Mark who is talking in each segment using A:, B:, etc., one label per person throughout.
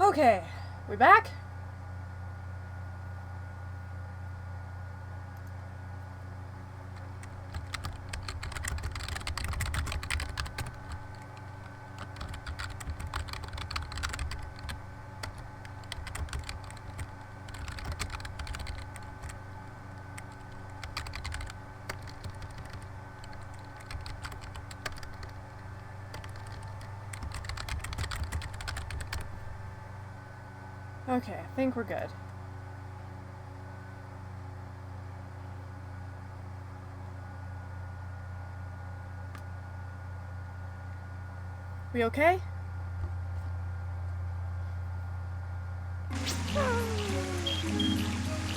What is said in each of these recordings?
A: Okay, we back? Okay, I think we're good. We okay?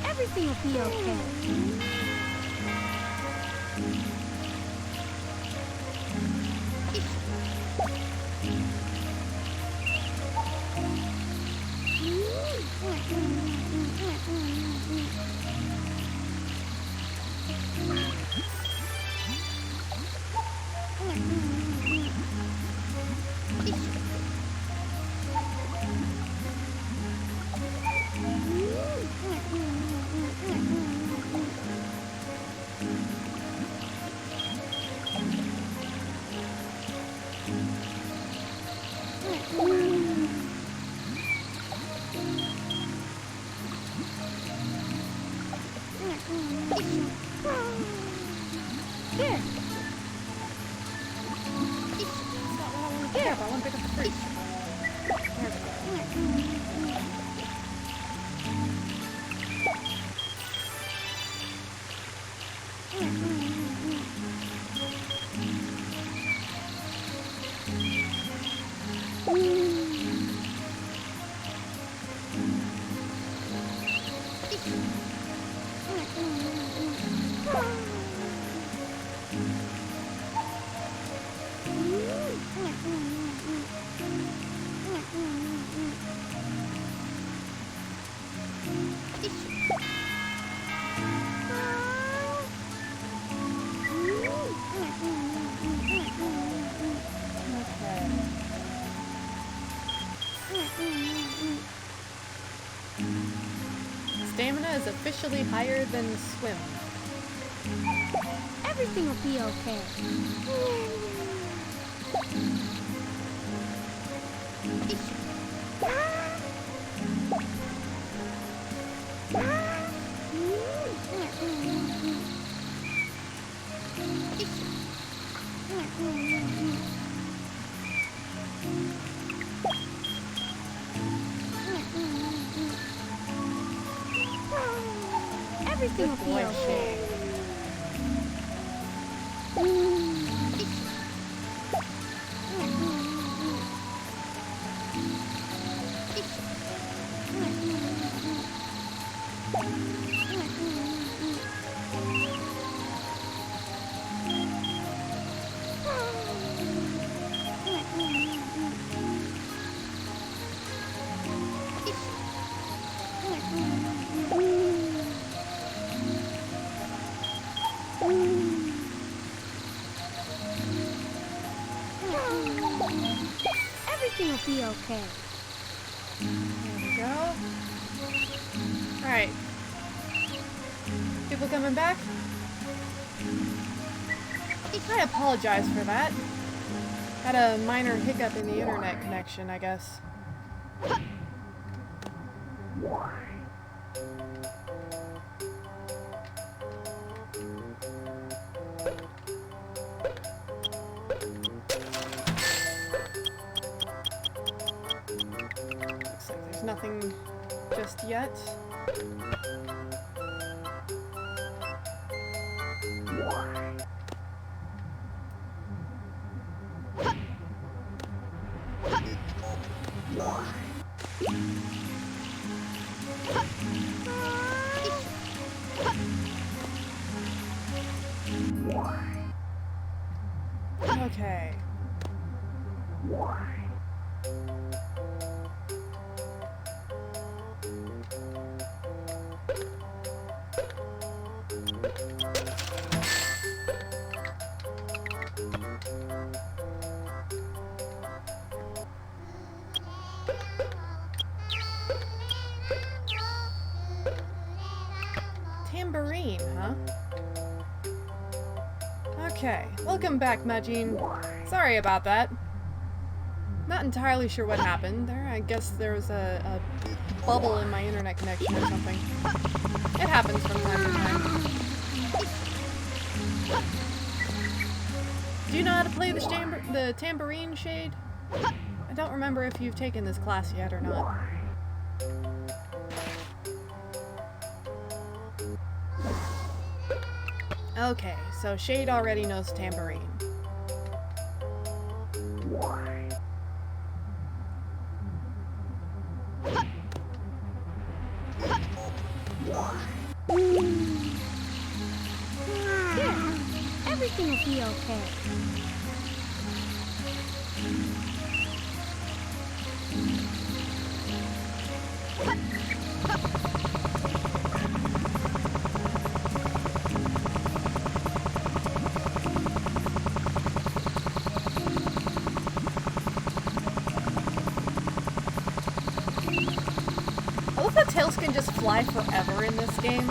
B: Everything will be okay. There.
A: Yeah, but I want to pick up the fruit. There we go. Stamina is officially higher than swim.
B: Everything will be okay. Everything will be
A: Boy,
B: okay. Everything will be okay.
A: There we go. Alright. People coming back? I apologize for that. Had a minor hiccup in the internet connection, I guess. Looks like there's nothing just yet. Okay. Okay, welcome back, Majin. Sorry about that. Not entirely sure what happened there. I guess there was a bubble in my internet connection or something. It happens from time to time. Do you know how to play the tambourine, Shade? I don't remember if you've taken this class yet or not. Okay, so Shade already knows tambourine.
B: Here, everything will be okay.
A: I love that Tails can just fly forever in this game.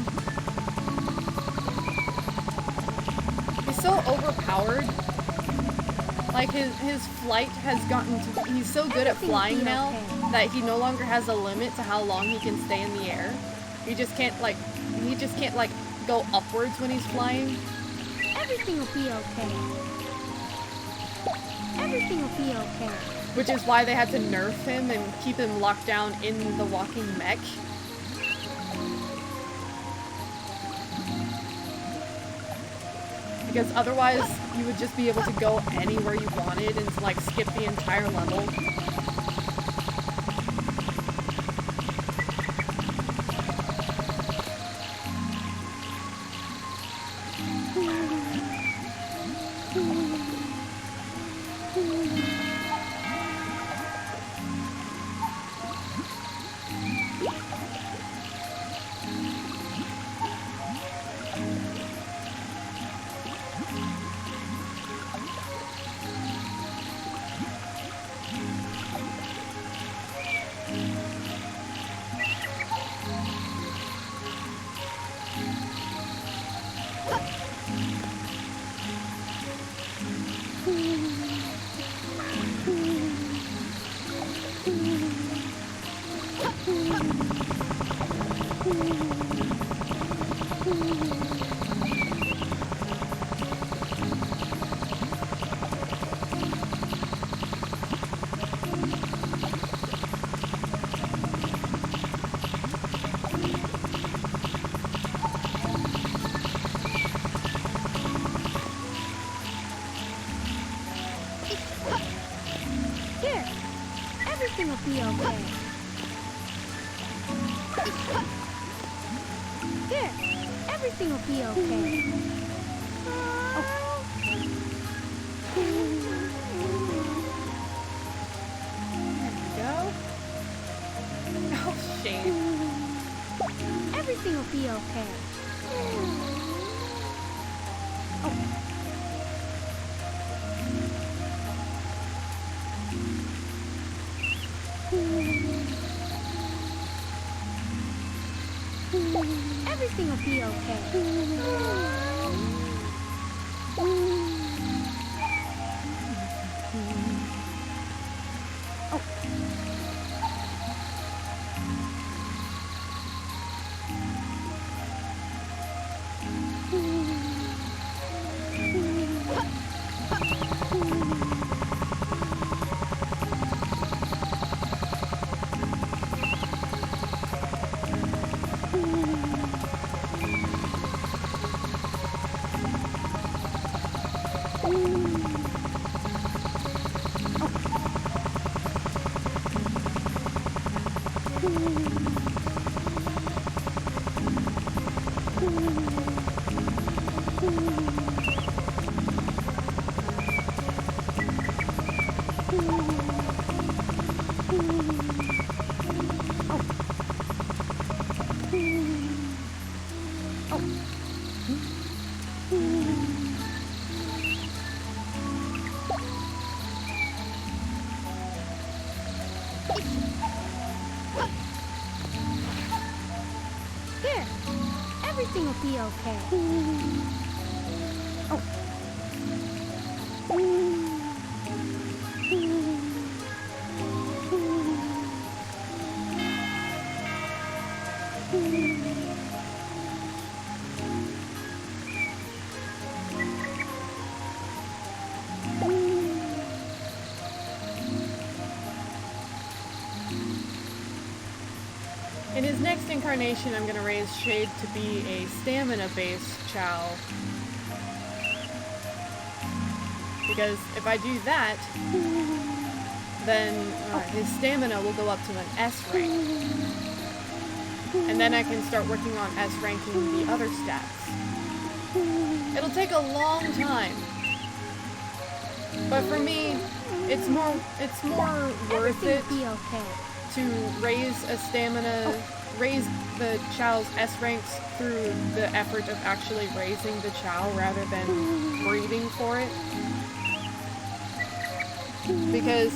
A: He's so overpowered. Like, his flight has gotten to... He's so good at flying now that he no longer has a limit to how long he can stay in the air. He just can't, like, go upwards when he's flying.
B: Everything will be okay. Everything will be okay.
A: Which is why they had to nerf him and keep him locked down in the walking mech. Because otherwise, you would just be able to go anywhere you wanted and like skip the entire level.
B: Here, everything will be okay. Here, everything will be okay.
A: There we go. Oh, shame.
B: Everything will be okay. Everything will be okay. Here, everything will be okay.
A: In his next incarnation, I'm gonna raise Shade to be a stamina-based Chao. Because if I do that, then his stamina will go up to an S rank. And then I can start working on S ranking the other stats. It'll take a long time. But for me, it's more worth it to raise the Chao's S ranks through the effort of actually raising the Chao rather than breeding for it. Because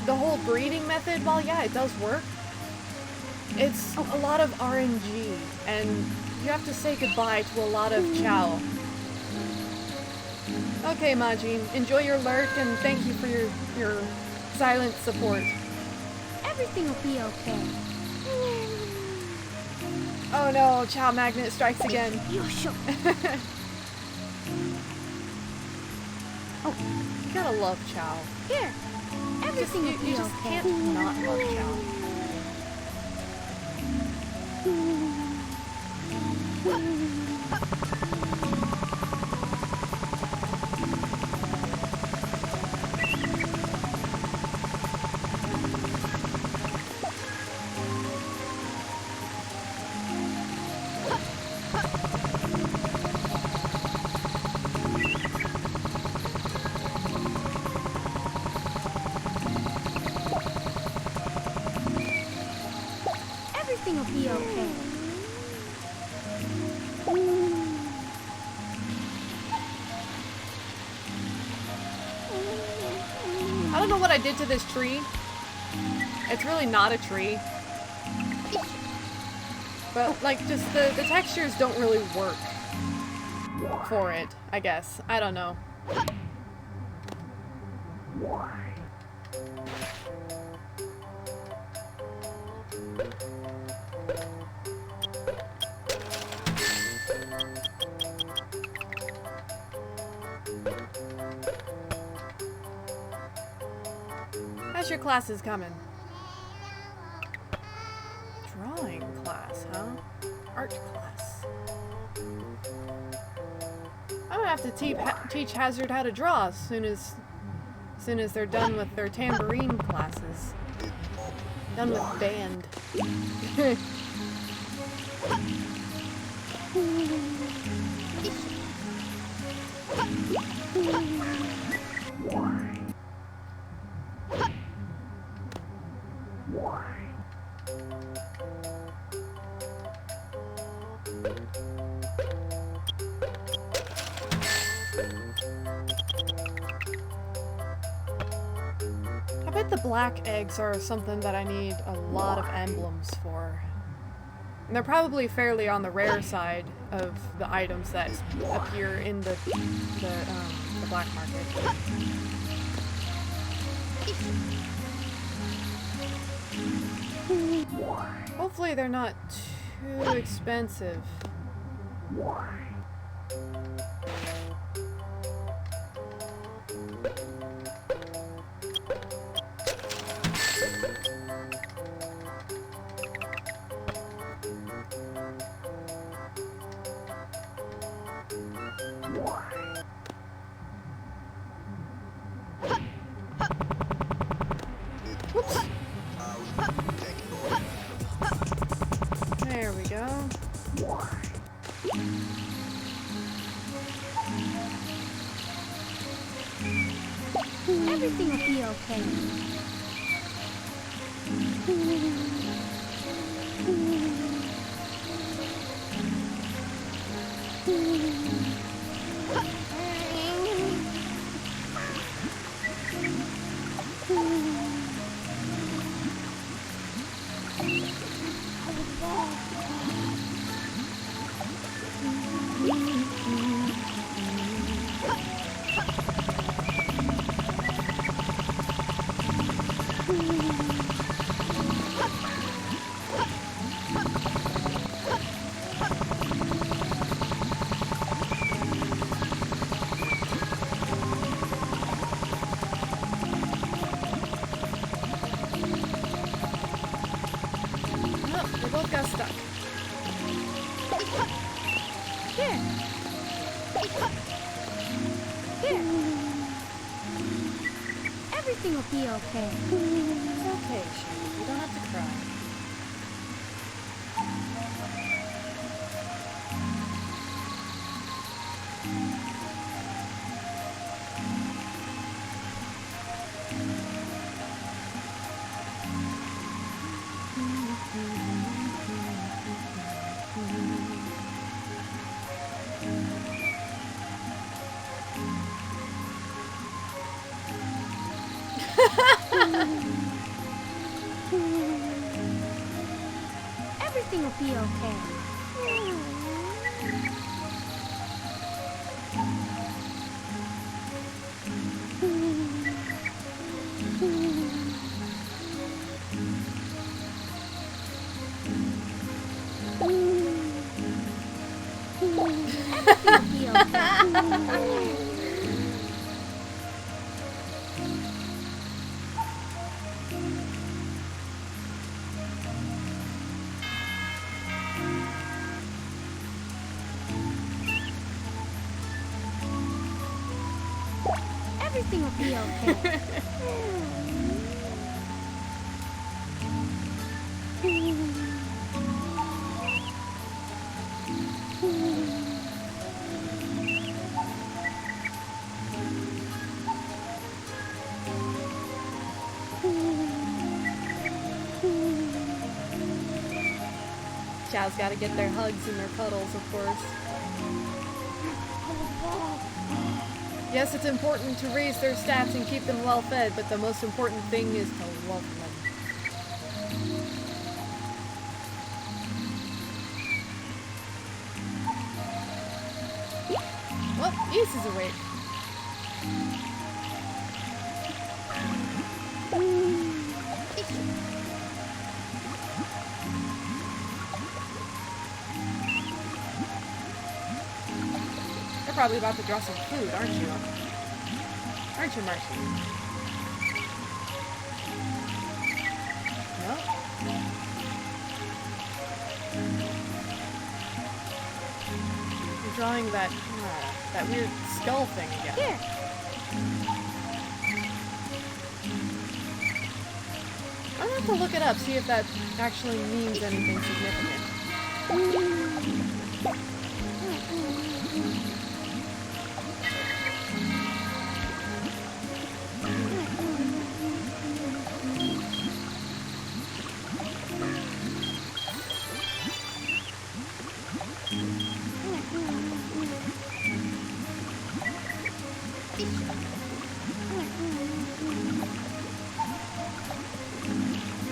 A: the whole breeding method, while yeah, it does work, it's a lot of RNG, and you have to say goodbye to a lot of Chao. Okay, Majin, enjoy your lurk, and thank you for your silent support.
B: Everything will be okay.
A: Oh no, Chao Magnet strikes again. Oh, you gotta love Chao.
B: Here, everything will be okay.
A: You just can't not love Chao.
B: Everything will be okay.
A: I don't know what I did to this tree. It's really not a tree. But, like, just the textures don't really work for it, I guess. I don't know. How's your classes coming? Drawing class, huh? Art class. I'm gonna have to teach Hazard how to draw as soon as they're done with their tambourine classes. Done with band. I bet the black eggs are something that I need a lot of emblems for. And they're probably fairly on the rare side of the items that appear in the black market. Hopefully they're not too expensive. Whoops. There we go.
B: Everything will be okay. Everything will be okay.
A: It's okay, Shane. You don't have to cry.
B: Everything will be okay. Everything will be okay. Everything will be okay.
A: Chao's gotta get their hugs and their cuddles, of course. Yes, it's important to raise their stats and keep them well fed, but the most important thing is to love them. Oh, Ace is awake. You're probably about to draw some food, aren't you? Aren't you, Marcy? No? You're drawing that weird skull thing again.
B: Here.
A: I'm gonna have to look it up, see if that actually means anything significant.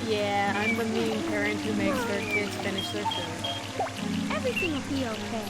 A: Yeah, I'm the mean parent who makes their kids finish their food.
B: Everything will be okay.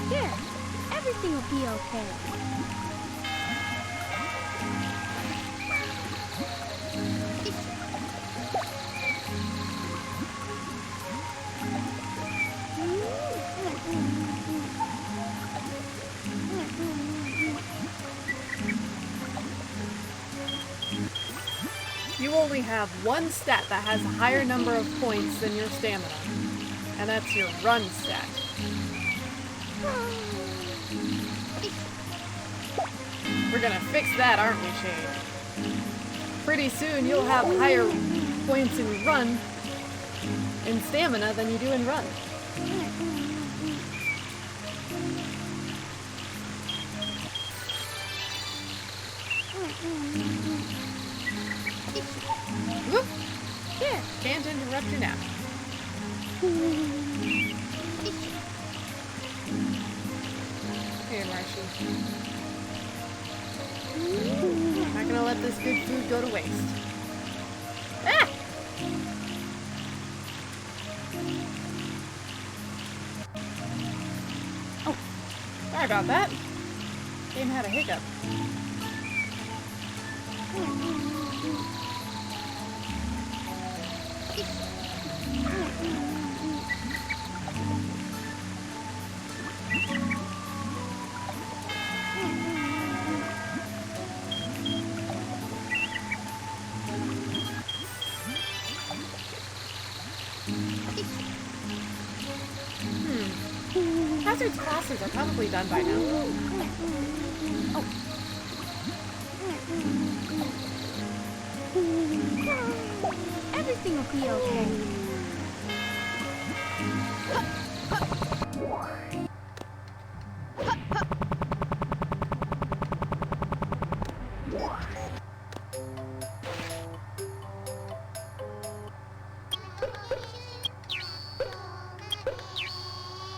B: Here. Everything will be okay.
A: You only have one stat that has a higher number of points than your stamina, and that's your run stat. We're gonna fix that, aren't we, Shade? Pretty soon you'll have higher points in run and stamina than you do in run. Whoop! Here, can't interrupt your nap. Here, Marshy. I'm not gonna let this good food go to waste. Ah! Oh, sorry about that. Game had a hiccup. Hazard's classes are probably done by now. Oh.
B: Everything will be okay.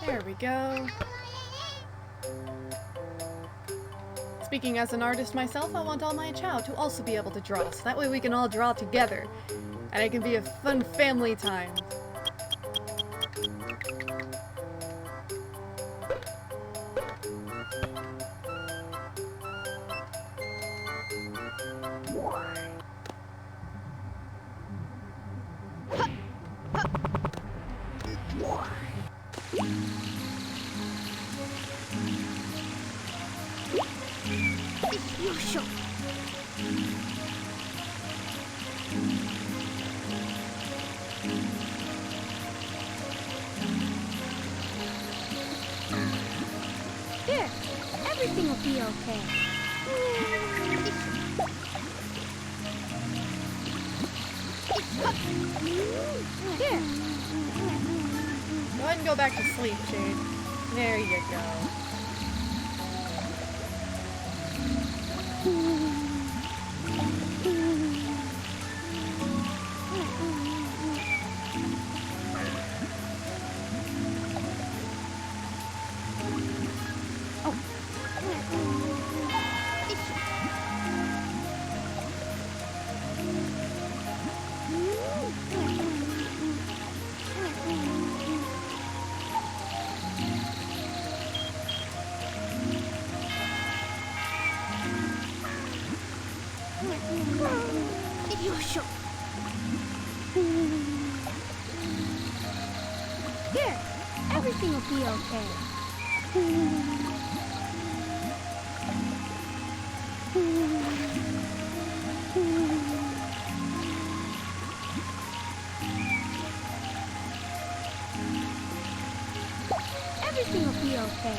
A: There we go. Speaking as an artist myself, I want all my Chao to also be able to draw, so that way we can all draw together. And it can be a fun family time.
B: Here, everything will be okay. Here.
A: Go ahead and go back to sleep, Jade. There you go.
B: Here, everything will be okay. Everything will be okay.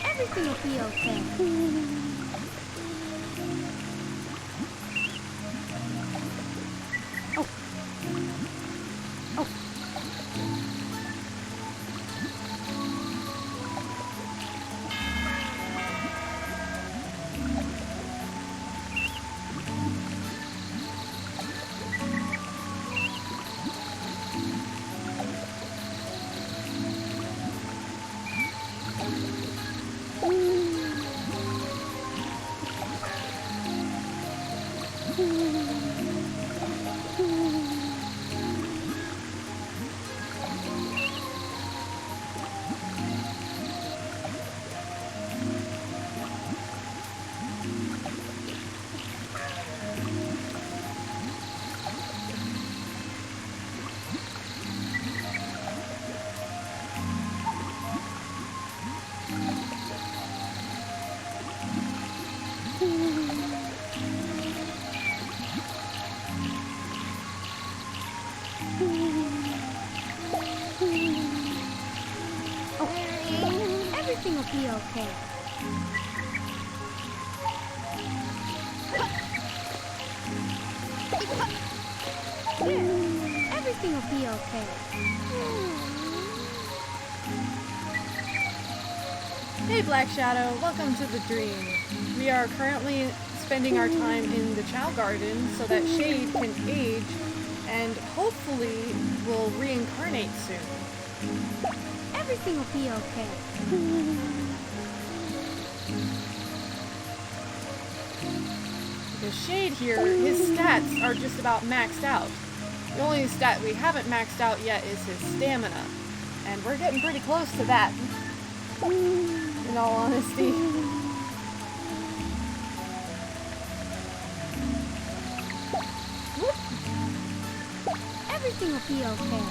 B: Everything will be okay. Everything will be okay. Here. Everything will be okay.
A: Hey Black Shadow, welcome to the dream. We are currently spending our time in the Chao Garden so that Shade can age and hopefully will reincarnate soon.
B: Everything will be okay.
A: Because Shade here, his stats are just about maxed out. The only stat we haven't maxed out yet is his stamina. And we're getting pretty close to that, in all honesty.
B: Everything will be okay.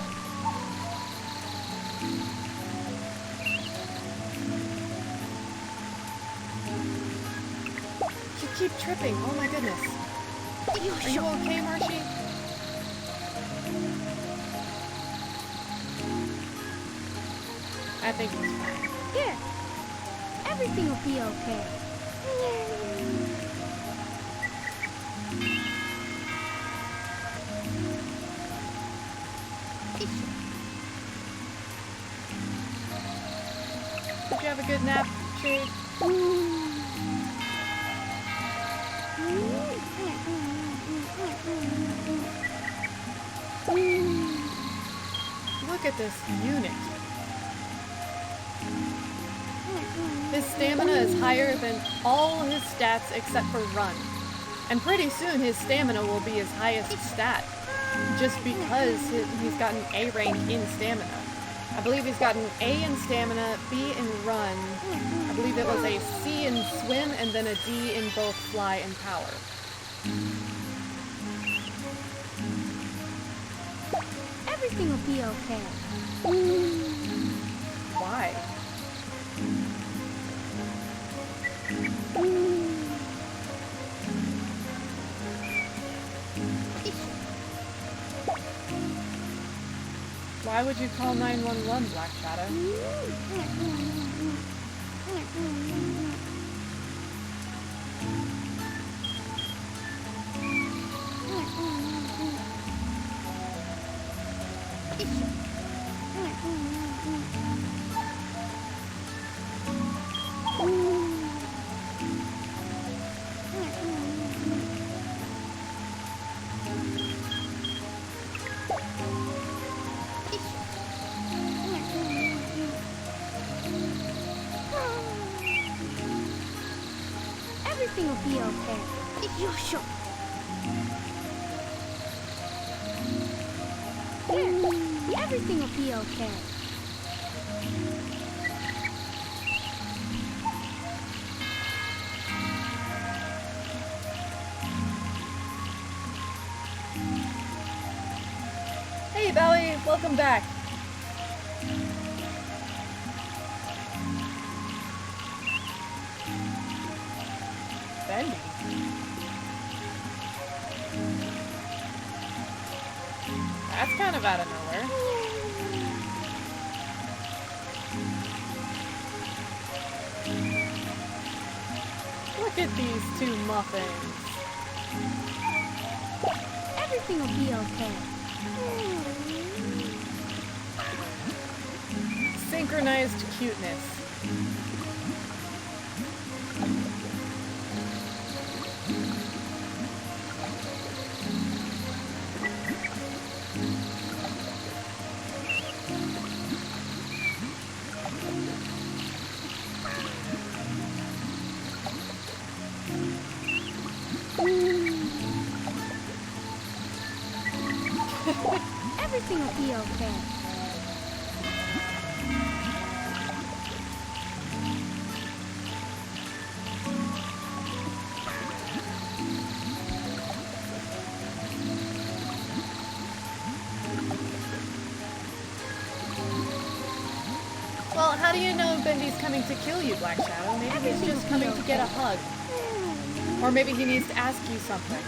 A: You keep tripping, oh my goodness. Are you okay, Marshy? I think he's fine.
B: Here. Everything will be okay.
A: Did you have a good nap, Shade? Look at this unit. His stamina is higher than all his stats except for run. And pretty soon his stamina will be his highest stat. Just because he's got an A rank in stamina. I believe he's got an A in stamina, B in run. I believe it was a C in swim, and then a D in both fly and power.
B: Everything will be okay.
A: Why? Why would you call 911, Black Shadow?
B: Everything will be okay. Here. Everything will be okay.
A: Hey Belly, welcome back. Bendy. That's kind of out of nowhere. Look at these two muffins.
B: Everything will be okay.
A: Synchronized cuteness.
B: Everything will be okay.
A: Well, how do you know Bendy's coming to kill you, Black Shadow? Maybe he's just coming to get a hug. Or maybe he needs to ask you something.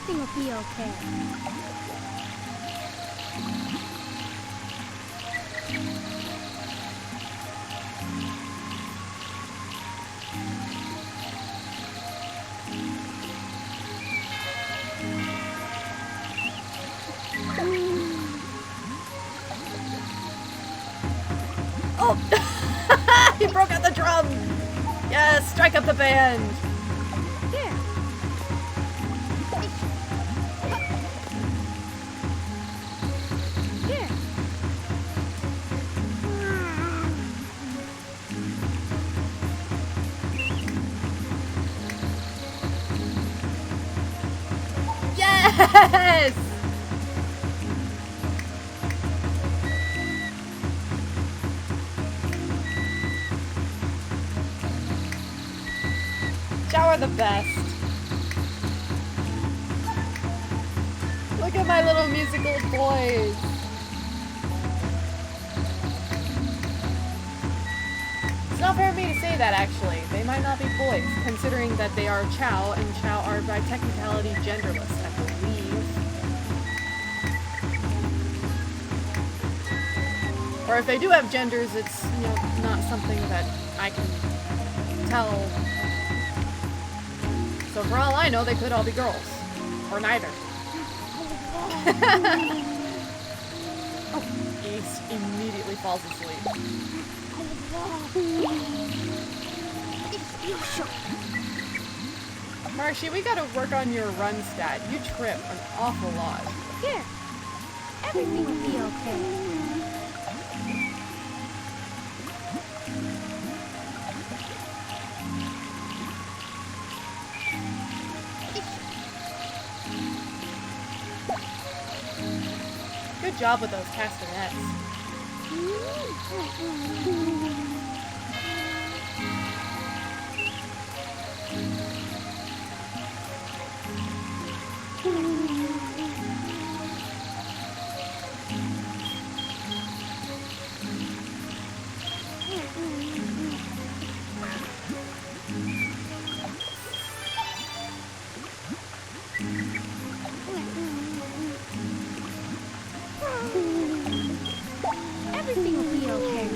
B: Everything will be okay.
A: Oh! He broke out the drum! Yes, strike up the band!
B: Here. Here.
A: Yes! Chao are the best. Look at my little musical boys. It's not fair of me to say that, actually. They might not be boys, considering that they are Chao, and Chao are by technicality genderless, I believe. Or if they do have genders, it's, you know, not something that I can tell. So for all I know, they could all be girls. Or neither. Oh, Ace immediately falls asleep. Marshy, we gotta work on your run stat. You trip an awful lot.
B: Here. Everything will be okay.
A: Good job with those castanets.
B: Everything will be okay.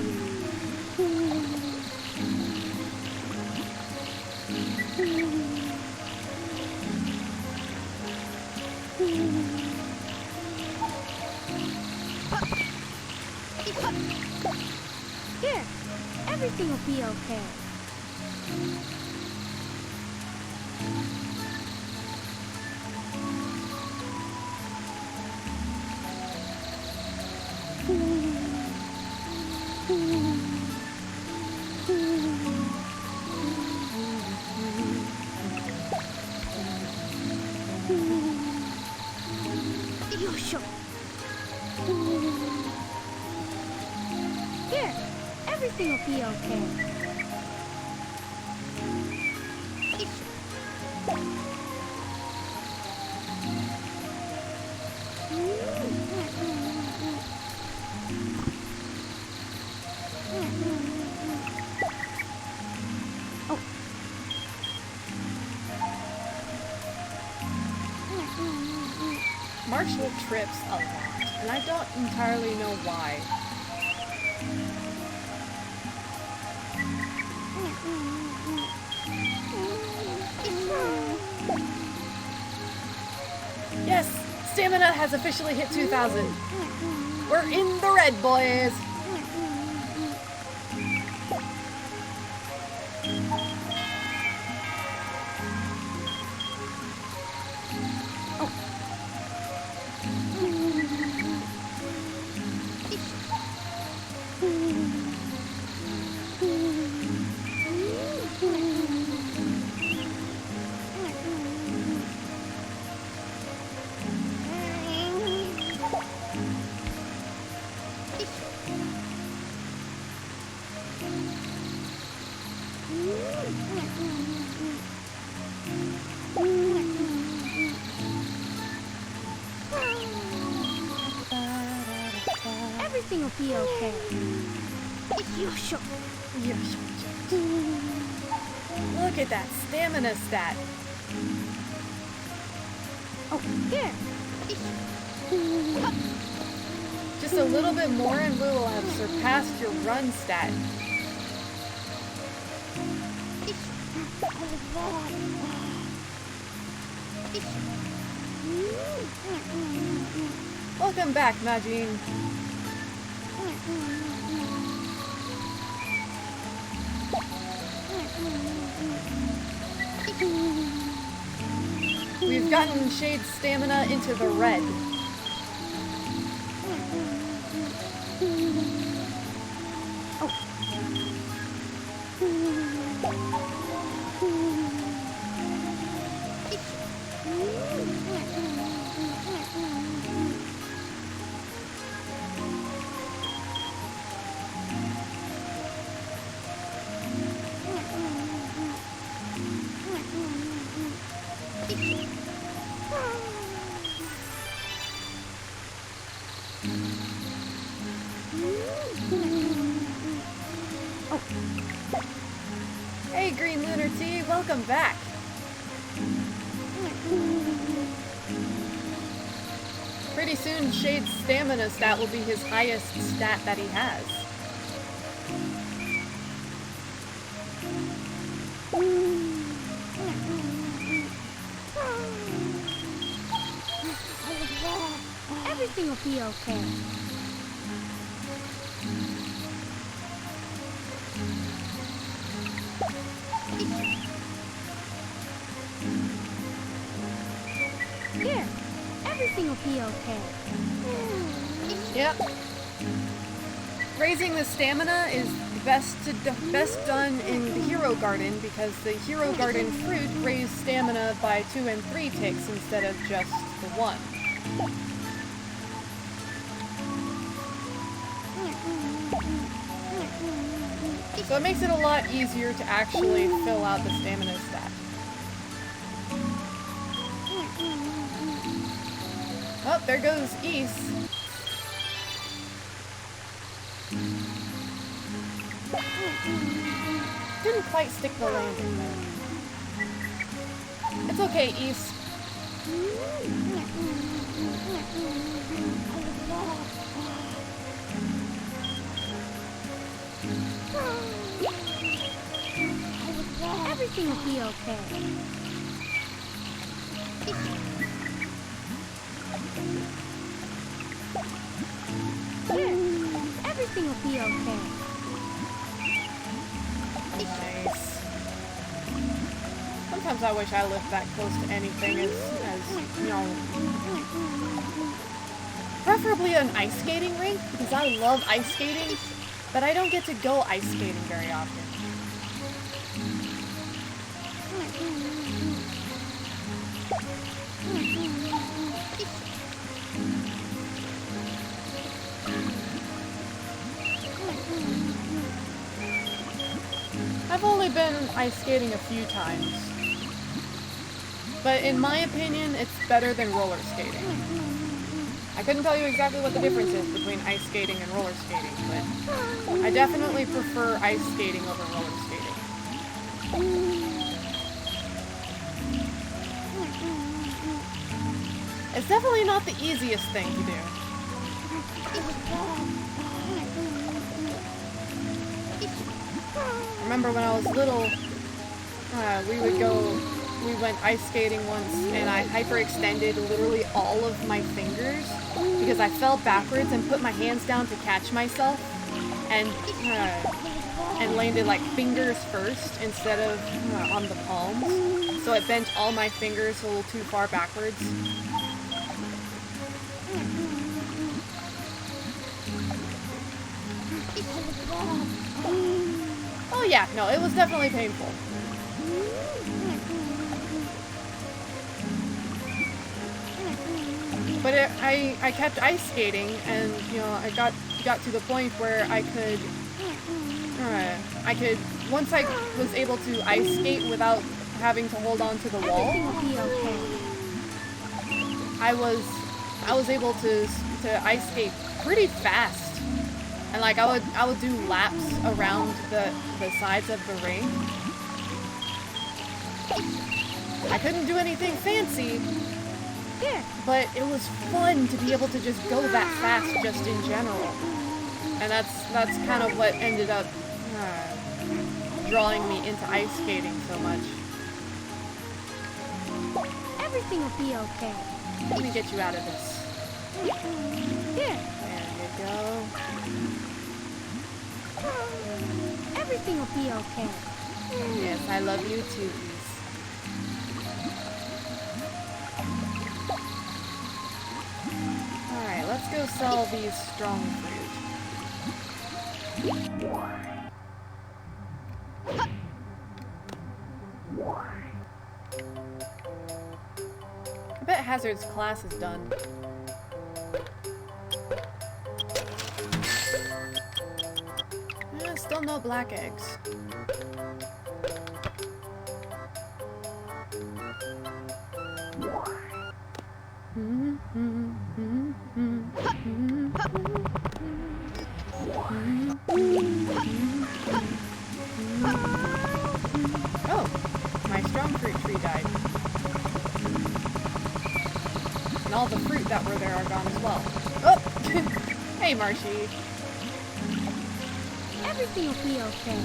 B: Here, everything will be okay. Here, everything will be okay. Oh.
A: Marshall trips a lot, and I don't entirely know why. Yes, stamina has officially hit 2,000. We're in the red, boys.
B: Everything will be okay.
A: Look at that stamina stat.
B: Oh, there.
A: Just a little bit more and we will have surpassed your run stat. Welcome back, Majin. We've gotten Shade's stamina into the red. Hey, Green Lunar Tea, welcome back. Pretty soon, Shade's stamina stat will be his highest stat that he has.
B: Everything will be okay. Here, everything will be okay.
A: Yep. Raising the stamina is best done in the Hero Garden because the Hero Garden fruit raise stamina by 2 and 3 ticks instead of just the 1. So it makes it a lot easier to actually fill out the stamina stat. Oh, there goes East. Didn't quite stick the landing there. It's okay, East.
B: Everything will be okay. Here, everything will be okay.
A: Nice. Sometimes I wish I lived that close to anything as you know, preferably an ice skating rink because I love ice skating, but I don't get to go ice skating very often. I've only been ice skating a few times, but in my opinion, it's better than roller skating. I couldn't tell you exactly what the difference is between ice skating and roller skating, but I definitely prefer ice skating over roller skating. It's definitely not the easiest thing to do. I remember when I was little, we went ice skating once and I hyperextended literally all of my fingers because I fell backwards and put my hands down to catch myself and landed like fingers first instead of on the palms. So it bent all my fingers a little too far backwards. Oh yeah, no, it was definitely painful. But I kept ice skating, and you know, I got to the point where I could once I was able to ice skate without having to hold on to the wall. I was able to ice skate pretty fast. And like I would do laps around the sides of the ring. I couldn't do anything fancy,
B: Here.
A: But it was fun to be able to just go that fast just in general. And that's kind of what ended up drawing me into ice skating so much.
B: Everything will be okay.
A: Let me get you out of this.
B: Here.
A: There you go.
B: Everything will be okay.
A: Yes, I love you too. Alright, let's go sell these strong fruit. I bet Hazard's class is done. Still no black eggs. Oh, my strong fruit tree died. And all the fruit that were there are gone as well. Oh! Hey, Marshy.
B: Everything will be okay.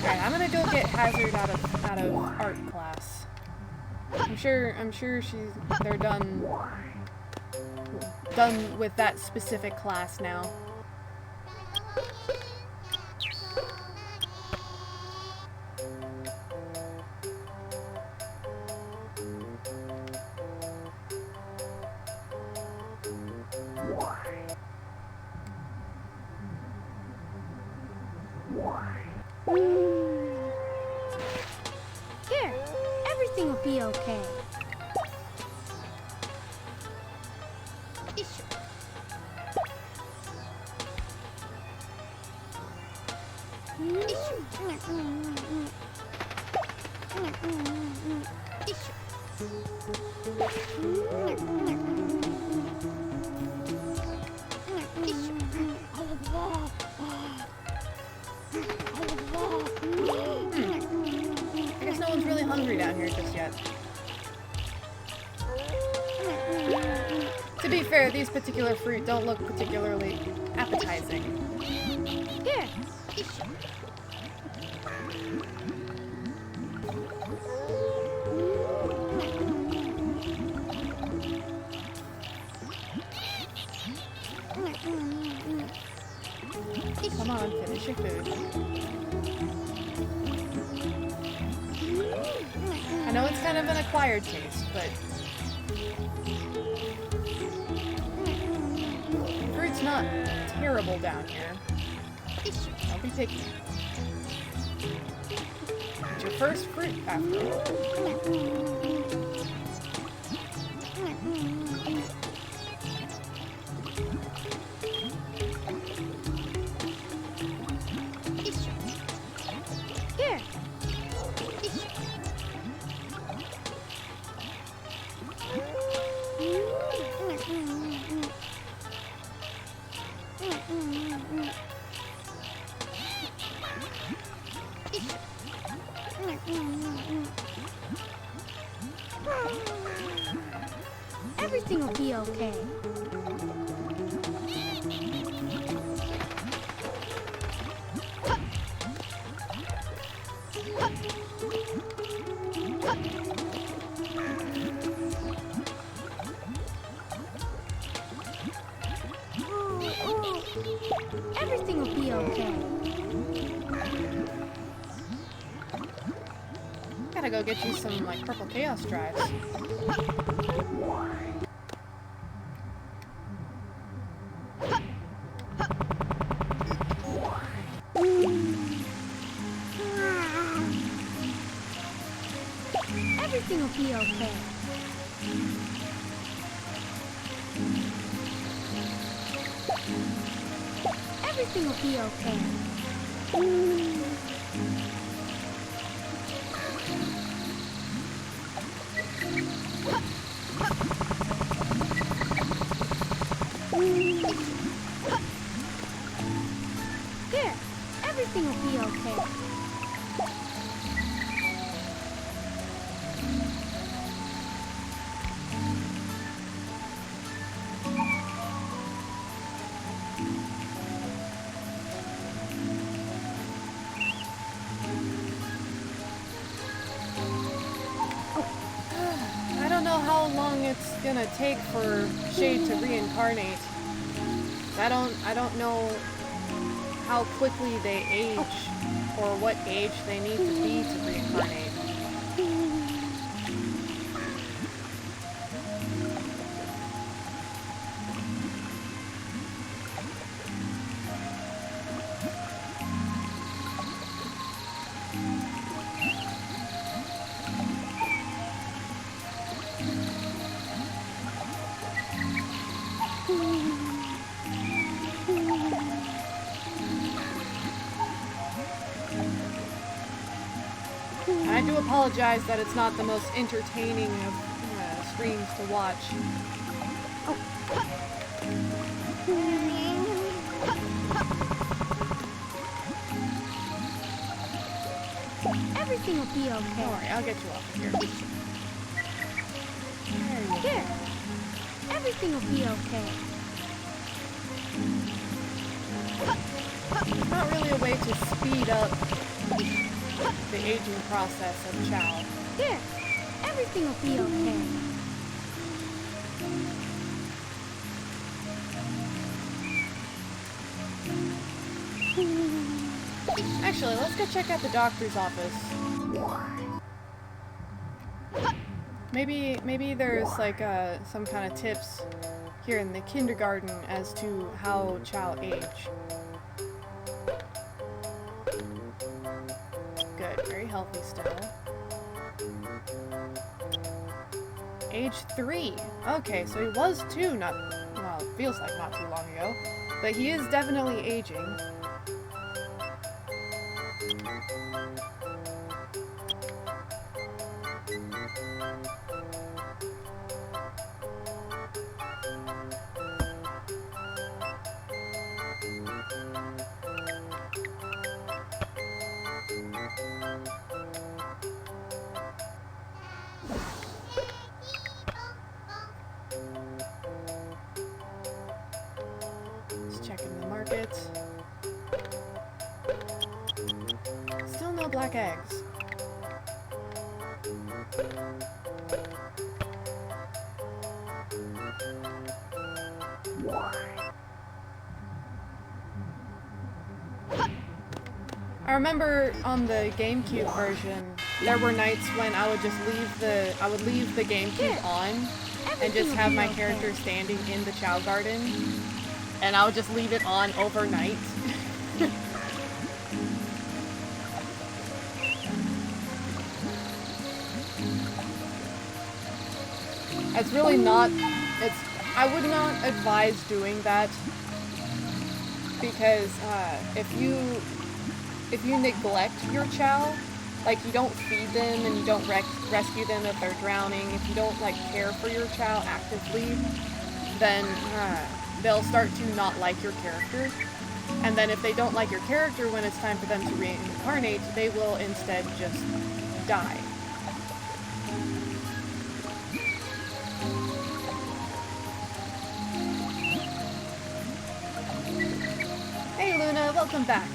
A: Alright, I'm gonna go get Hazard out of art class. I'm sure they're done with that specific class now.
B: Here, everything will be okay.
A: I guess no one's really hungry down here just yet. To be fair, these particular fruit don't look particularly appetizing.
B: Here.
A: Come on, finish your food. I know it's kind of an acquired taste, but fruit's not terrible down here. Don't be picky. It's your first fruit, after all.
B: Here. Everything will be okay. Everything will be okay.
A: Gotta go get you some, like, purple chaos drives.
B: Everything will be okay. Everything will be okay. Here, everything will be okay.
A: how long it's gonna take for Shade to reincarnate. I don't know how quickly they age or what age they need to be to reincarnate. I do apologize that it's not the most entertaining of streams to watch.
B: Everything will be okay.
A: Don't worry, I'll get you off of here. There you
B: Here. Everything will be okay.
A: There's not really a way to speed up the aging process of Chao.
B: Here. Everything will be okay.
A: Actually, let's go check out the doctor's office. Maybe there's like some kind of tips here in the kindergarten as to how Chao age. Good, very healthy still. Age 3. Okay, so he was 2 well, it feels like not too long ago. But he is definitely aging. Still no black eggs. I remember on the GameCube version, there were nights when I would just leave the GameCube on and just have my character standing in the Chao Garden, and I would just leave it on overnight. It's really not, I would not advise doing that, because if you neglect your Chao, like you don't feed them and you don't rescue them if they're drowning, if you don't like care for your Chao actively, then they'll start to not like your character. And then if they don't like your character when it's time for them to reincarnate, they will instead just die. Hey Luna, welcome back.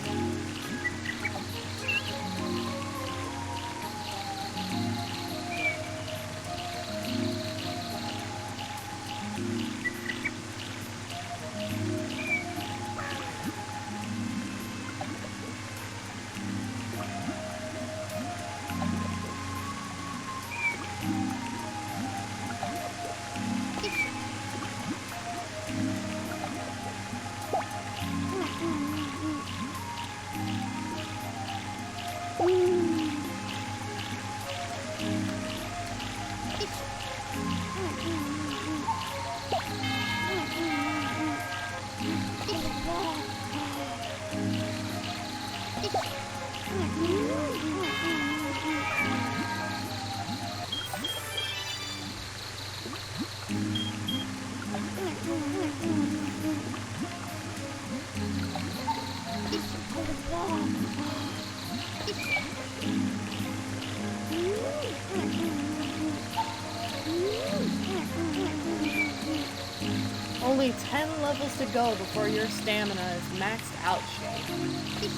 A: Only 10 levels to go before your stamina is maxed out, Shade.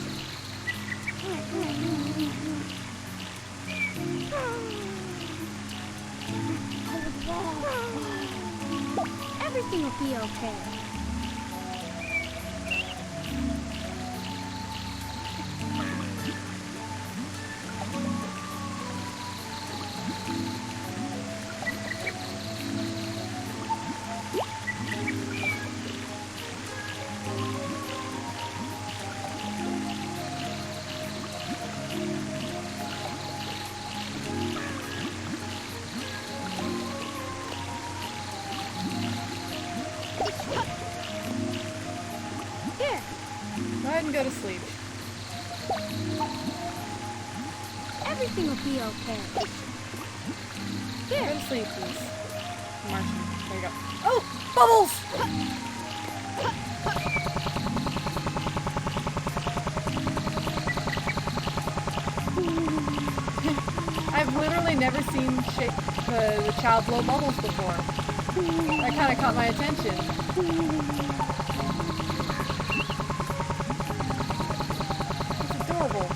B: Everything will be okay.
A: Go ahead and go to sleep.
B: Everything will be okay.
A: Go to sleep, please. Martian. There you go. Oh! Bubbles! I've literally never seen the child blow bubbles before. That kind of caught my attention. It's adorable.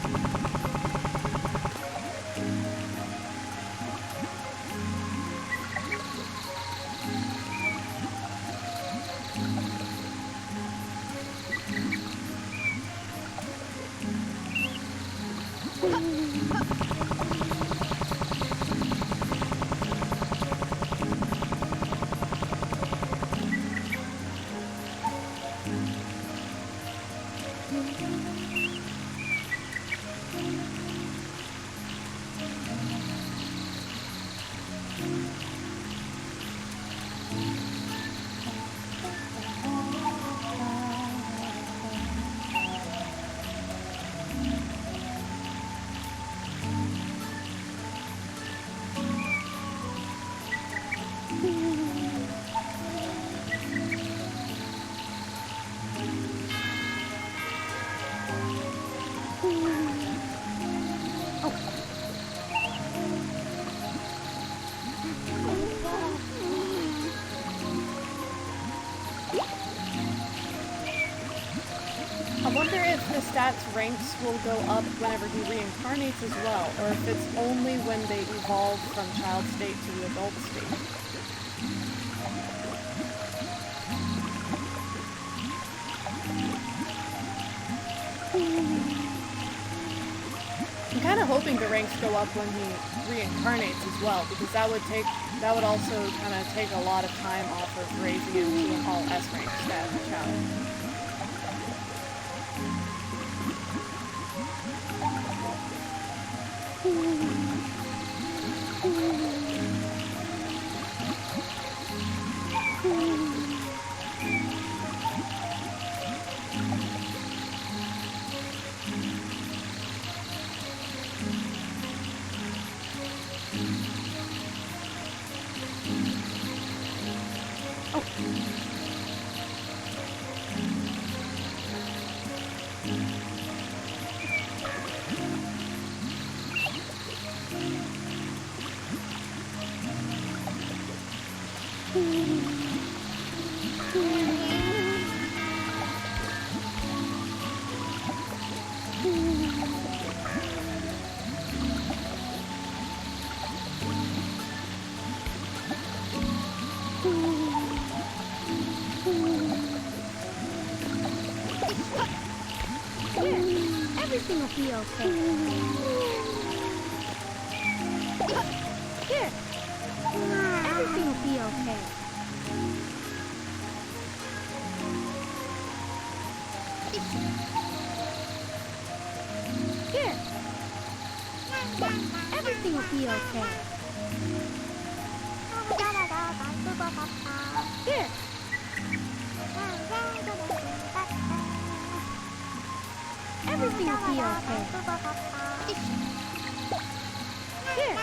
A: I wonder if the stats ranks will go up whenever he reincarnates as well, or if it's only when they evolve from child state to the adult state. I'm kind of hoping the ranks go up when he reincarnates as well, because that would also kind of take a lot of time off of raising him to an all S rank stat child.
B: Everything will be okay. Here. Everything will be okay. Here. Everything will be okay. Here. Everything will be okay. Here. Here.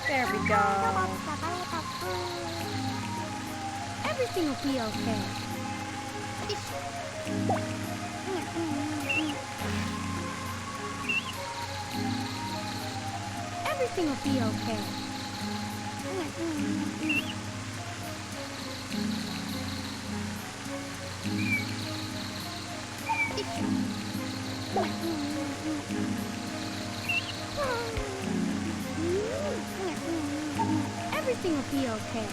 A: There we go.
B: Everything will be okay. Everything will be okay. will be okay.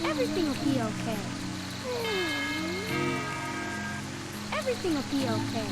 B: Everything will be okay. Everything will be okay.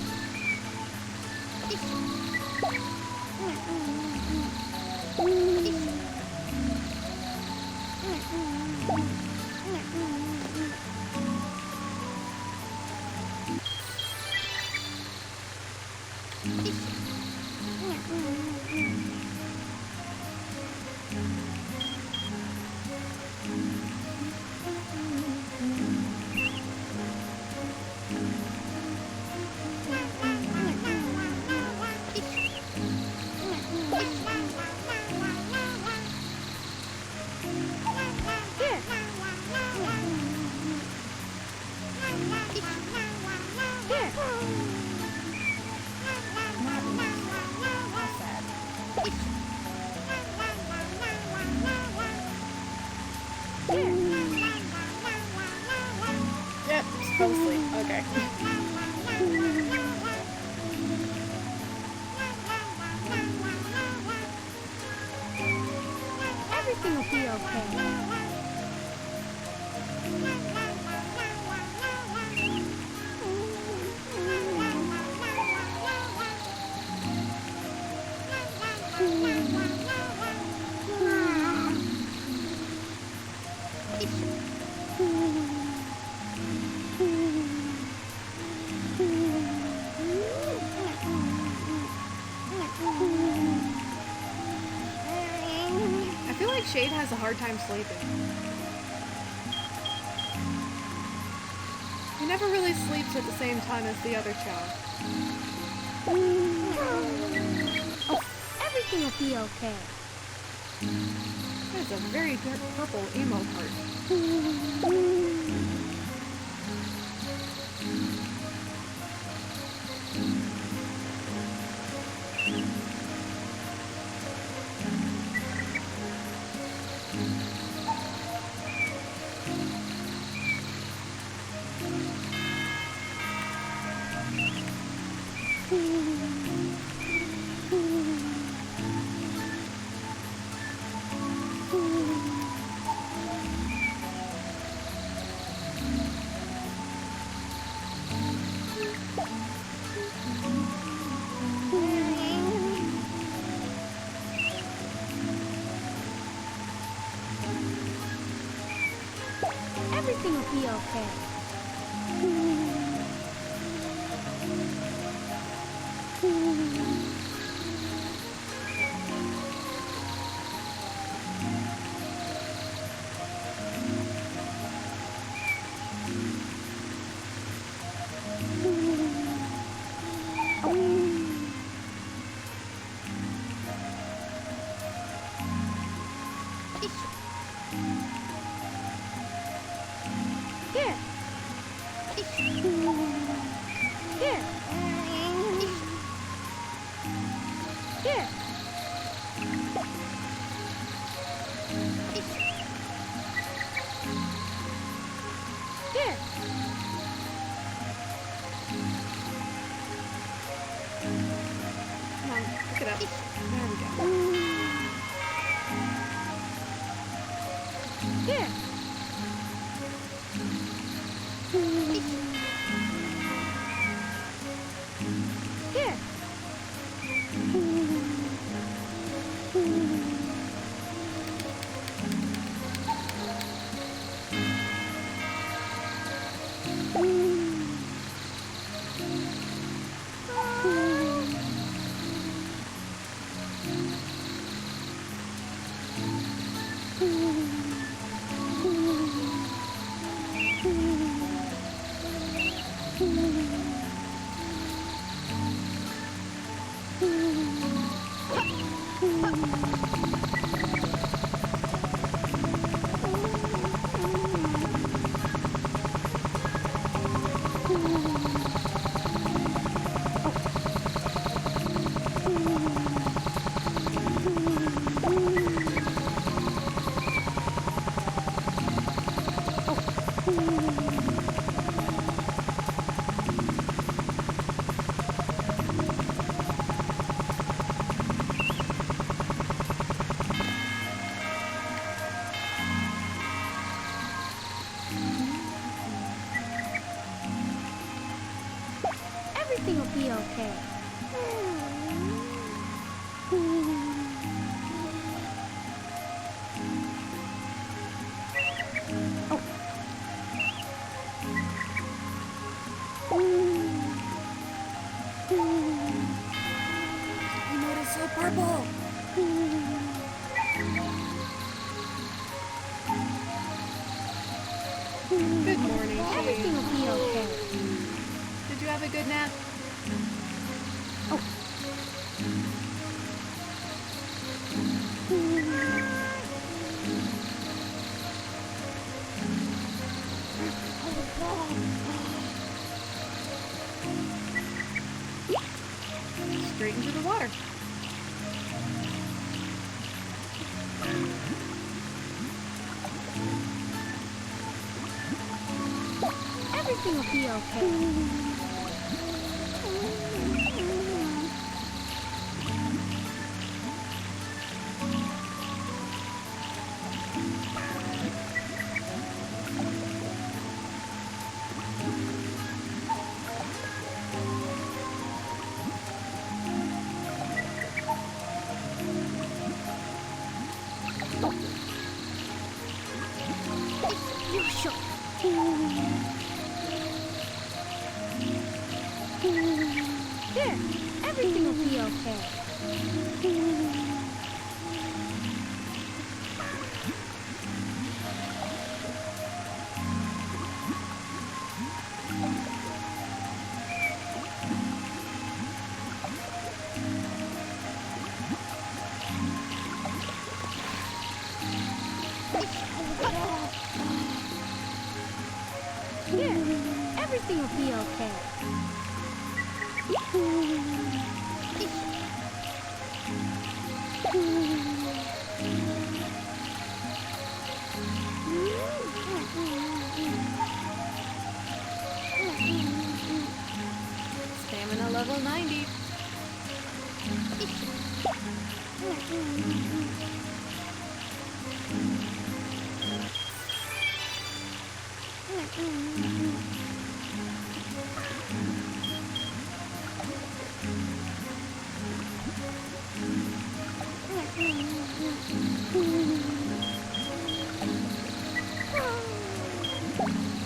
A: Yep, just fell asleep. Okay.
B: Everything will be okay.
A: I feel like Shade has a hard time sleeping. He never really sleeps at the same time as the other Chao.
B: Everything will be okay.
A: That's a very dark purple emo heart.
B: Everything will be okay. Here. Here. Here. Here.
A: Come on, pick it up. There we go.
B: Here. Here. Everything will be okay.
A: I noticed so purple. Good morning,
B: Everything will be okay.
A: Did you have a good nap? Straight into the water.
B: Everything will be okay. There, everything will be okay. There, everything will be okay.
A: 90.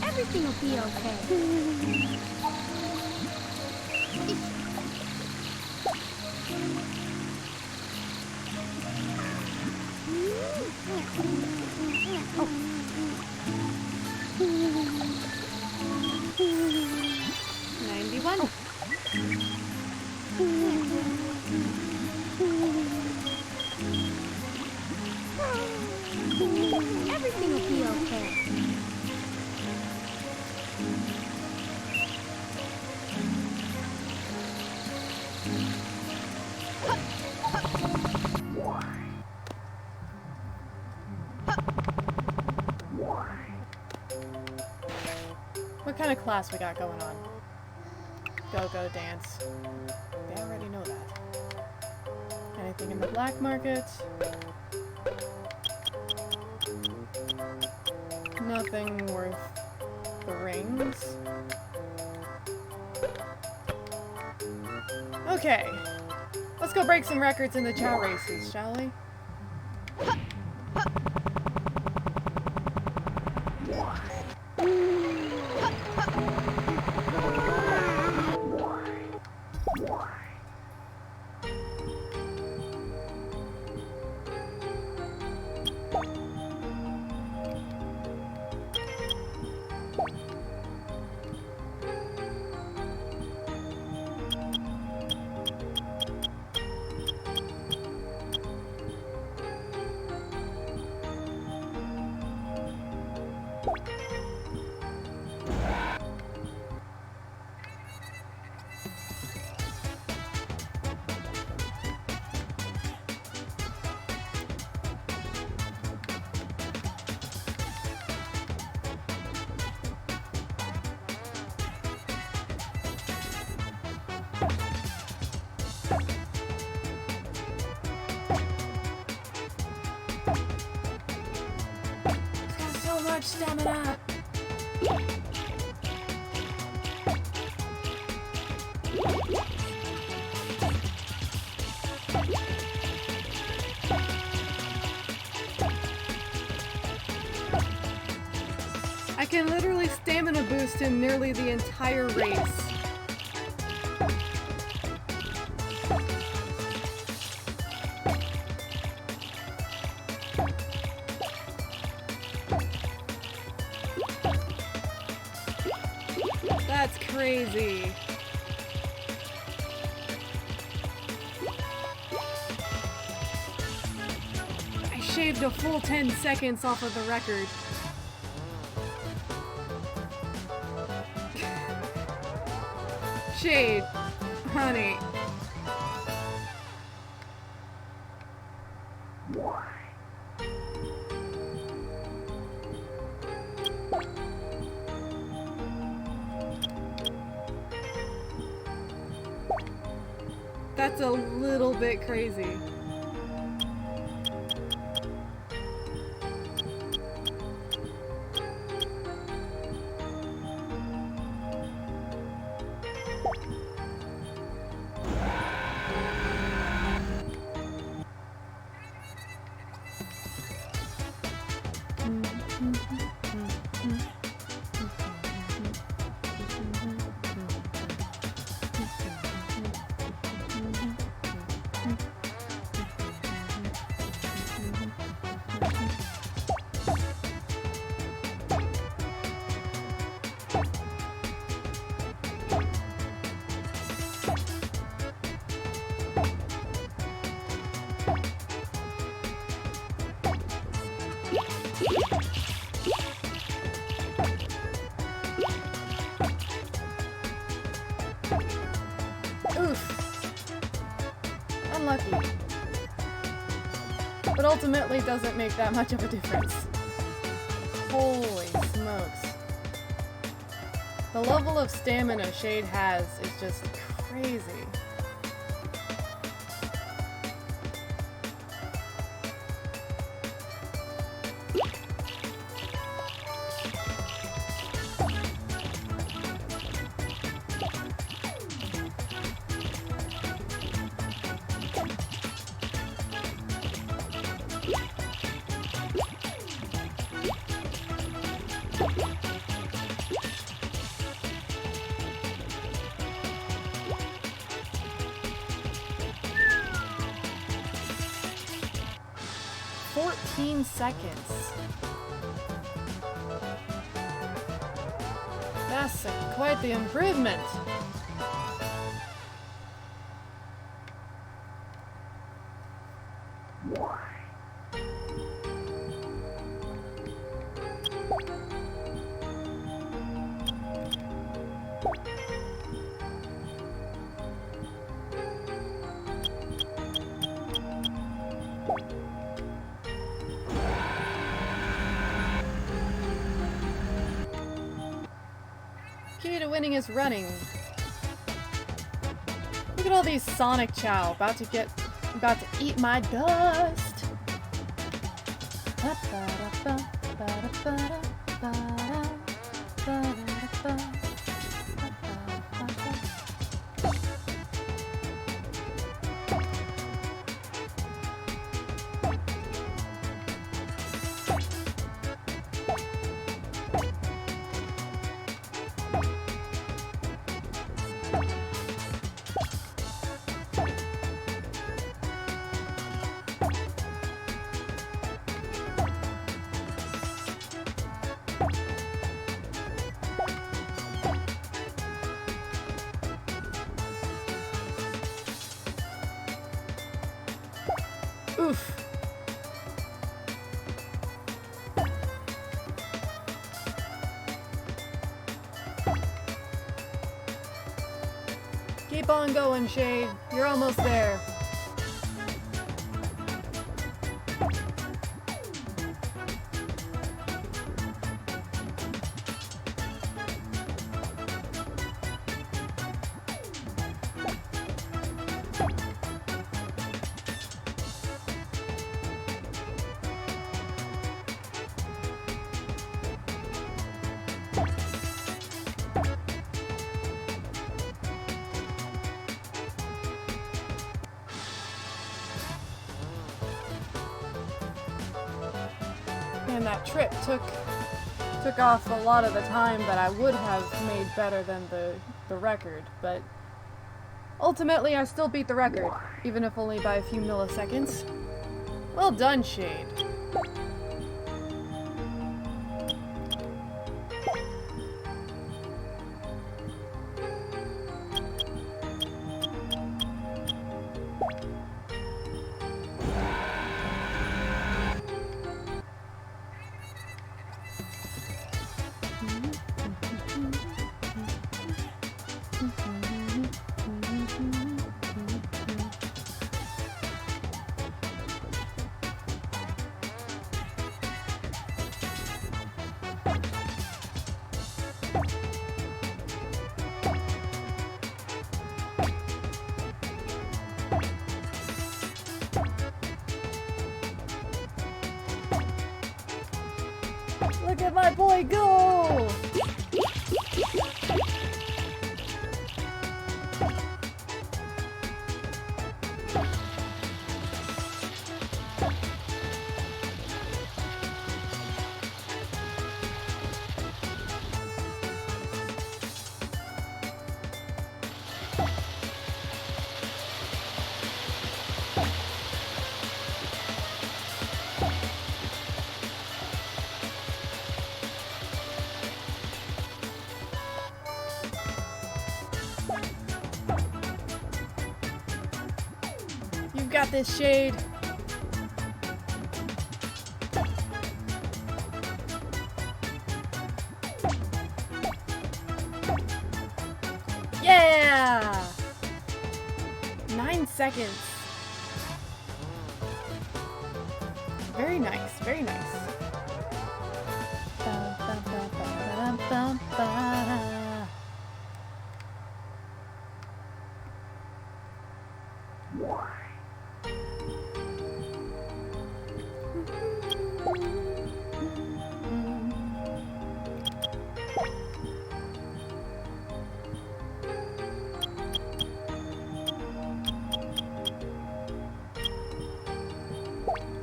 B: Everything will be okay. Everything will be okay.
A: What kind of class we got going on? Go-go dance. They already know that. Anything in the black market? Nothing worth the rings. Okay. Let's go break some records in the Chao races, shall we? So much stamina. can literally stamina boost him nearly the entire race. That's crazy. I shaved a full 10 seconds off of the record. Shade, honey. That's a little bit crazy. Unlucky. But ultimately doesn't make that much of a difference. Holy smokes. The level of stamina Shade has is just crazy. Seconds. That's quite the improvement. Key to winning is running. Look at all these Sonic Chow about to eat my dust. Oof. Keep on going, Shade. You're almost there. And that trip took took off a lot of the time that I would have made better than the record, but ultimately I still beat the record, even if only by a few milliseconds. Well done, Shade. Look at my boy go! You've got this, Shade. Yeah! 9 seconds. Very nice, very nice.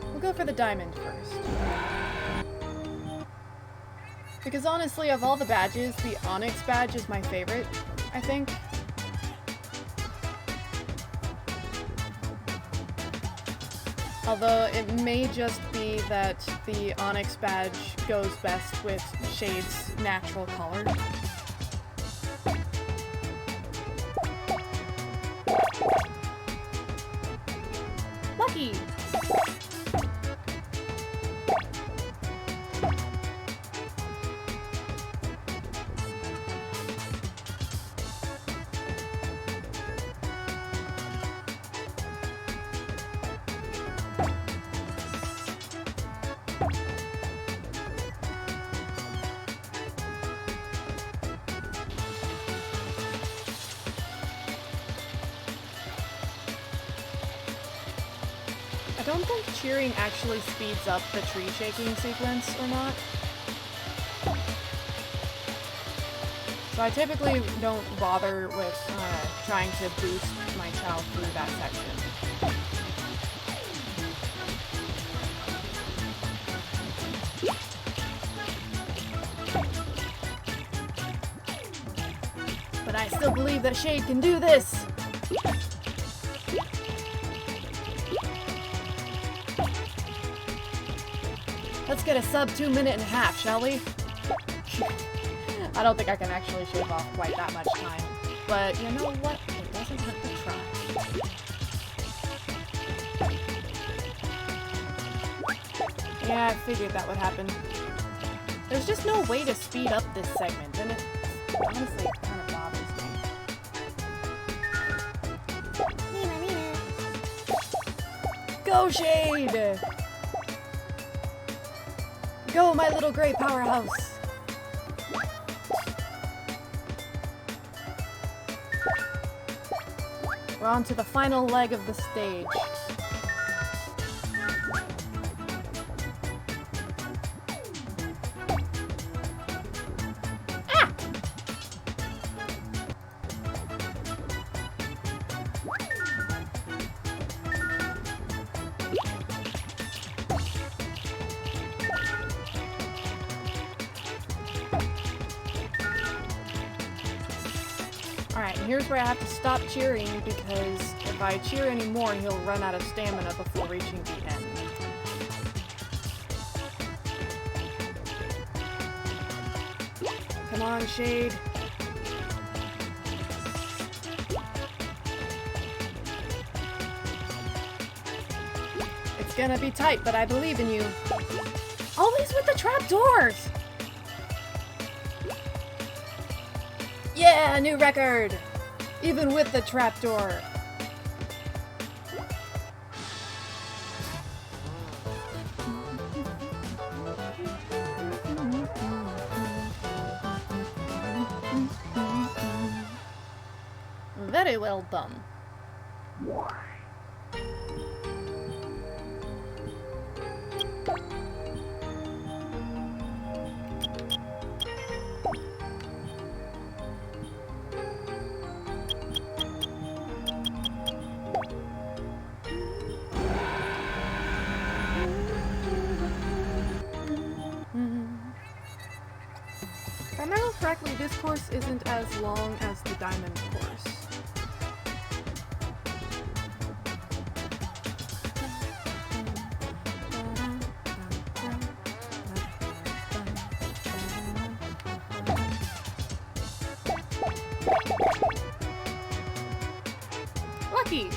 A: We'll go for the diamond first. Because honestly, of all the badges, the Onyx badge is my favorite, I think. Although it may just be that the Onyx badge goes best with Shade's natural color. Lucky! I don't think cheering actually speeds up the tree shaking sequence or not. So I typically don't bother with trying to boost my Chao through that section. But I still believe that Shade can do this! Let's get a sub 2.5 minutes, shall we? I don't think I can actually shave off quite that much time. But you know what? It doesn't hurt to try. Yeah, I figured that would happen. There's just no way to speed up this segment, and it honestly kind of bothers me. Go, Shade! Go, my little gray powerhouse! We're on to the final leg of the stage. Ah! Alright, and here's where I have to stop cheering because if I cheer anymore, he'll run out of stamina before reaching the end. Come on, Shade. It's gonna be tight, but I believe in you. Always with the trapdoors! Yeah, new record! Even with the trapdoor. Very well done. If I remember correctly, this course isn't as long as the diamond course. Lucky!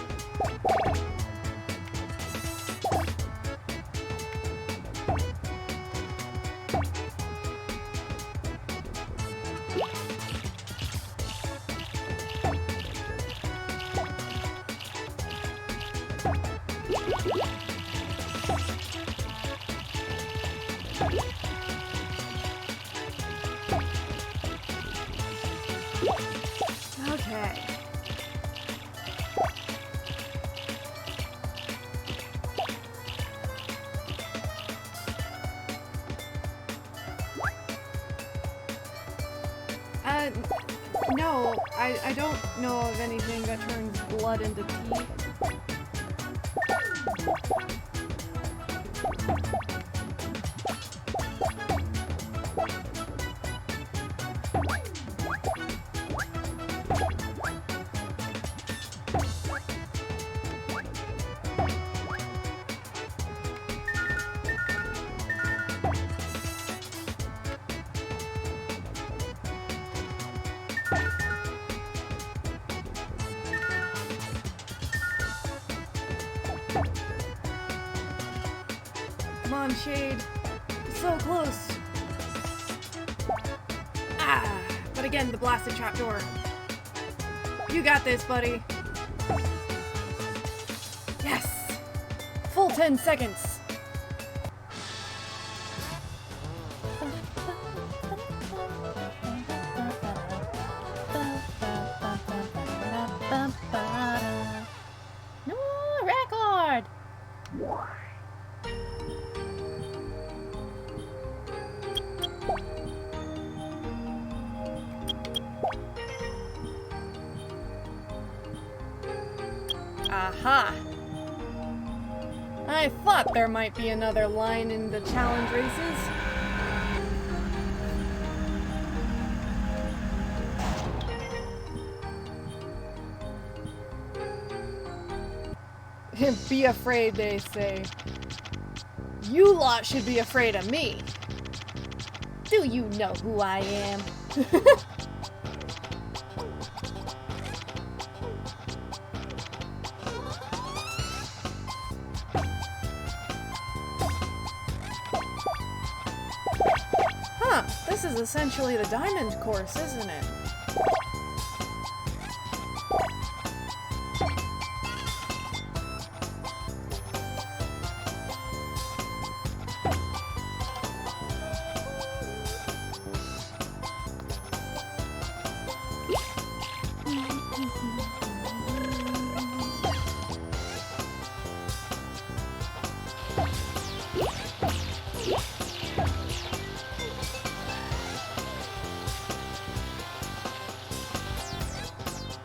A: Okay. No, I don't know of anything that turns blood into tea. Come on, Shade. So close. Ah, but again, the blasted trapdoor. You got this, buddy. Yes! Full 10 seconds. No record! Aha! I thought there might be another line in the challenge races. Be afraid, they say. You lot should be afraid of me. Do you know who I am? Huh, this is essentially the diamond course, isn't it?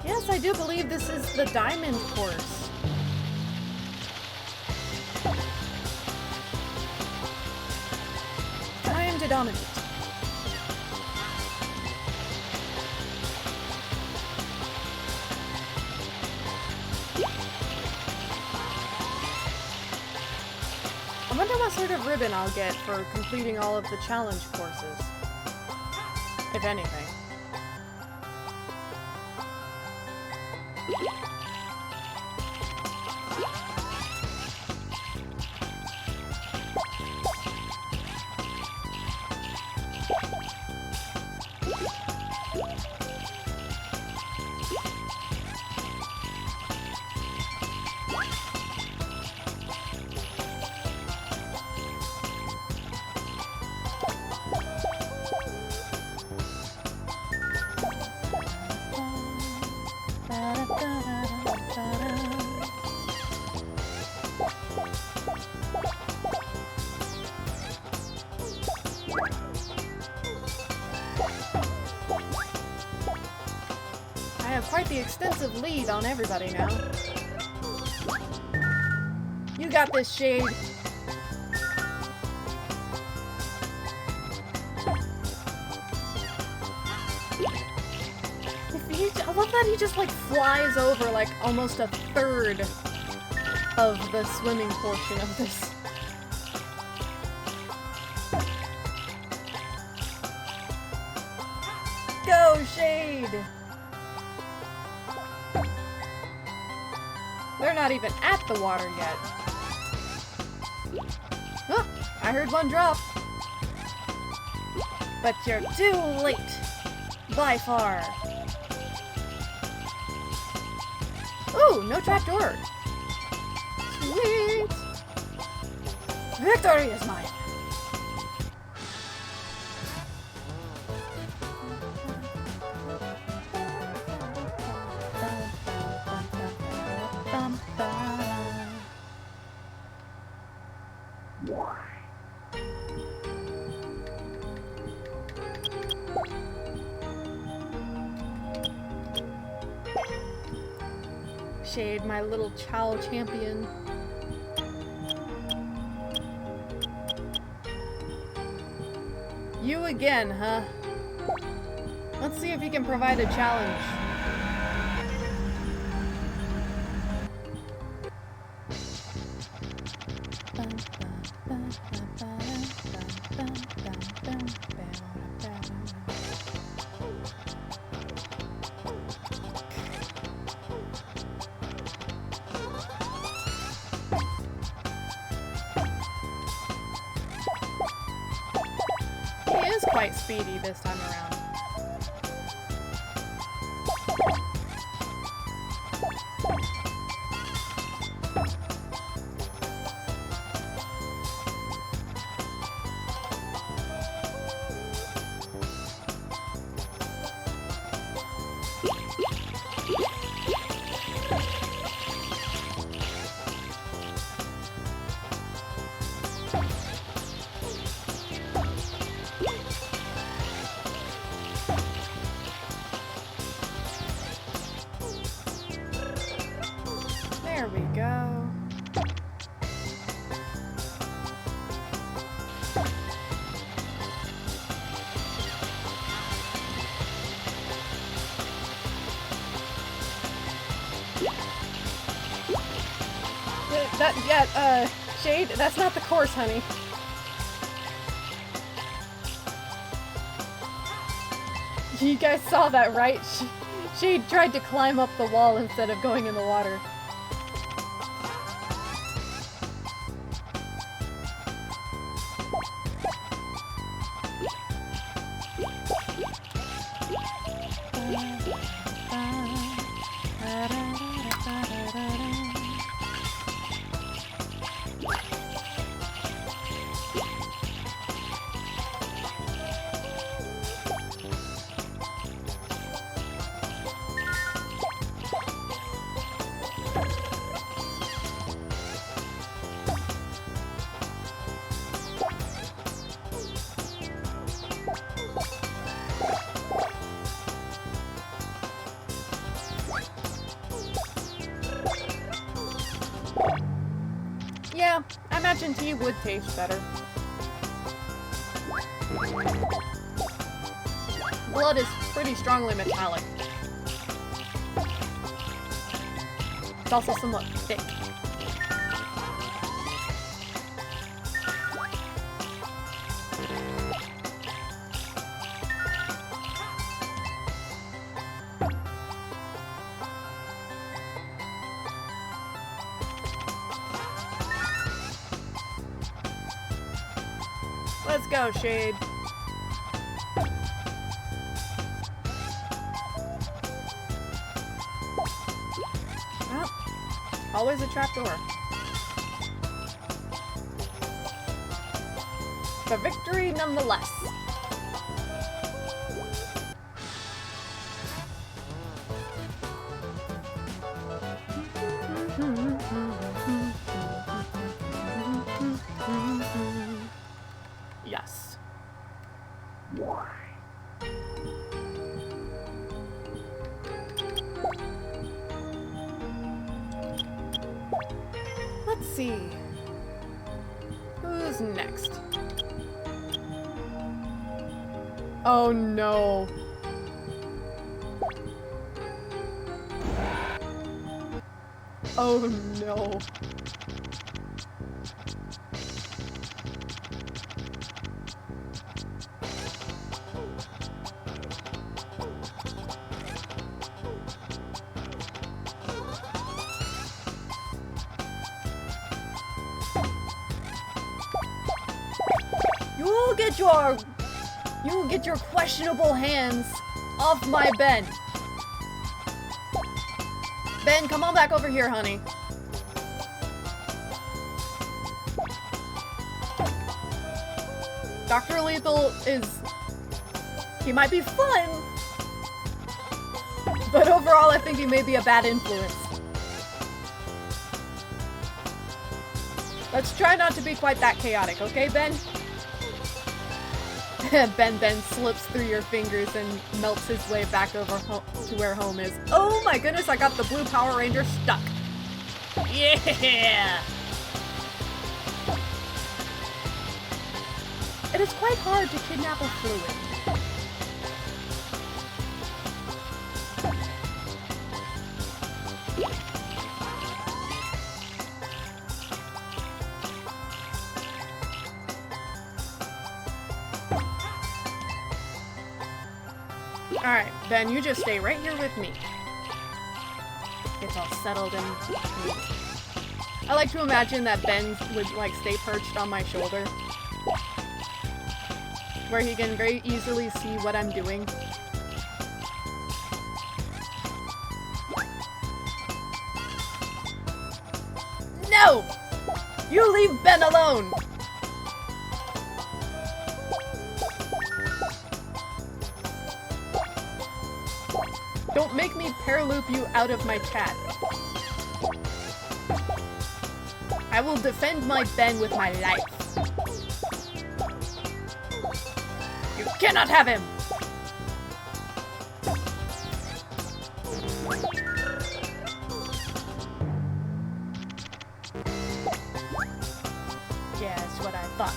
A: Yes, I do believe this is the diamond course. Time to dominate. wonder what sort of ribbon I'll get for completing all of the challenge courses. If anything. I have quite the extensive lead on everybody now. You got this, Shade. I love that he just like flies over like almost a third of the swimming portion of this. Go, Shade! They're not even at the water yet. Oh, I heard one drop. But you're too late. By far. Ooh, no trapdoor. Sweet. Victory is mine. Shade, my little Chao champion. You again, huh? Let's see if you can provide a challenge. He is quite speedy this time around. There we go. Shade, that's not the course, honey. You guys saw that, right? Shade tried to climb up the wall instead of going in the water. Yeah, I imagine tea would taste better. Blood is pretty strongly metallic. It's also somewhat thick. go, Shade. Well, always a trapdoor. But victory nonetheless. Yes. Let's see. Who's next? Oh no. Oh no. You will get your questionable hands off my Ben. Ben, come on back over here, honey. Dr. Lethal he might be fun, but overall I think he may be a bad influence. Let's try not to be quite that chaotic, okay, Ben? Ben slips through your fingers and melts his way back over to where home is. Oh my goodness, I got the blue Power Ranger stuck. Yeah! It is quite hard to kidnap a fluid. Alright, Ben, you just stay right here with me. It's all settled and neat. I like to imagine that Ben would, like, stay perched on my shoulder, where he can very easily see what I'm doing. No! You leave Ben alone! Don't make me paraloop you out of my chat. I will defend my Ben with my life. You cannot have him! Yeah, that's what I thought.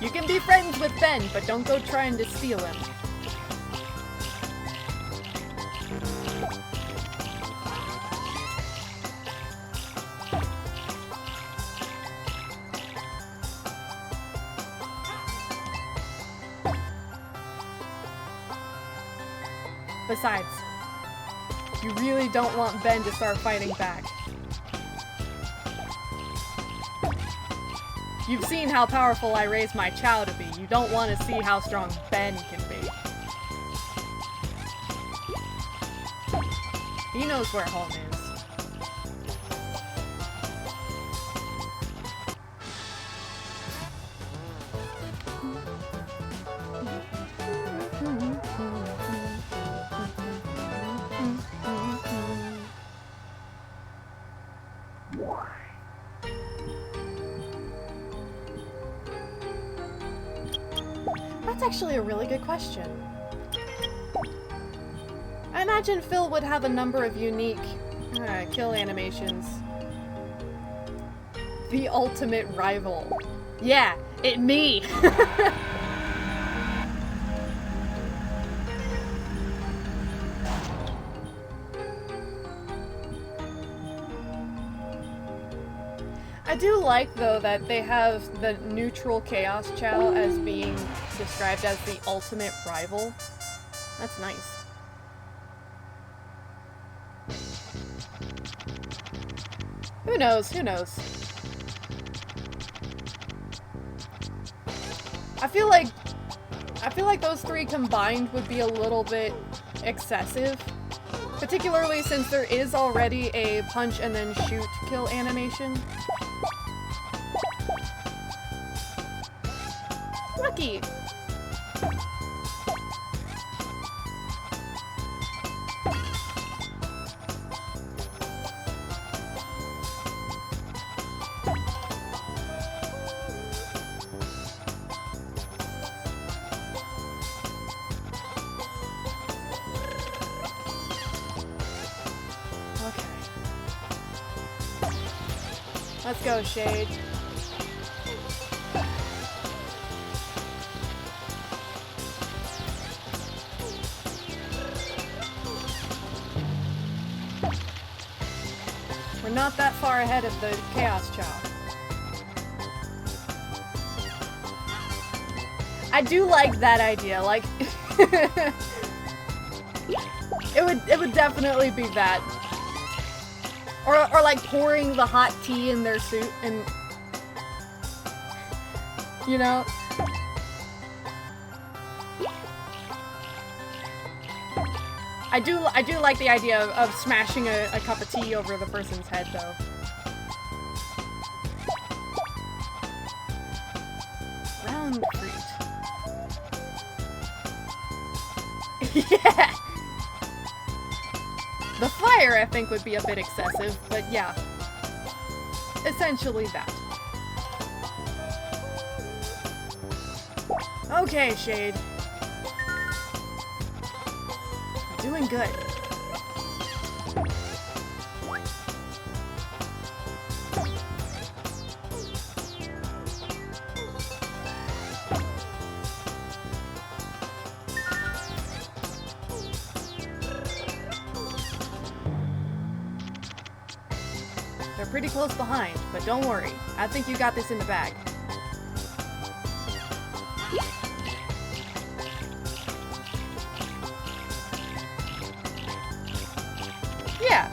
A: You can be friends with Ben, but don't go trying to steal him. Besides, you really don't want Ben to start fighting back. You've seen how powerful I raise my Chao to be. You don't want to see how strong Ben can be. He knows where home is. That's actually a really good question. I imagine Phil would have a number of unique kill animations. The ultimate rival. Yeah, it me! I do like, though, that they have the neutral Chaos Chao as being described as the ultimate rival. That's nice. Who knows? Who knows? I feel like those three combined would be a little bit excessive. Particularly since there is already a punch and then shoot kill animation. Lucky! Let's go, Shade. We're not that far ahead of the Chaos Chow. I do like that idea, like it would definitely be that. Or like pouring the hot tea in their suit and, you know? I do like the idea of smashing a cup of tea over the person's head, though. Round fruit. Yeah! The fire, I think, would be a bit excessive, but yeah. Essentially that. Okay, Shade. You're doing good. They're pretty close behind, but don't worry. I think you got this in the bag. Yeah.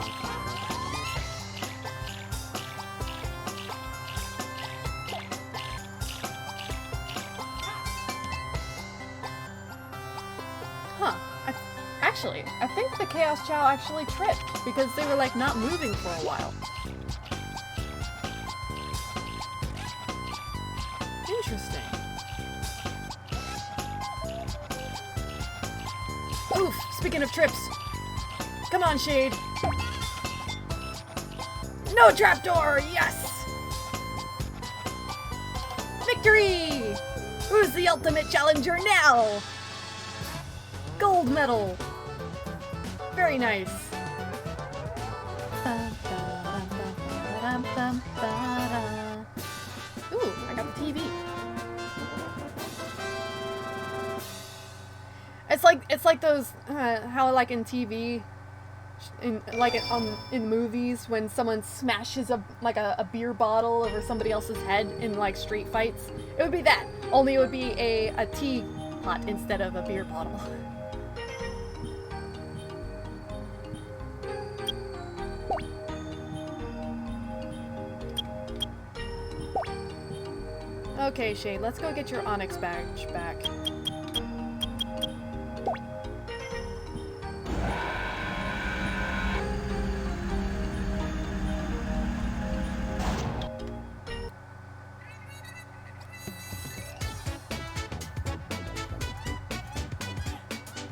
A: Huh. Actually, I think the Chaos Chow actually tripped because they were like not moving for a while. Interesting. Oof, speaking of trips. Come on, Shade. No trapdoor, yes! Victory! Who's the ultimate challenger now? Gold medal. Very nice. Ooh, I got the TV. It's like those how like in TV, in movies when someone smashes a beer bottle over somebody else's head in like street fights. It would be that. Only it would be a tea pot instead of a beer bottle. Okay, Shade, let's go get your Onyx badge back.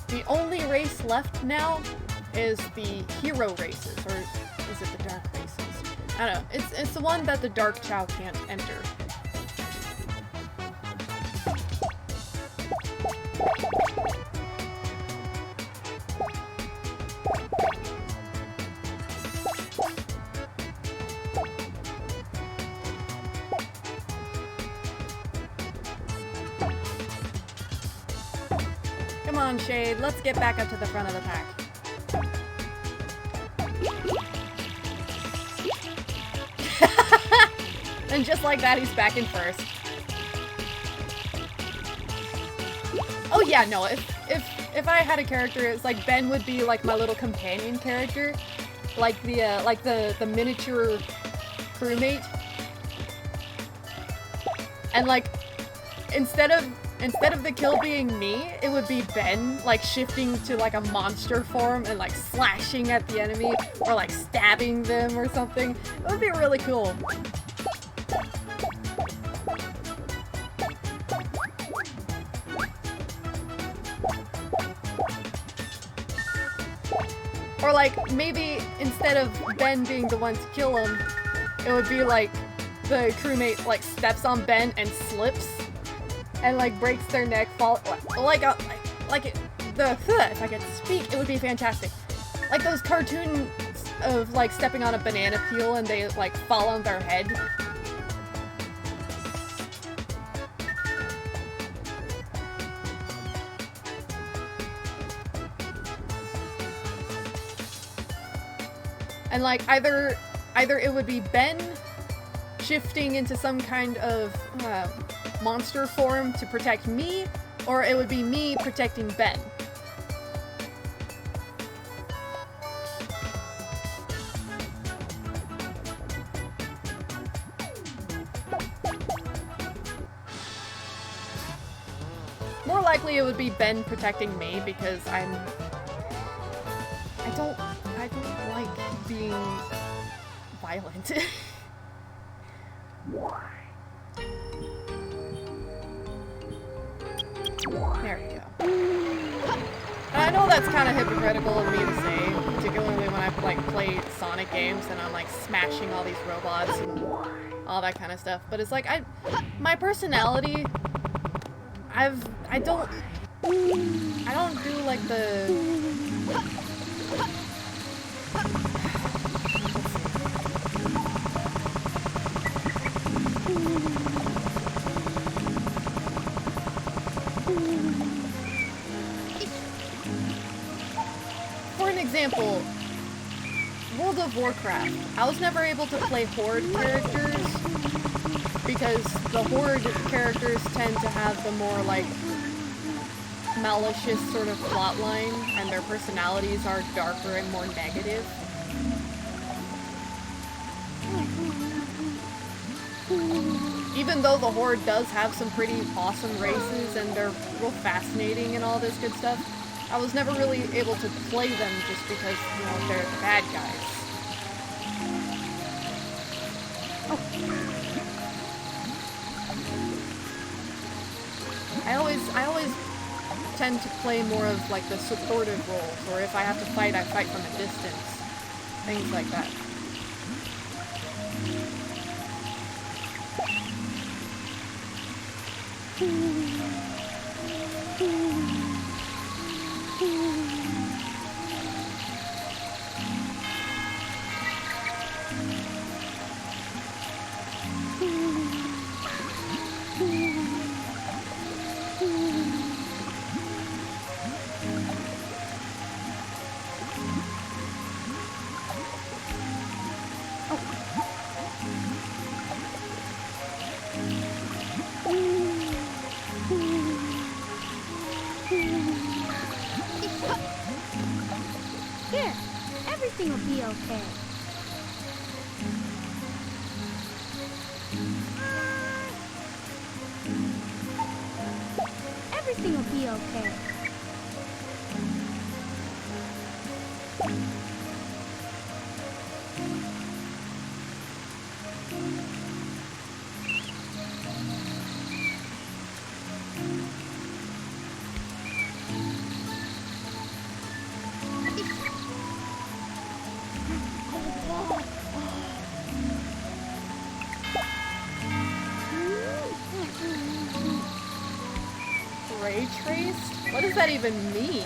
A: The only race left now is the hero races, or is it the dark races? I don't know. It's the one that the Dark Chow can't enter. Come on, Shade, let's get back up to the front of the pack. And just like that, he's back in first. Oh yeah, no, if I had a character, it's like Ben would be like my little companion character. Like the miniature crewmate. And like, instead of instead of the kill being me, it would be Ben, like, shifting to, like, a monster form and, like, slashing at the enemy or, like, stabbing them or something. It would be really cool. Or, like, maybe instead of Ben being the one to kill him, it would be, like, the crewmate, like, steps on Ben and slips and, like, breaks their neck, if I could speak, it would be fantastic. Like those cartoons of, like, stepping on a banana peel and they, like, fall on their head. And, like, either it would be Ben shifting into some kind of monster form to protect me, or it would be me protecting Ben. More likely it would be Ben protecting me because I don't like being violent. There we go. And I know that's kind of hypocritical of me to say, particularly when I, like, play Sonic games and I'm, like, smashing all these robots and all that kind of stuff. But it's like, my personality, I don't do, like, for an example, World of Warcraft. I was never able to play Horde characters because the Horde characters tend to have the more, like, malicious sort of plotline, and their personalities are darker and more negative. Even though the Horde does have some pretty awesome races and they're real fascinating and all this good stuff, I was never really able to play them just because, you know, they're the bad guys. I always tend to play more of, like, the supportive roles, or if I have to fight, I fight from a distance. Things like that.
B: Here, everything will be okay. Everything will be okay.
A: Ray traced? What does that even mean?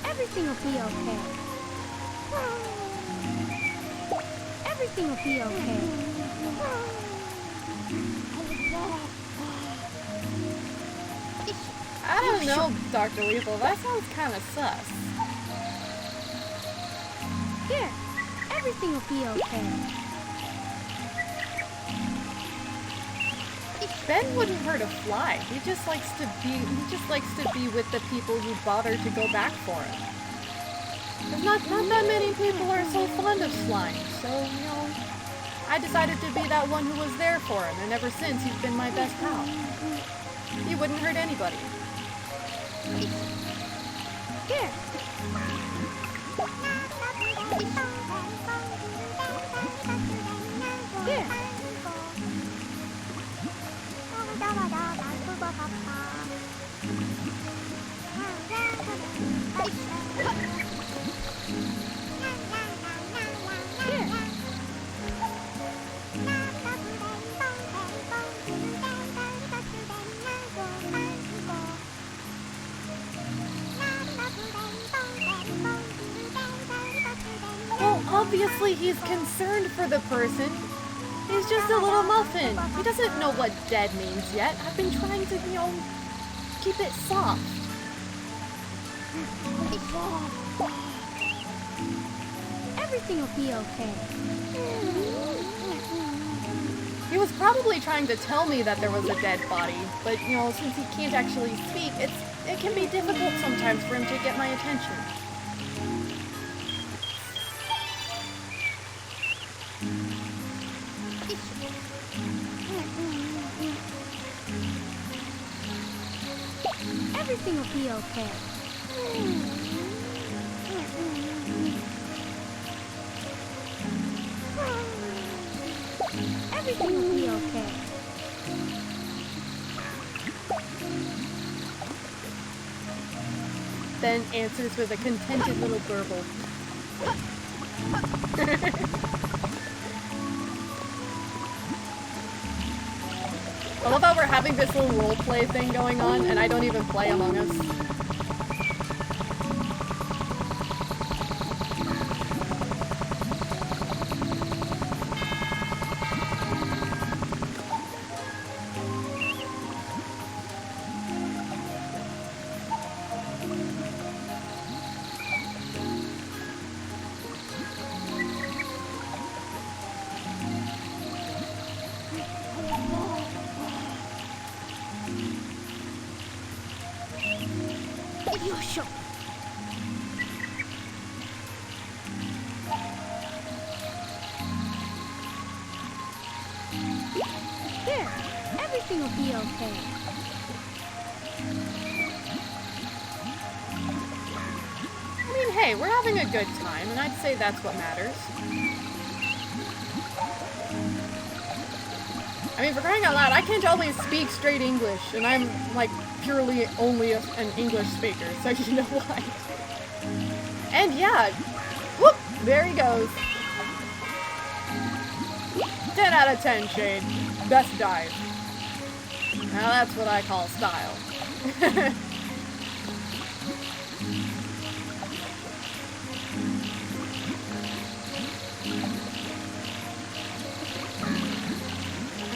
B: Everything will be okay. Everything will be okay.
A: I don't know, Dr. Lethal. That sounds kind of sus.
B: Here, everything will be okay.
A: Ben wouldn't hurt a fly. He just likes to be with the people who bother to go back for him. There's not that many people are so fond of slime, so, you know, I decided to be that one who was there for him, and ever since he's been my best pal. He wouldn't hurt anybody.
B: Here. Here.
A: Well, obviously he's concerned for the person. He's just a little muffin. He doesn't know what dead means yet. I've been trying to, you know, keep it soft.
B: Everything will be okay.
A: He was probably trying to tell me that there was a dead body, but, you know, since he can't actually speak, it can be difficult sometimes for him to get my attention.
B: Everything will be okay. Everything will be okay.
A: Ben answers with a contented little burble. I love how we're having this little roleplay thing going on, and I don't even play Among Us.
B: Yosho. Here, everything will be okay.
A: I mean, hey, we're having a good time, and I'd say that's what matters. I mean, for crying out loud, I can't always speak straight English, and I'm, like, purely only an English speaker, so you know what? And yeah, whoop, there he goes. 10 out of 10, Shade. Best dive. Now that's what I call style.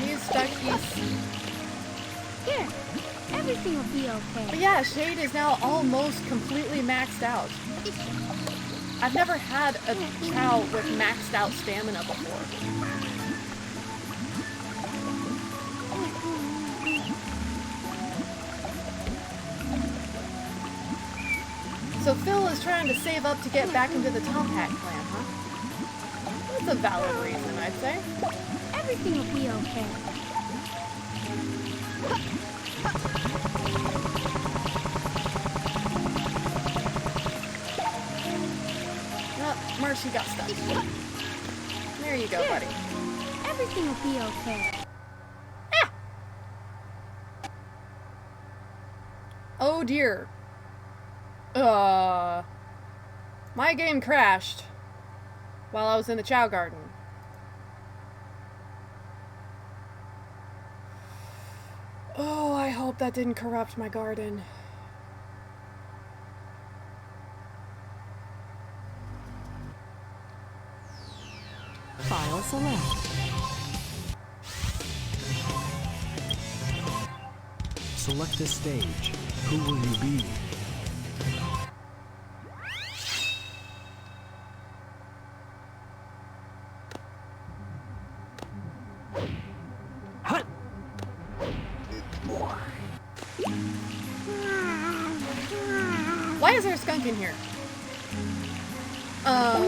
A: He's stuck,
B: Here, everything will be okay.
A: But yeah, Shade is now almost completely maxed out. I've never had a Chao with maxed out stamina before. So Phil is trying to save up to get back into the Top Hat clan, huh? That's a valid reason, I'd say.
B: Everything will be okay.
A: Oh, Marcy got stuck. There you go, buddy.
B: Everything will be okay.
A: Ah! Oh dear. My game crashed while I was in the Chao Garden. Oh, I hope that didn't corrupt my garden.
C: File select. Select a stage. Who will you be? Hut!
A: in here. Oh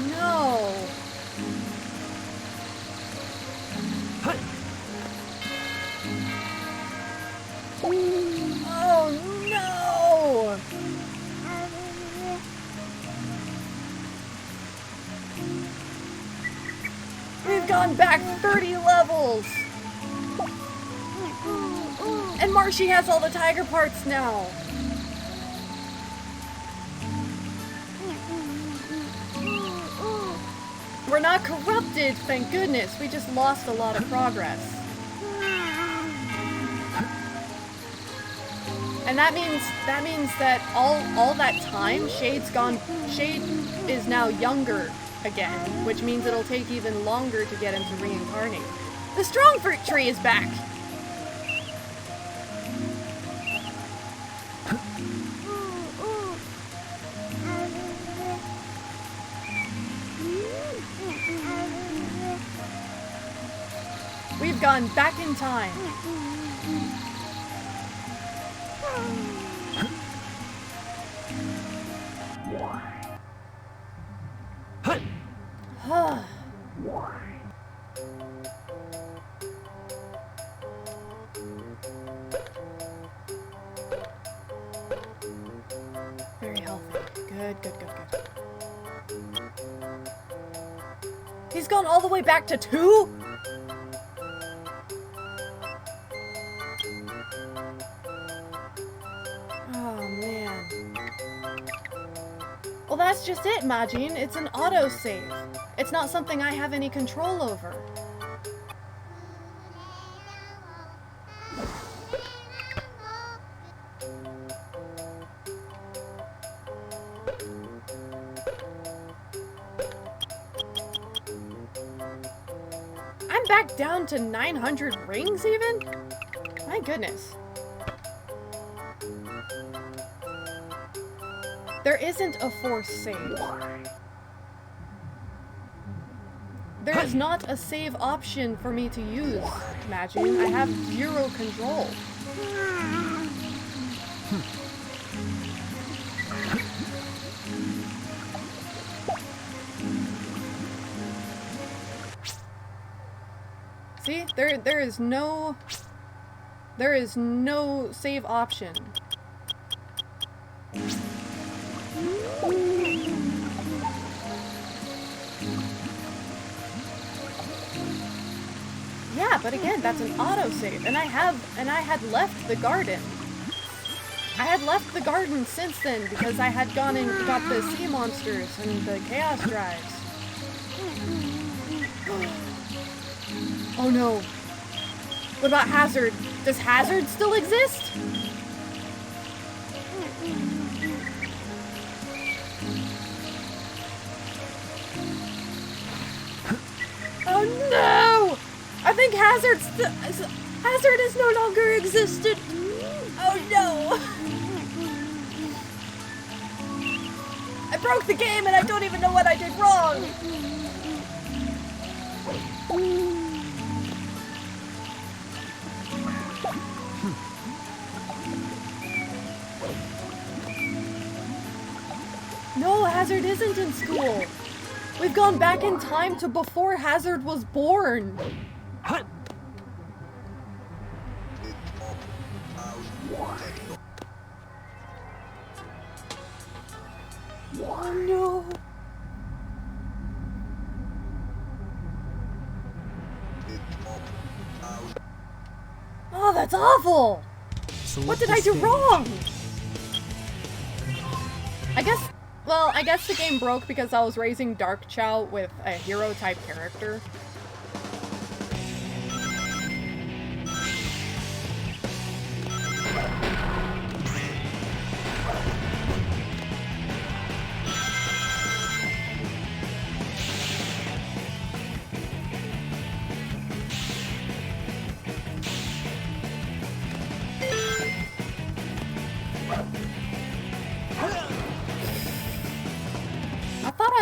A: no. Oh no. We've gone back 30 levels. And Marshy has all the tiger parts now. We're not corrupted, thank goodness. We just lost a lot of progress. And that means that all that time, Shade is now younger again, which means it'll take even longer to get him to reincarnate. The strong fruit tree is back. We've gone back in time. Very healthy. Good. He's gone all the way back to 2? Oh, man. Well, that's just it, Majin. It's an autosave. It's not something I have any control over. I'm back down to 900 rings, even? My goodness. There isn't a force save. There is not a save option for me to use, Majin. I have 0 control. See? There is no save option. Yeah, but again, that's an autosave, and I had left the garden. I had left the garden since then because I had gone and got the sea monsters and the chaos drives. Oh no. What about Hazard? Does Hazard still exist? Oh no! I think Hazard is no longer existed. Oh no! I broke the game and I don't even know what I did wrong. No, Hazard isn't in school. We've gone back in time to before Hazard was born. Oh no. Oh, that's awful. What did I do wrong? I guess the game broke because I was raising Dark Chao with a hero type character.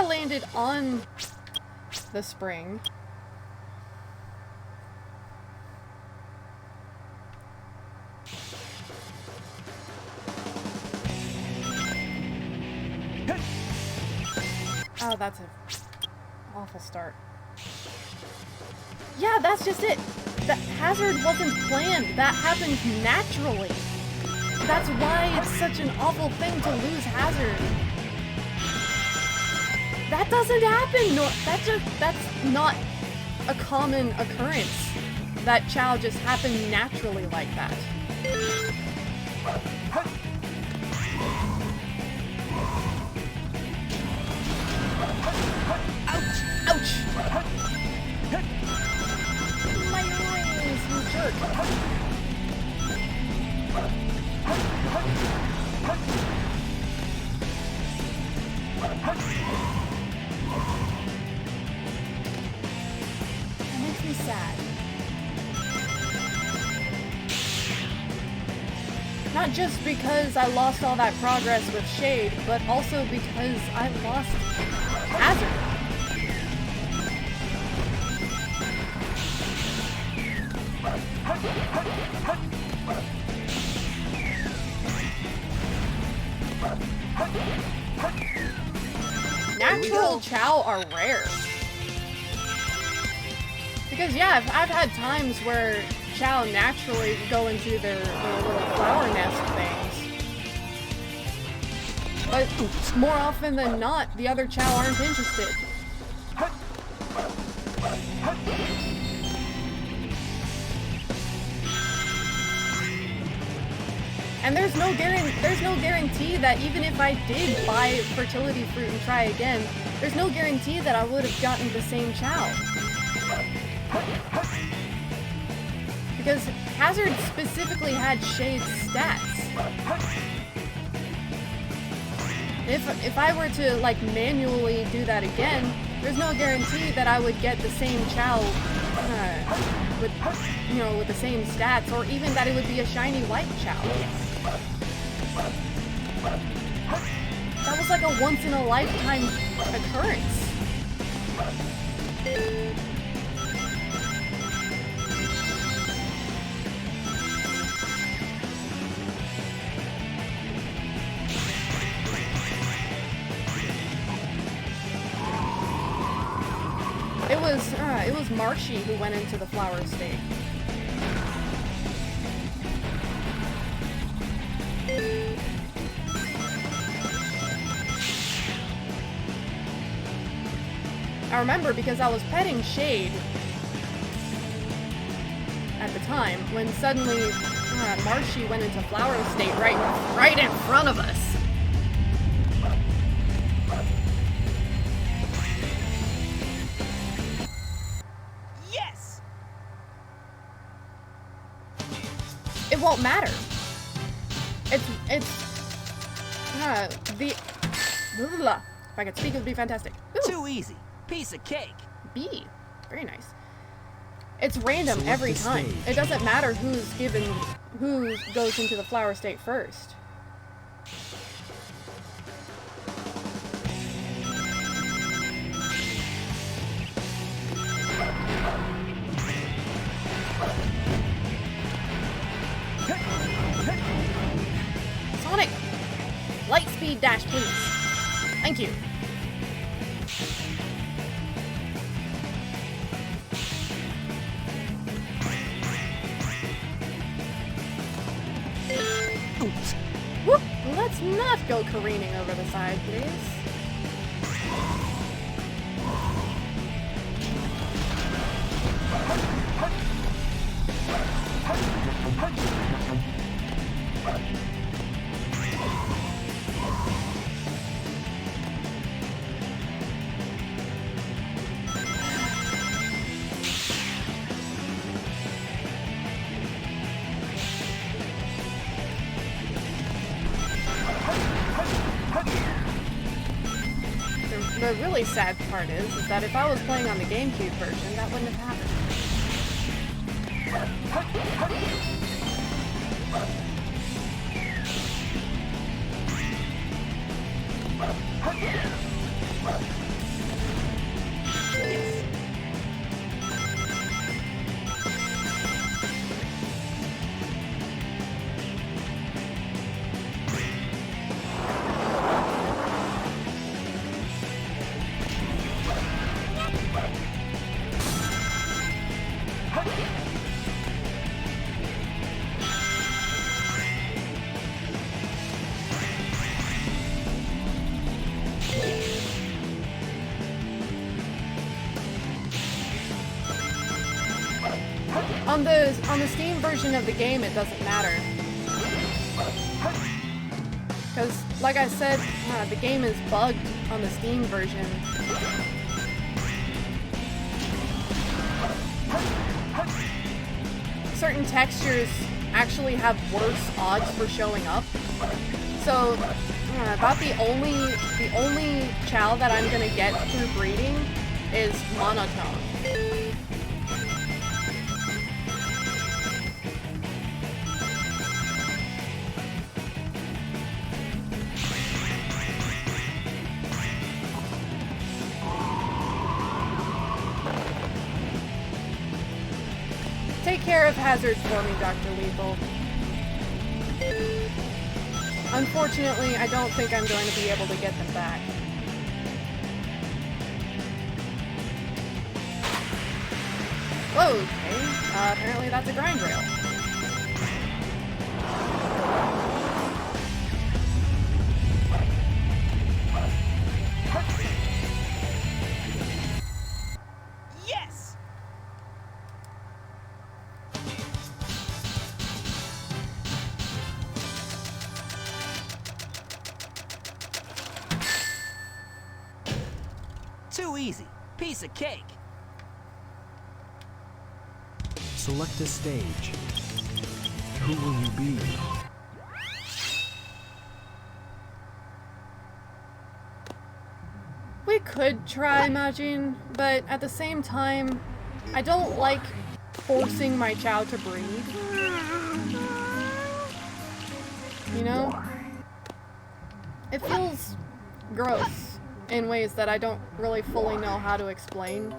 A: Landed on the spring. Oh, that's an awful start. Yeah, that's just it. That hazard wasn't planned. That happened naturally. That's why it's such an awful thing to lose hazard. That doesn't happen. No, that's not a common occurrence. That Chao just happened naturally like that. Ouch! Ouch! My rings, you jerk! That makes me sad. Not just because I lost all that progress with Shade, but also because I lost Hazard. Natural Chao are rare. Because yeah, I've had times where Chao naturally go into their little flower nest things. But more often than not, the other Chao aren't interested. And there's no guarantee that even if I did buy fertility fruit and try again, there's no guarantee that I would have gotten the same Chao. Because Hazard specifically had Shade's stats. If I were to like manually do that again, there's no guarantee that I would get the same Chao with the same stats, or even that it would be a shiny white Chao. That was like a once in a lifetime occurrence. It was Marshy who went into the flower state. I remember because I was petting Shade at the time when suddenly Marshy went into flower state right in front of us. It won't matter. If I could speak, it would be fantastic. Ooh.
D: Too easy. Piece of cake.
A: B. Very nice. It's random
C: Select
A: every
C: the
A: time.
C: stage.
A: It doesn't matter who goes into the flower state first. Sonic! Light speed dash, please. Thank you.
D: Oops.
A: Whoop! Let's not go careening over the side, please. The really sad part is that if I was playing on the GameCube version, that wouldn't have happened. On the Steam version of the game, it doesn't matter. Because, like I said, the game is bugged on the Steam version. Certain textures actually have worse odds for showing up. So, about the only Chao that I'm gonna get through breeding is monotone. Take care of hazards for me, Dr. Lethal. Unfortunately, I don't think I'm going to be able to get them back. Whoa, okay. Apparently that's a grind rail.
D: Yes! Too easy. Piece of cake.
C: Select a stage. Who will you be?
A: We could try Majin, but at the same time, I don't like forcing my Chao to breed. You know? It feels gross in ways that I don't really fully know how to explain.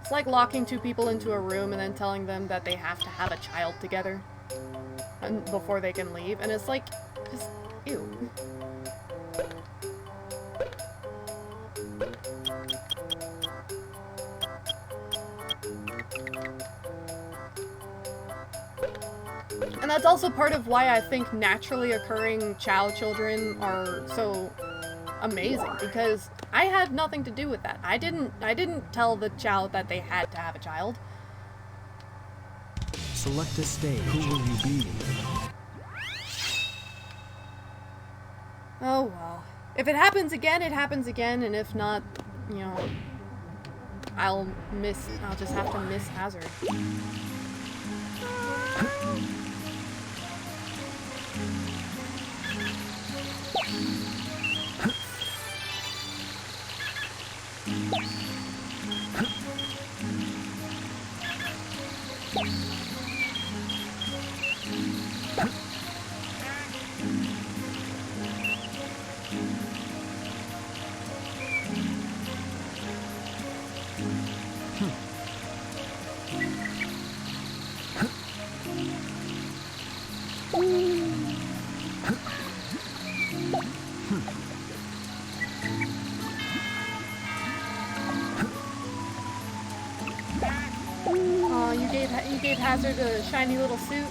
A: It's like locking two people into a room and then telling them that they have to have a child together before they can leave, and it's like, just, ew. And that's also part of why I think naturally occurring Chao children are so amazing, because I had nothing to do with that. I didn't tell the Chao that they had to have a child.
C: Select a stage. Who will you be?
A: Oh well. If it happens again, it happens again, and if not, you know, I'll just have to miss Hazard. You gave Hazard a shiny little suit.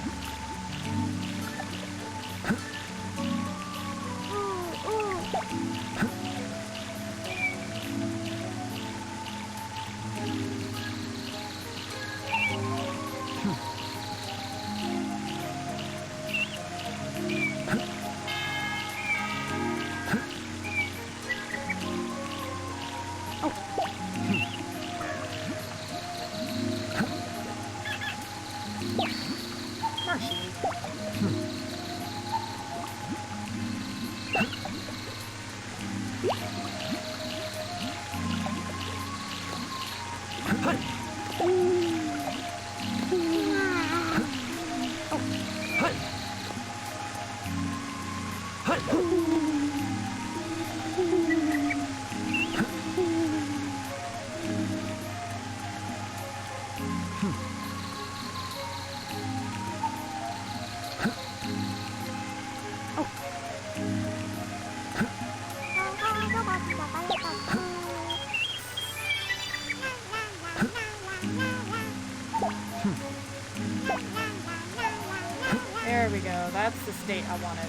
A: There we go. That's the state I wanted.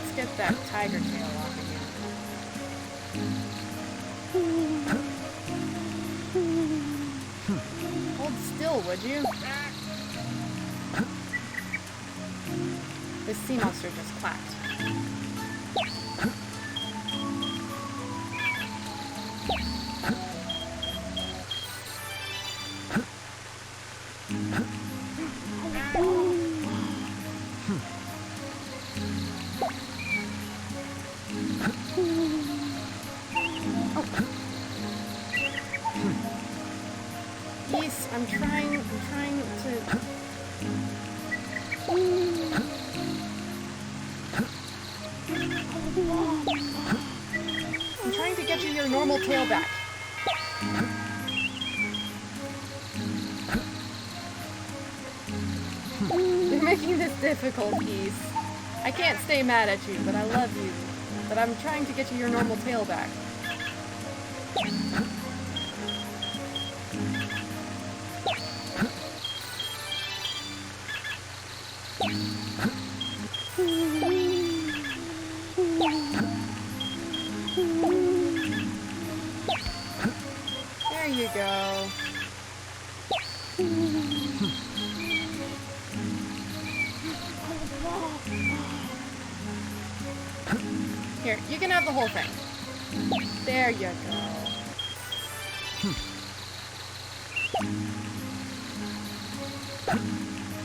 A: let's get that tiger tail off again. Hold still, would you? This sea monster just clapped. Yes, I'm trying to... I'm trying to get you your normal tail back. You're making this difficult, Geese. I can't stay mad at you, but I love you. But I'm trying to get you your normal tail back. There you go. Here, you can have the whole thing. There you go.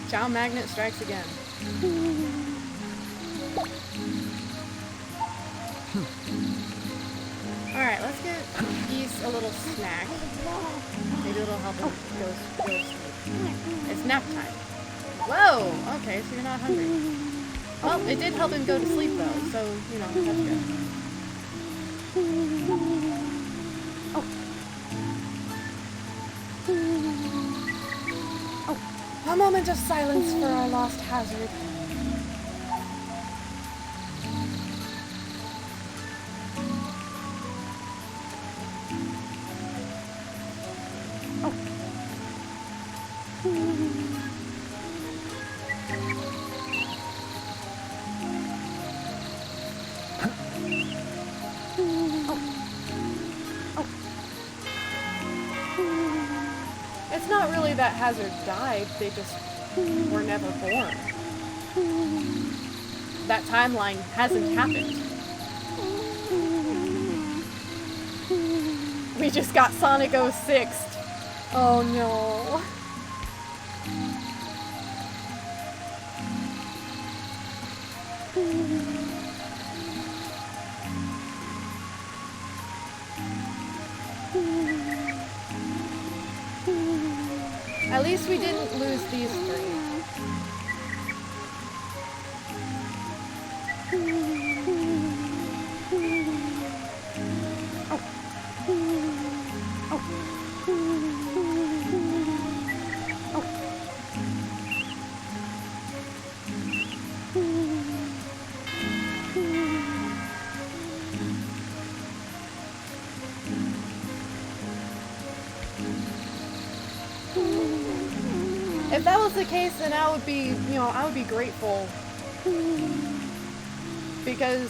A: Chao Magnet strikes again. Alright, let's get Geese a little snack. Maybe it'll help him go sleep. It's nap time. Whoa! Okay, so you're not hungry. Well, it did help him go to sleep though, so, you know, that's good. Oh. Oh. A moment of silence for our lost hazard. It's not really that Hazard died, they just were never born. That timeline hasn't happened. We just got Sonic 06'd. Oh no. At least we didn't lose these three. If that was the case, then I would be, I would be grateful. Because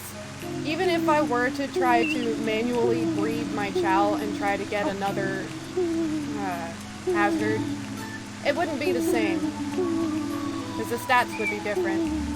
A: even if I were to try to manually breed my Chao and try to get another hazard, it wouldn't be the same. Because the stats would be different.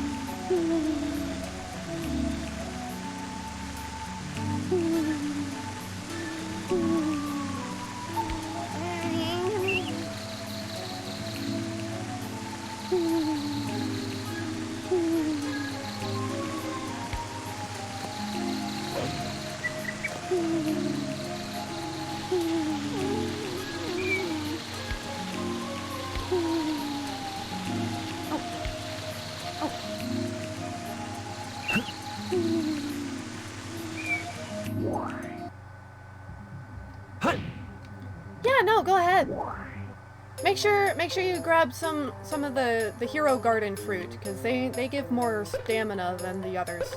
A: Yeah, no, go ahead. Make sure you grab some of the Hero Garden fruit, because they give more stamina than the others.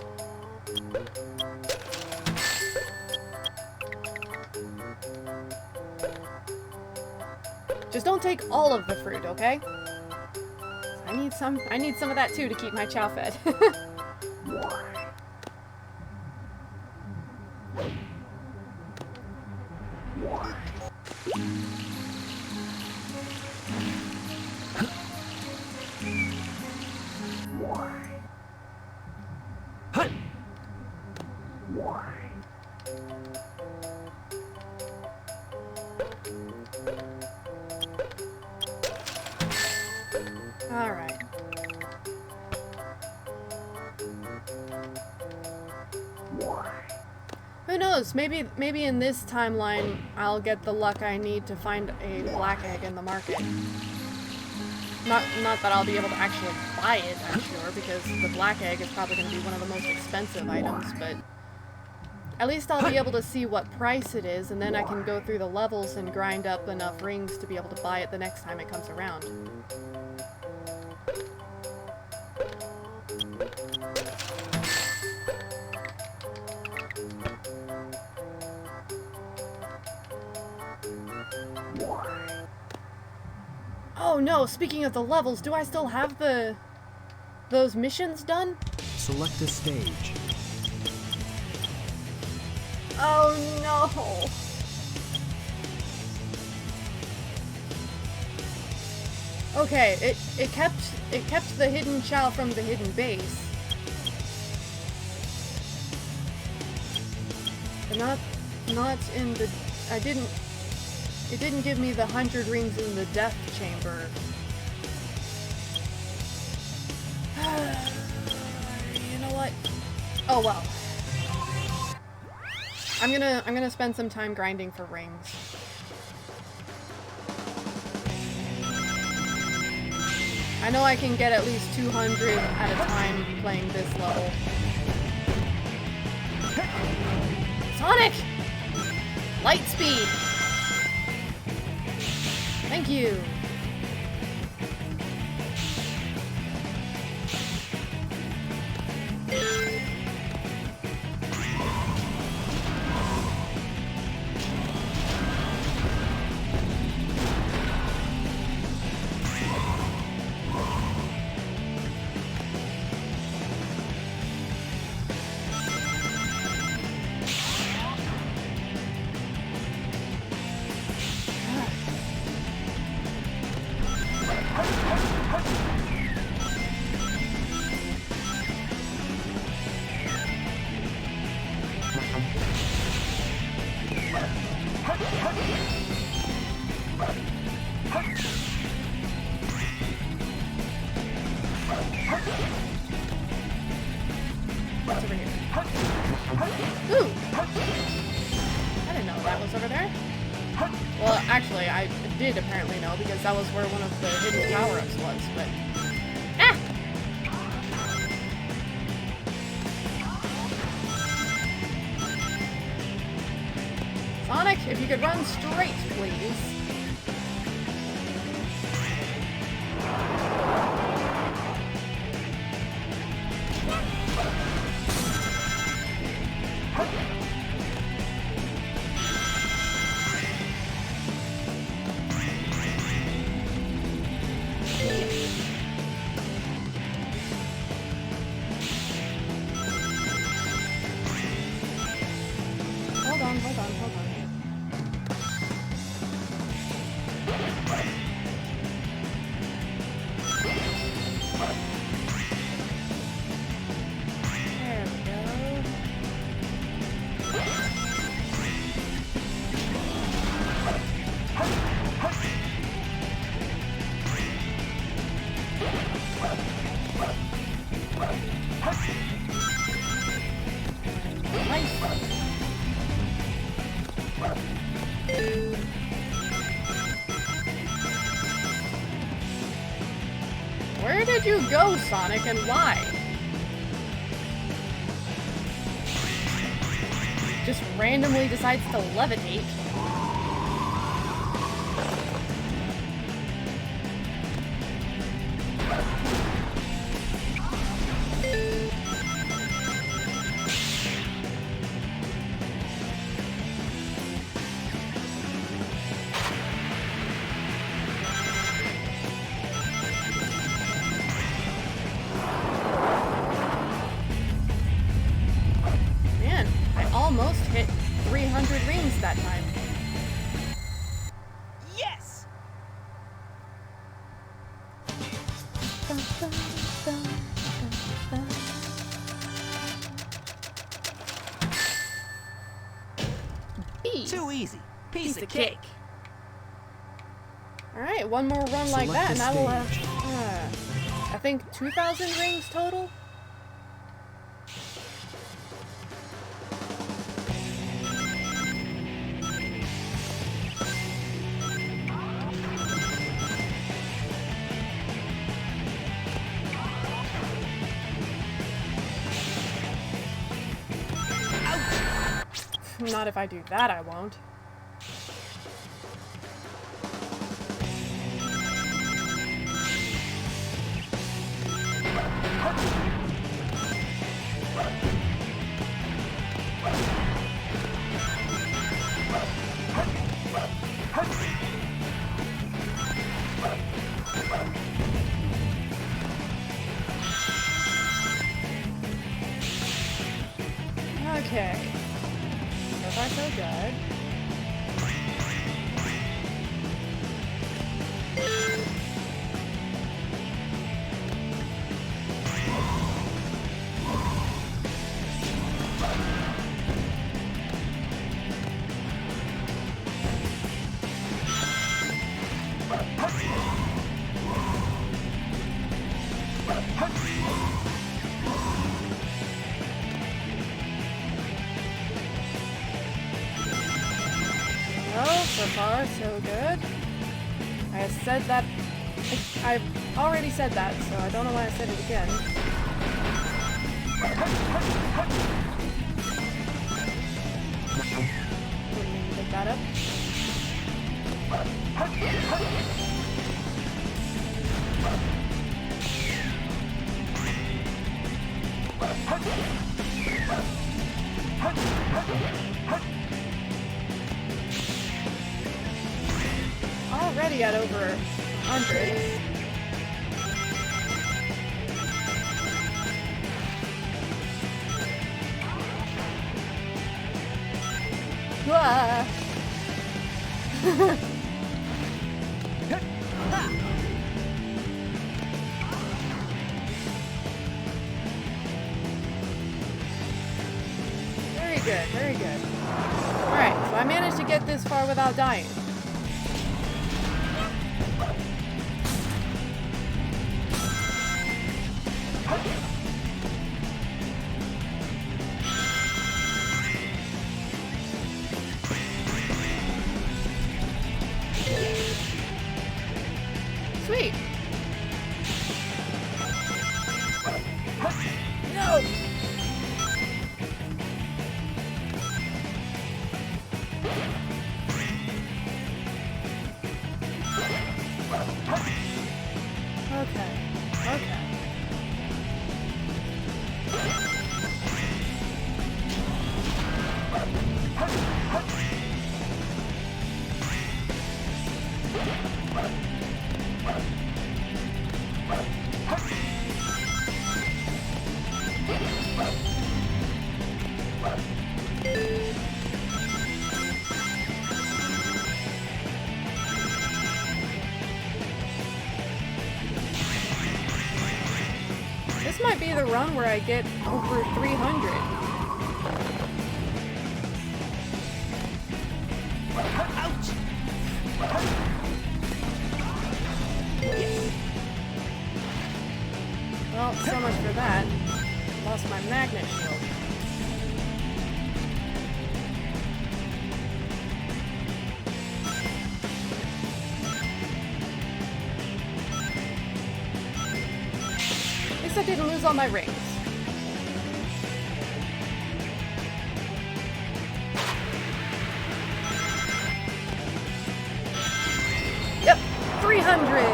A: Just don't take all of the fruit, okay? I need some of that too to keep my Chao fed. Alright. Who knows? Maybe in this timeline I'll get the luck I need to find a black egg in the market. Not that I'll be able to actually buy it, I'm sure, because the black egg is probably going to be one of the most expensive items, but at least I'll be able to see what price it is, and then I can go through the levels and grind up enough rings to be able to buy it the next time it comes around. Oh no, speaking of the levels, do I still have those missions done?
C: Select a stage.
A: Oh no. Okay, it kept the hidden Chao from the hidden base. But not in the it didn't give me the 100 rings in the death chamber. You know what? Oh well. I'm gonna spend some time grinding for rings. I know I can get at least 200 at a time playing this level. Sonic! Light speed! Thank you! What's over here? Ooh! I didn't know that was over there. Well, actually, I did apparently know, because that was where one of the hidden power-ups was, but... Ah! Sonic, if you could run straight, please. Hold on. There we go. Nice. Where did you go, Sonic, and why? Just randomly decides to levitate. Man, I almost hit 300 rings that time.
D: Yes!
A: cheese.
D: Too easy. Piece of cake.
A: Alright, one more run like
C: Select
A: that,
C: a
A: and I will have,
C: stage.
A: I think 2,000 rings total? Not if I do that, I won't. Okay. So far, so good. Well, so far, so good. I said that. I've already said that, so I don't know why I said it again. Didn't mean to pick that up. Already at over 100. Ah. Very good, very good. Alright, so I managed to get this far without dying. Sweet. No. Okay. Okay. This might be the run where I get over 300.
D: Ouch!
A: Well, so much for that. Lost my magnet shield. At least I didn't lose all my rings. Yep, 300!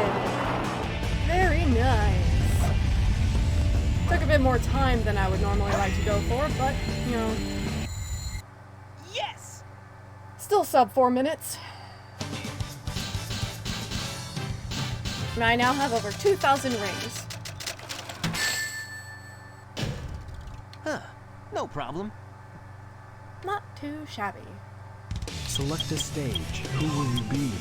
A: Very nice. Took a bit more time than I would normally like to go for, but, you know,
D: Yes!
A: still sub 4 minutes. And I now have over 2,000 rings.
D: Huh. No problem.
A: Not too shabby.
C: Select a stage. Who will you be?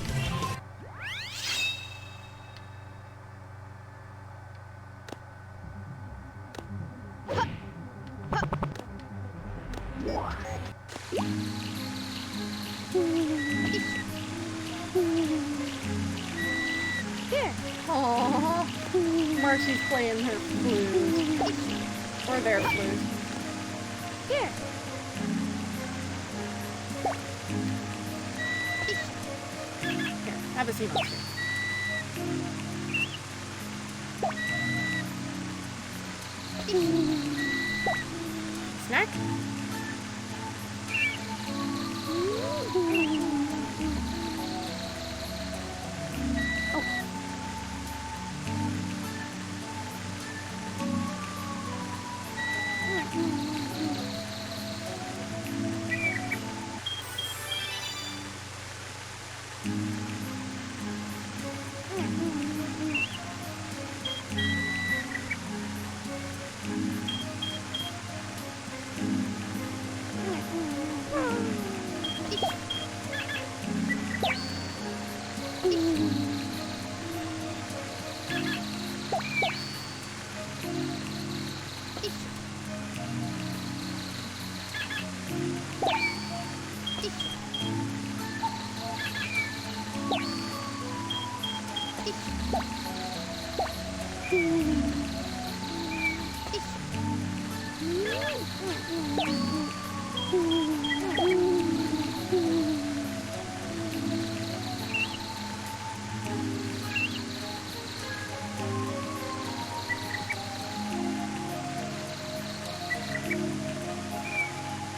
A: She's playing her flute. Or their flute.
B: Here.
A: Here, have a sea monster. Snack?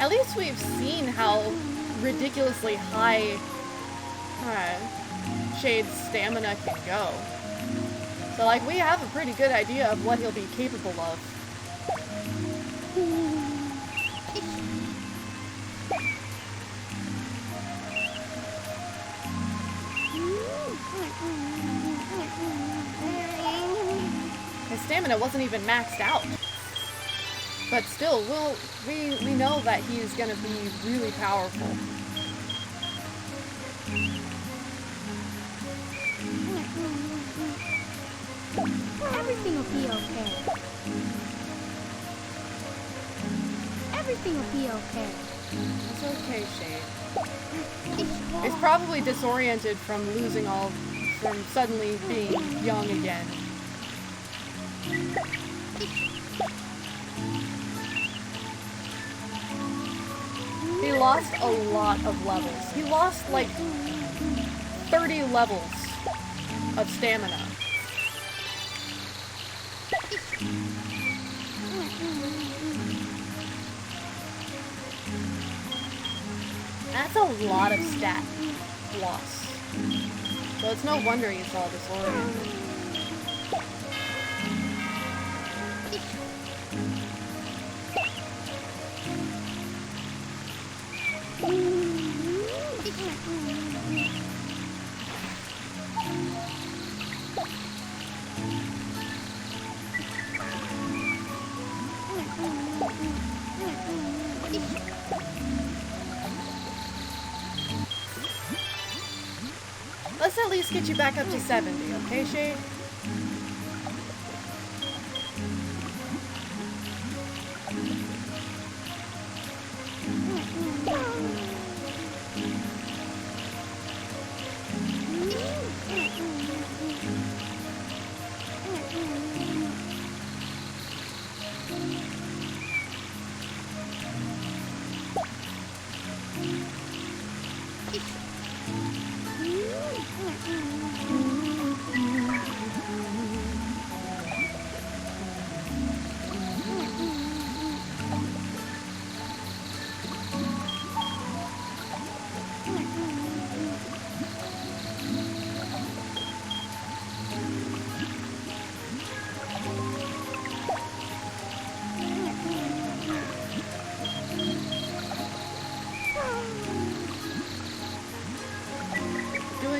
A: At least we've seen how ridiculously high Shade's stamina can go. So, like, we have a pretty good idea of what he'll be capable of. His stamina wasn't even maxed out. But still, we know that he's gonna be really powerful.
B: Everything will be okay. Everything will be okay.
A: It's okay, Shade. He's probably disoriented from from suddenly being young again. He lost a lot of levels. He lost like 30 levels of stamina. That's a lot of stat loss. So it's no wonder he's all disoriented. Let's at least get you back up to 70, okay, Shade?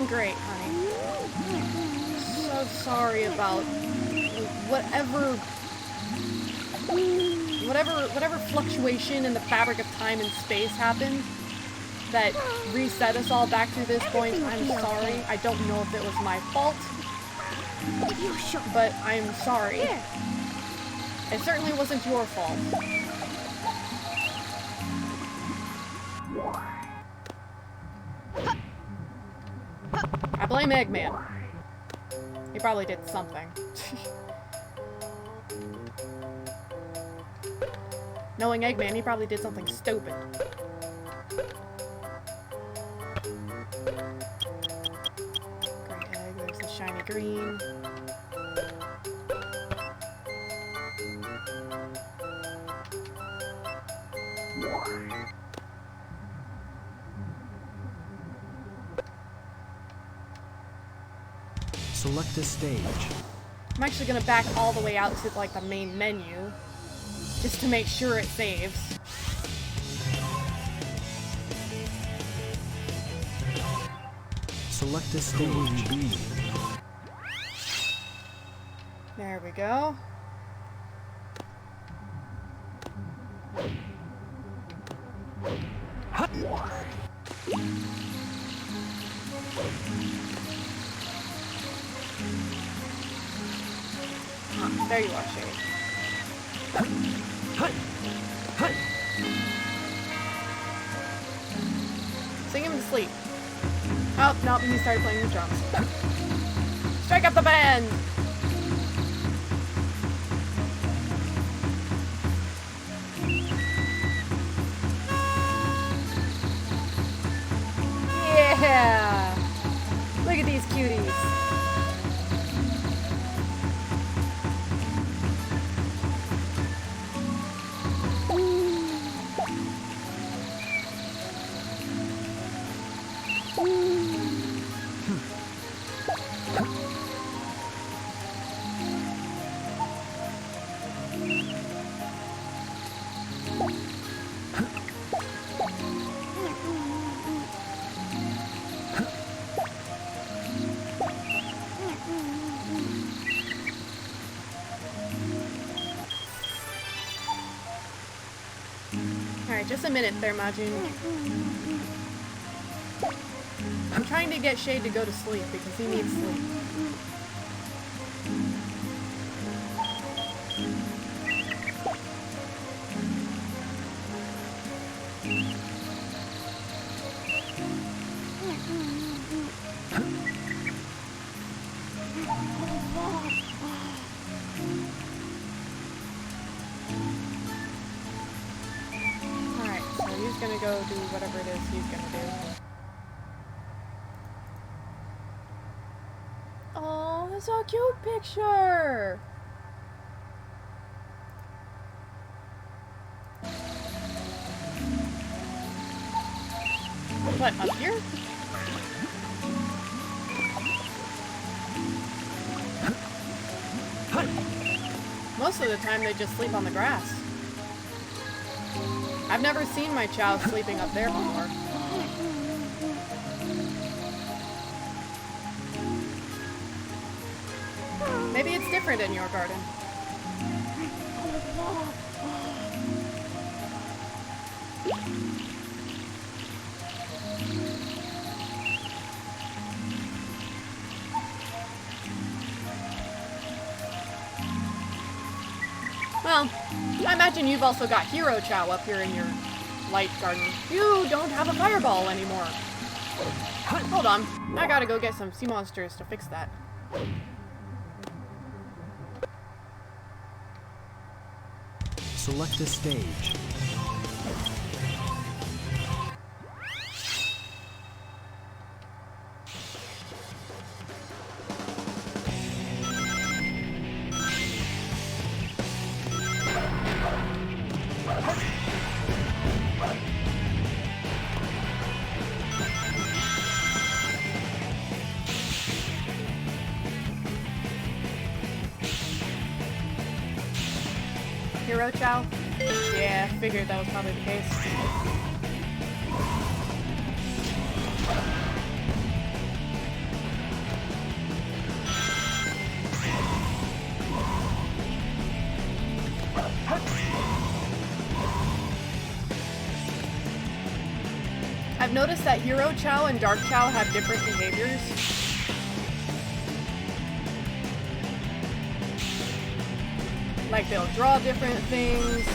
A: Great, honey. So sorry about whatever fluctuation in the fabric of time and space happened that reset us all back to this point. I'm sorry. I don't know if it was my fault, but I'm sorry. It certainly wasn't your fault. I blame Eggman. He probably did something. Knowing Eggman, he probably did something stupid. Great egg, there's the shiny green.
C: Select a stage.
A: I'm actually gonna back all the way out to like the main menu, just to make sure it saves.
C: Select a stage B.
A: There we go. There you are, Shade. Sing him to sleep. Oh, nope, he started playing the drums. Strike up the band! Yeah! Look at these cuties. Alright, just a minute there, Majin. I'm trying to get Shade to go to sleep because he needs sleep. Alright, so he's gonna go do whatever it is he's gonna do. Oh, that's a cute picture! What, up here? Most of the time they just sleep on the grass. I've never seen my Chao sleeping up there before. Maybe it's different in your garden. Well, I imagine you've also got Hero Chao up here in your light garden. You don't have a fireball anymore. Hold on, I gotta go get some sea monsters to fix that.
C: Select a stage.
A: Hero Chao? Yeah, figured that was probably the case. I've noticed that Hero Chao and Dark Chao have different behaviors. Like they'll draw different things.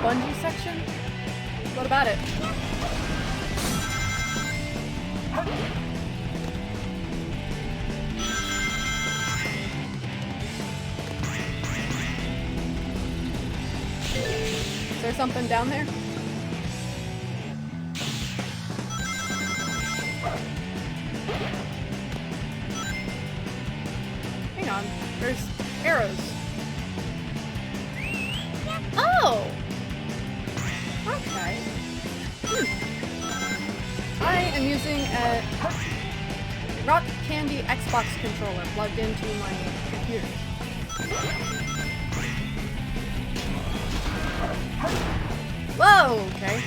A: bungee section? What about it? Is there something down there? Hang on. There's arrows. Oh! Okay. I am using a Rock Candy Xbox controller plugged into my computer. Whoa, okay.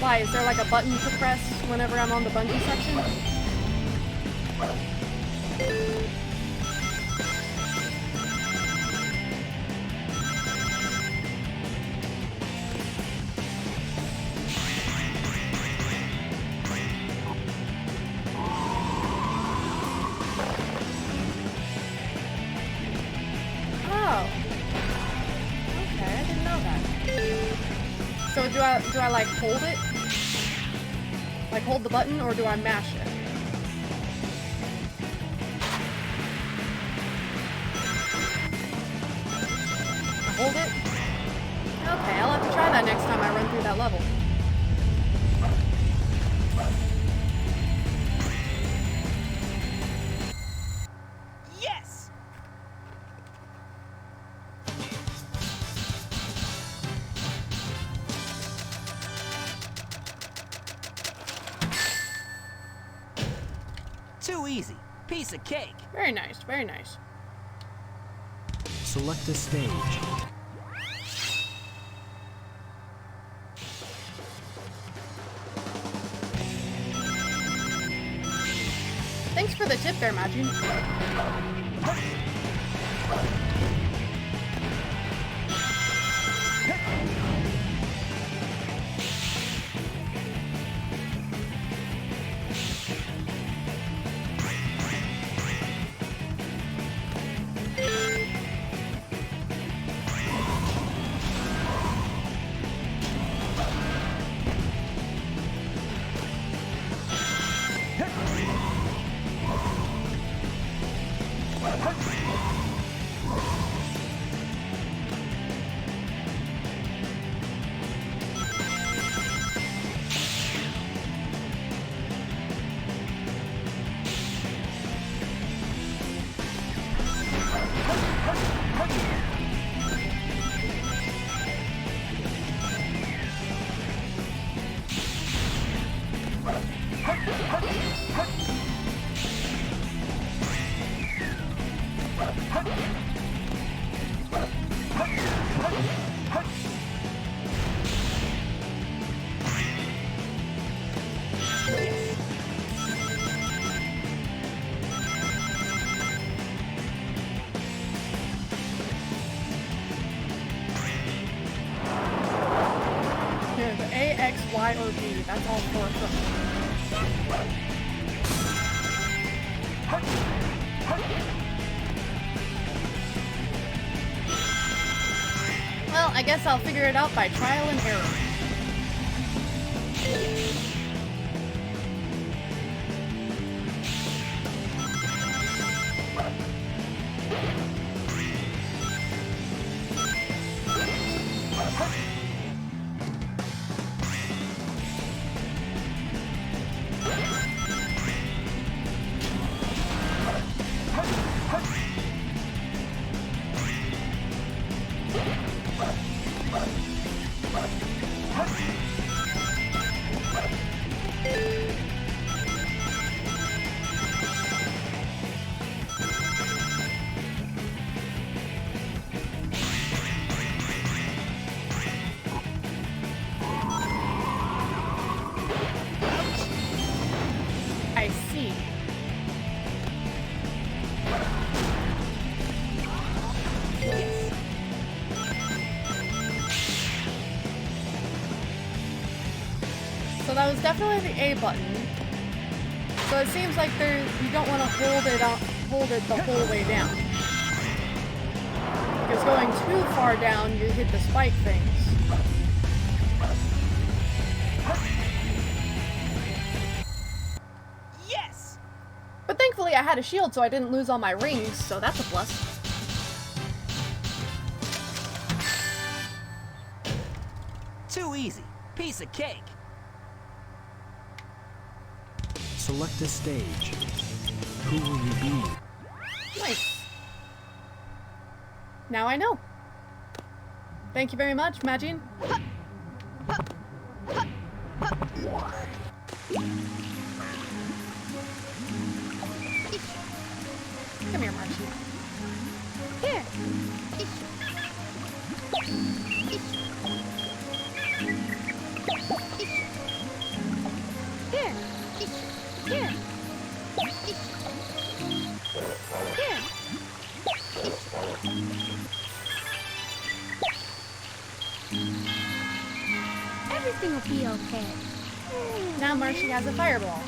A: Why, is there like a button to press whenever I'm on the bungee section? Oh. Okay, I didn't know that. So do I like hold it? Like hold the button, or do I mash it? I hold it? Okay, I'll have to try that next time I run through that level.
D: Yes! Too easy. Piece of cake.
A: Very nice, very nice.
C: Select a stage.
A: Thanks for the tip there, Majin. Here, the A, X, Y, or B. That's all four of them. Well, I guess I'll figure it out by trial and error. I see. So that was definitely the A button. So it seems like you don't want to hold it the whole way down. Because going too far down, you hit the spike things.
D: Yes!
A: But thankfully I had a shield so I didn't lose all my rings, so that's a plus.
D: Too easy. Piece of cake.
C: Select a stage. Who will you be?
A: Nice. Now I know. Thank you very much, Magine. Come here, Marchie.
B: Here. Here. Here. Here. Everything will be okay.
A: Now Marchie has a fireball.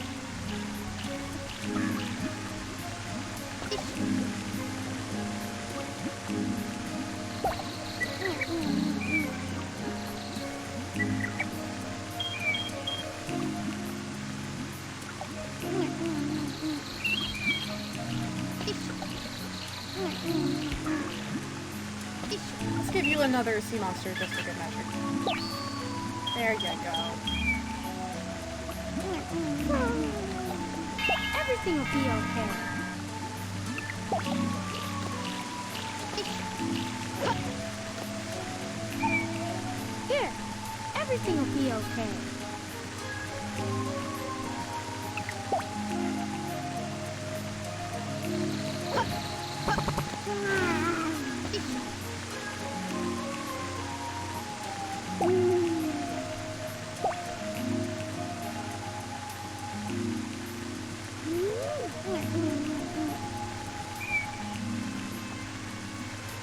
A: Let's give you another sea monster just for good measure. There you go.
B: Everything will be okay. Here. Everything will be okay.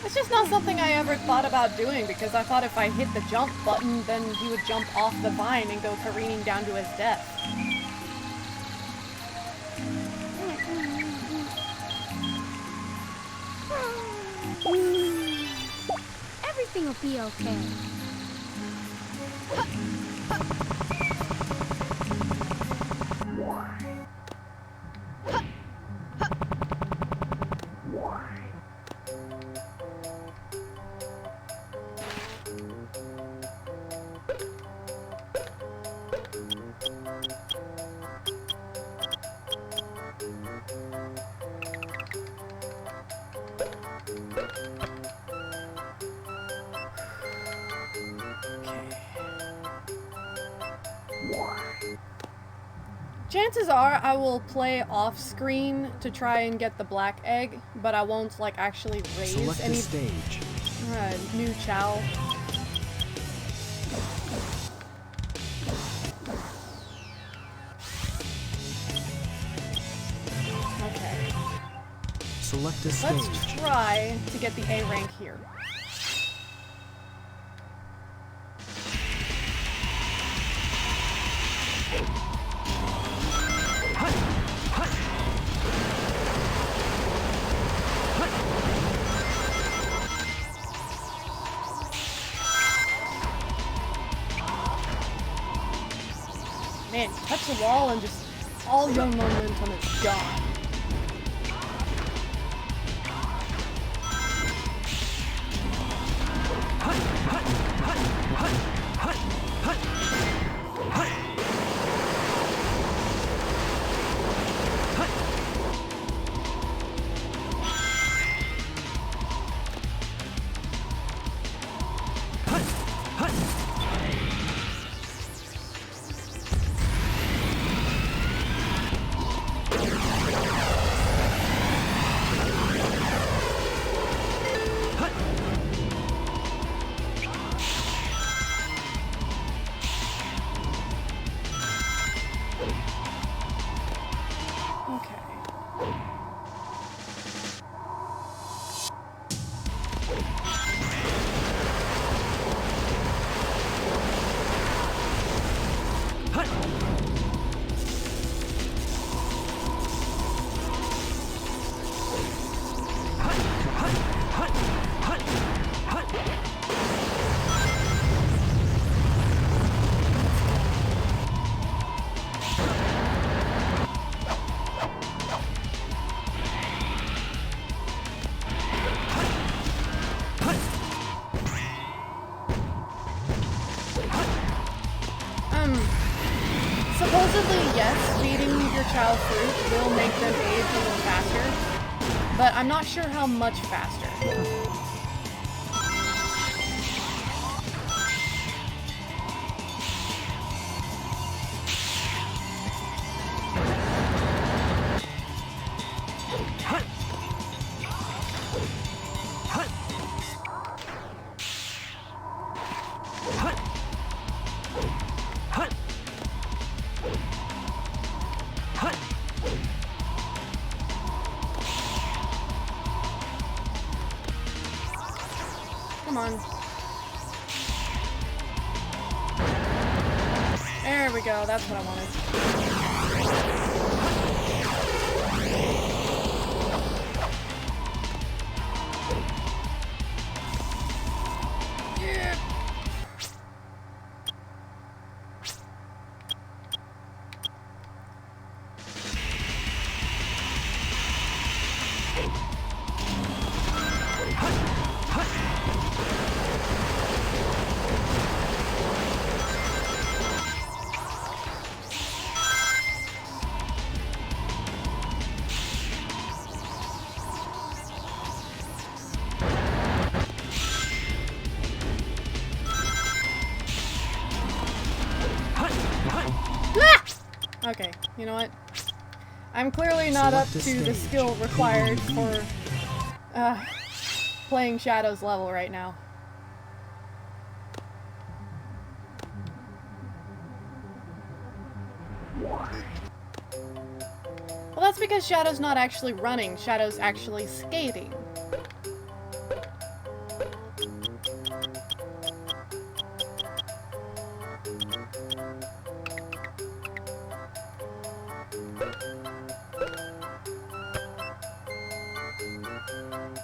A: It's just not something I ever thought about doing because I thought if I hit the jump button, then he would jump off the vine and go careening down to his death.
B: Everything will be okay.
A: Chances are I will play off screen to try and get the black egg, but I won't like actually raise
C: Select
A: any
C: a stage.
A: new Chao. Okay,
C: Select a
A: let's
C: stage.
A: try to get the A rank here. Man, touch the wall and just all your momentum is gone. Technically, yes, feeding your child fruit will make them age a little faster, but I'm not sure how much faster. Come on. There we go, that's what I wanted. Yeah. Okay, you know what? I'm clearly not up to the skill required for playing Shadow's level right now. Well, that's because Shadow's not actually running, Shadow's actually skating.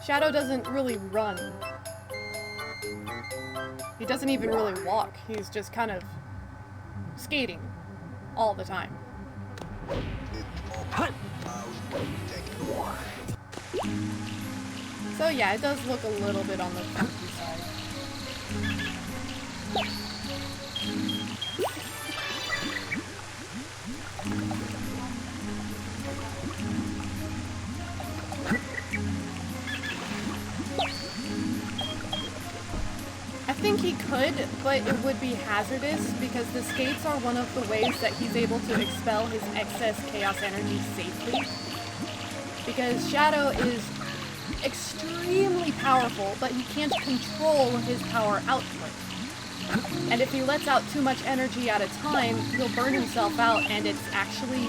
A: Shadow doesn't really run. He doesn't even really walk. He's just kind of skating all the time. So yeah, it does look a little bit on the funky side. I think he could, but it would be hazardous because the skates are one of the ways that he's able to expel his excess chaos energy safely. Because Shadow is extremely powerful, but he can't control his power output. And if he lets out too much energy at a time, he'll burn himself out, and it's actually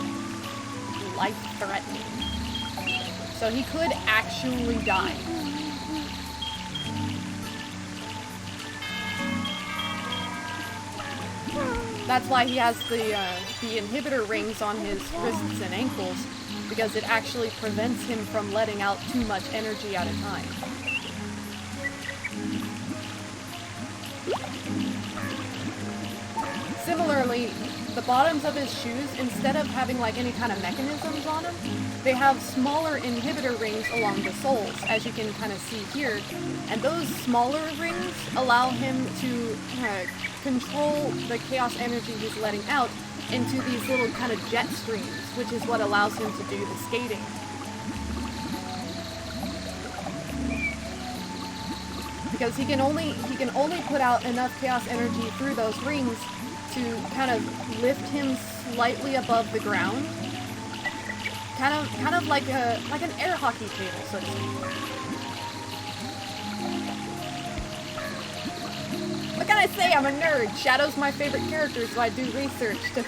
A: life-threatening. So he could actually die. That's why he has the inhibitor rings on his wrists and ankles, because it actually prevents him from letting out too much energy at a time. Similarly, the bottoms of his shoes, instead of having like any kind of mechanisms on them, they have smaller inhibitor rings along the soles, as you can kind of see here. And those smaller rings allow him to control the chaos energy he's letting out into these little kind of jet streams, which is what allows him to do the skating. Because he can only put out enough chaos energy through those rings to kind of lift him slightly above the ground. Kind of like an air hockey table, so to speak. What can I say? I'm a nerd. Shadow's my favorite character, so I do research to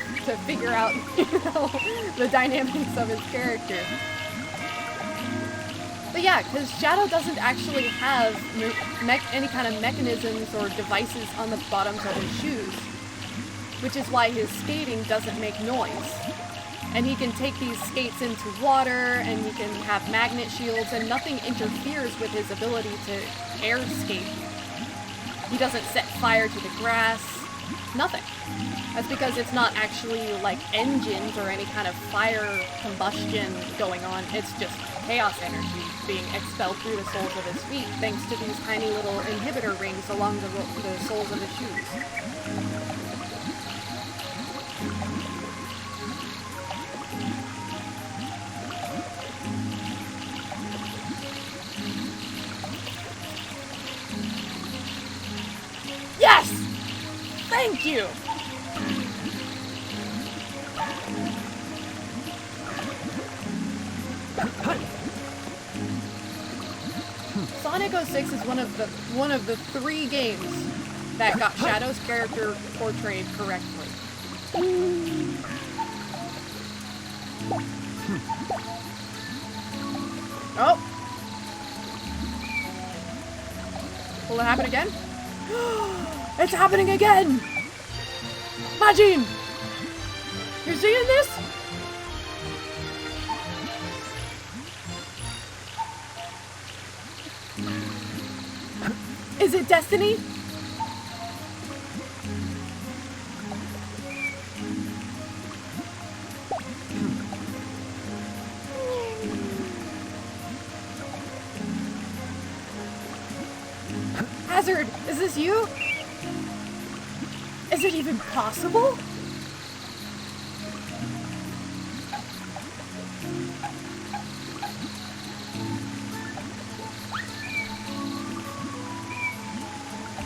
A: figure out, you know, the dynamics of his character. But yeah, because Shadow doesn't actually have any kind of mechanisms or devices on the bottoms of his shoes, which is why his skating doesn't make noise. And he can take these skates into water, and he can have magnet shields, and nothing interferes with his ability to air skate. He doesn't set fire to the grass. Nothing. That's because it's not actually like engines or any kind of fire combustion going on. It's just chaos energy being expelled through the soles of his feet thanks to these tiny little inhibitor rings along the soles of his shoes. you. Sonic 06 is one of the 3 games that got Shadow's character portrayed correctly. Oh! Will it happen again? It's happening again! Majin! You're seeing this? Is it destiny? Hazard, is this you? Is it even possible?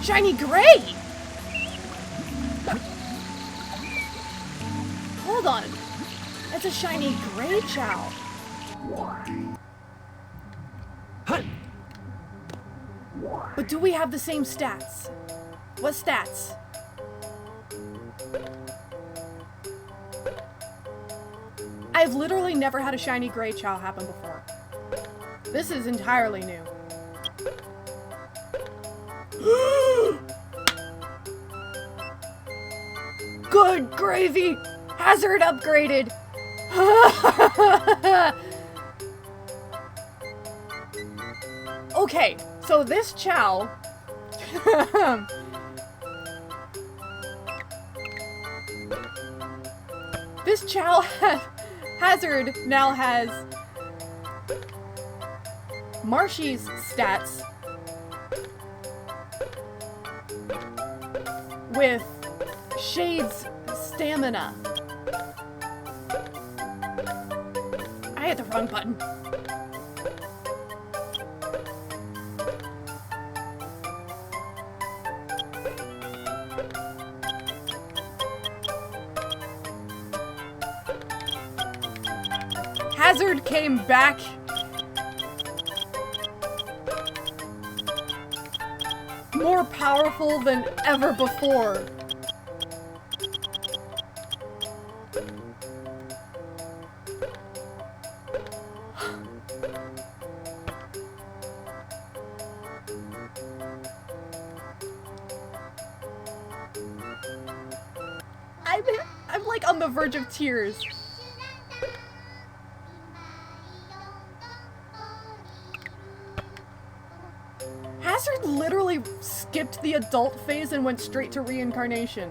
A: Shiny gray! Hold on. It's a shiny gray Chao. But do we have the same stats? What stats? I've literally never had a shiny gray Chao happen before. This is entirely new. Good gravy! Hazard upgraded! Okay, so this Chao... this Chao Hazard now has Marshy's stats with Shade's stamina. I hit the wrong button. Hazard came back. More powerful than ever before. I'm like on the verge of tears. Hazard literally skipped the adult phase and went straight to reincarnation.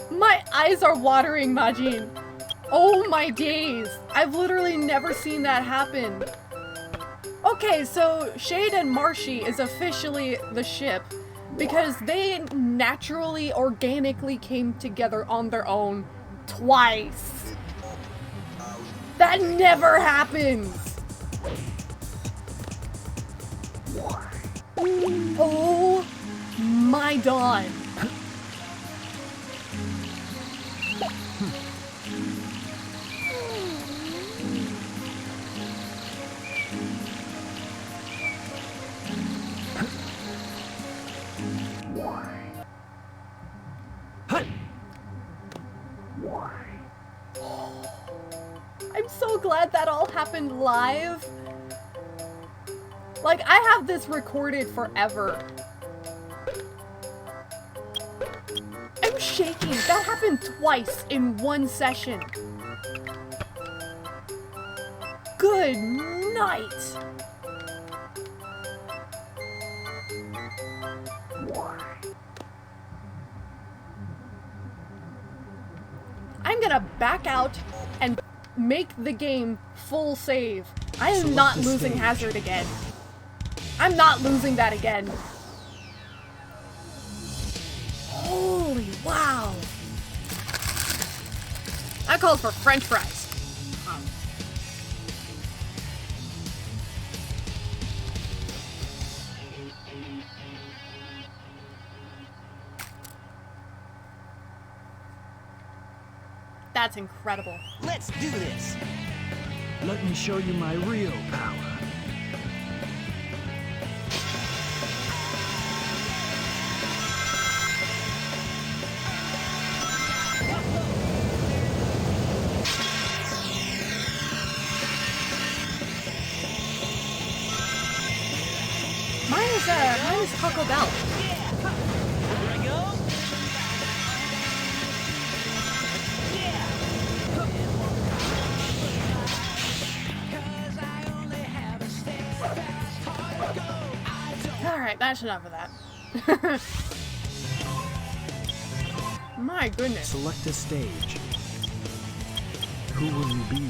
A: My eyes are watering, Majin. Oh my days. I've literally never seen that happen. Okay, so Shade and Marshy is officially the ship because they naturally, organically came together on their own twice. That never happens. Oh my dawn. I'm so glad that all happened live. Like, I have this recorded forever. I'm shaking. That happened twice in one session. Good night. I'm gonna back out and make the game full save. I am not losing Hazard again. I'm not losing that again. Holy wow. I called for French fries. That's incredible.
D: Let's do this.
C: Let me show you my real power.
A: Mine is Taco Bell.
D: Here I go.
A: Alright, that's enough of that. My goodness.
C: Select a stage. Who will you be?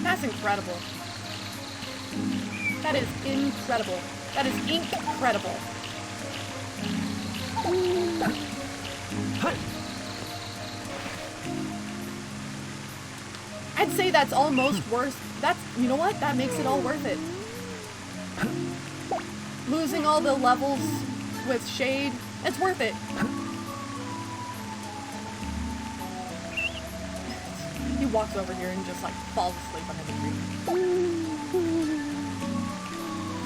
A: That's incredible. That is incredible. That is incredible. I'd say that's almost worth. That's, you know what? That makes it all worth it. Losing all the levels with Shade, it's worth it. He walks over here and just like falls asleep behind the tree.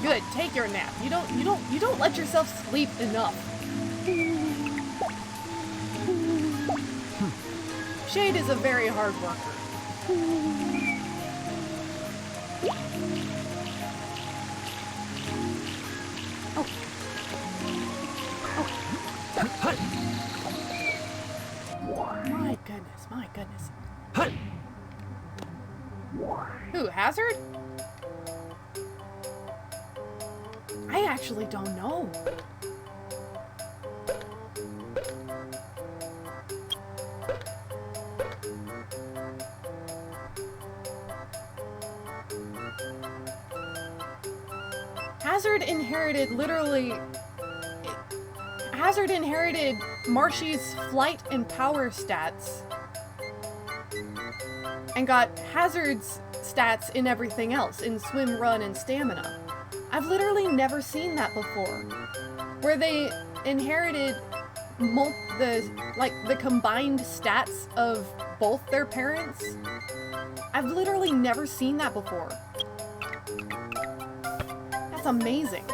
A: Good, take your nap. You don't let yourself sleep enough. Shade is a very hard worker. My goodness, my goodness. Who, Hazard? I actually don't know. Hazard inherited Hazard inherited Marshy's flight and power stats and got Hazard's stats in everything else, in swim, run, and stamina. I've literally never seen that before, where they inherited the combined stats of both their parents. I've literally never seen that before. That's amazing.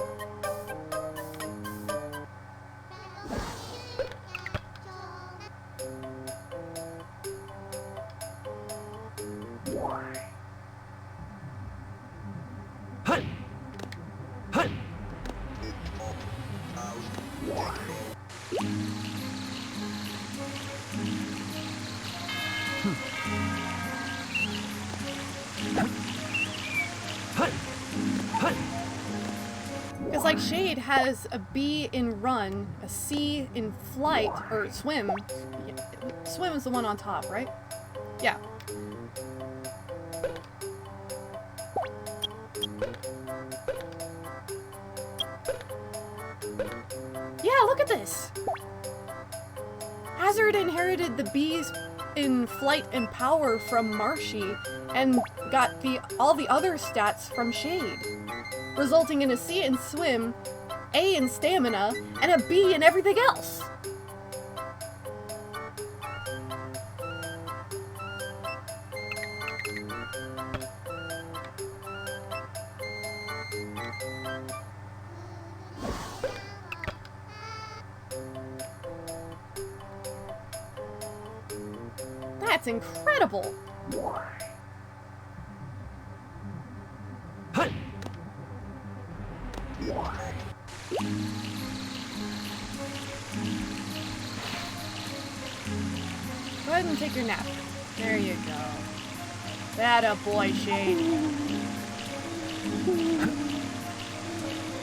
A: Because like Shade has a B in run, a C in flight, or swim. Swim is the one on top, right? Yeah. Yeah, look at this! Hazard inherited the B's in flight and power from Marshy and got all the other stats from Shade, resulting in a C in swim, A in stamina, and a B in everything else. That's incredible. Go ahead and take your nap. There you go. That a boy, Shade.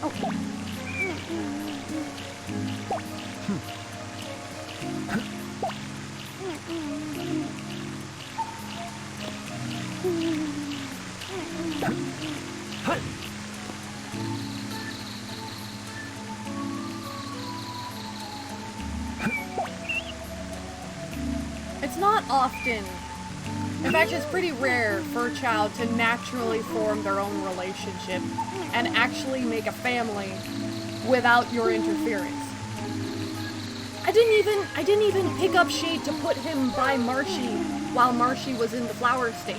A: Oh. often, in fact, it's pretty rare for a child to naturally form their own relationship and actually make a family without your interference. I didn't even pick up Shade to put him by Marshy while Marshy was in the flower state.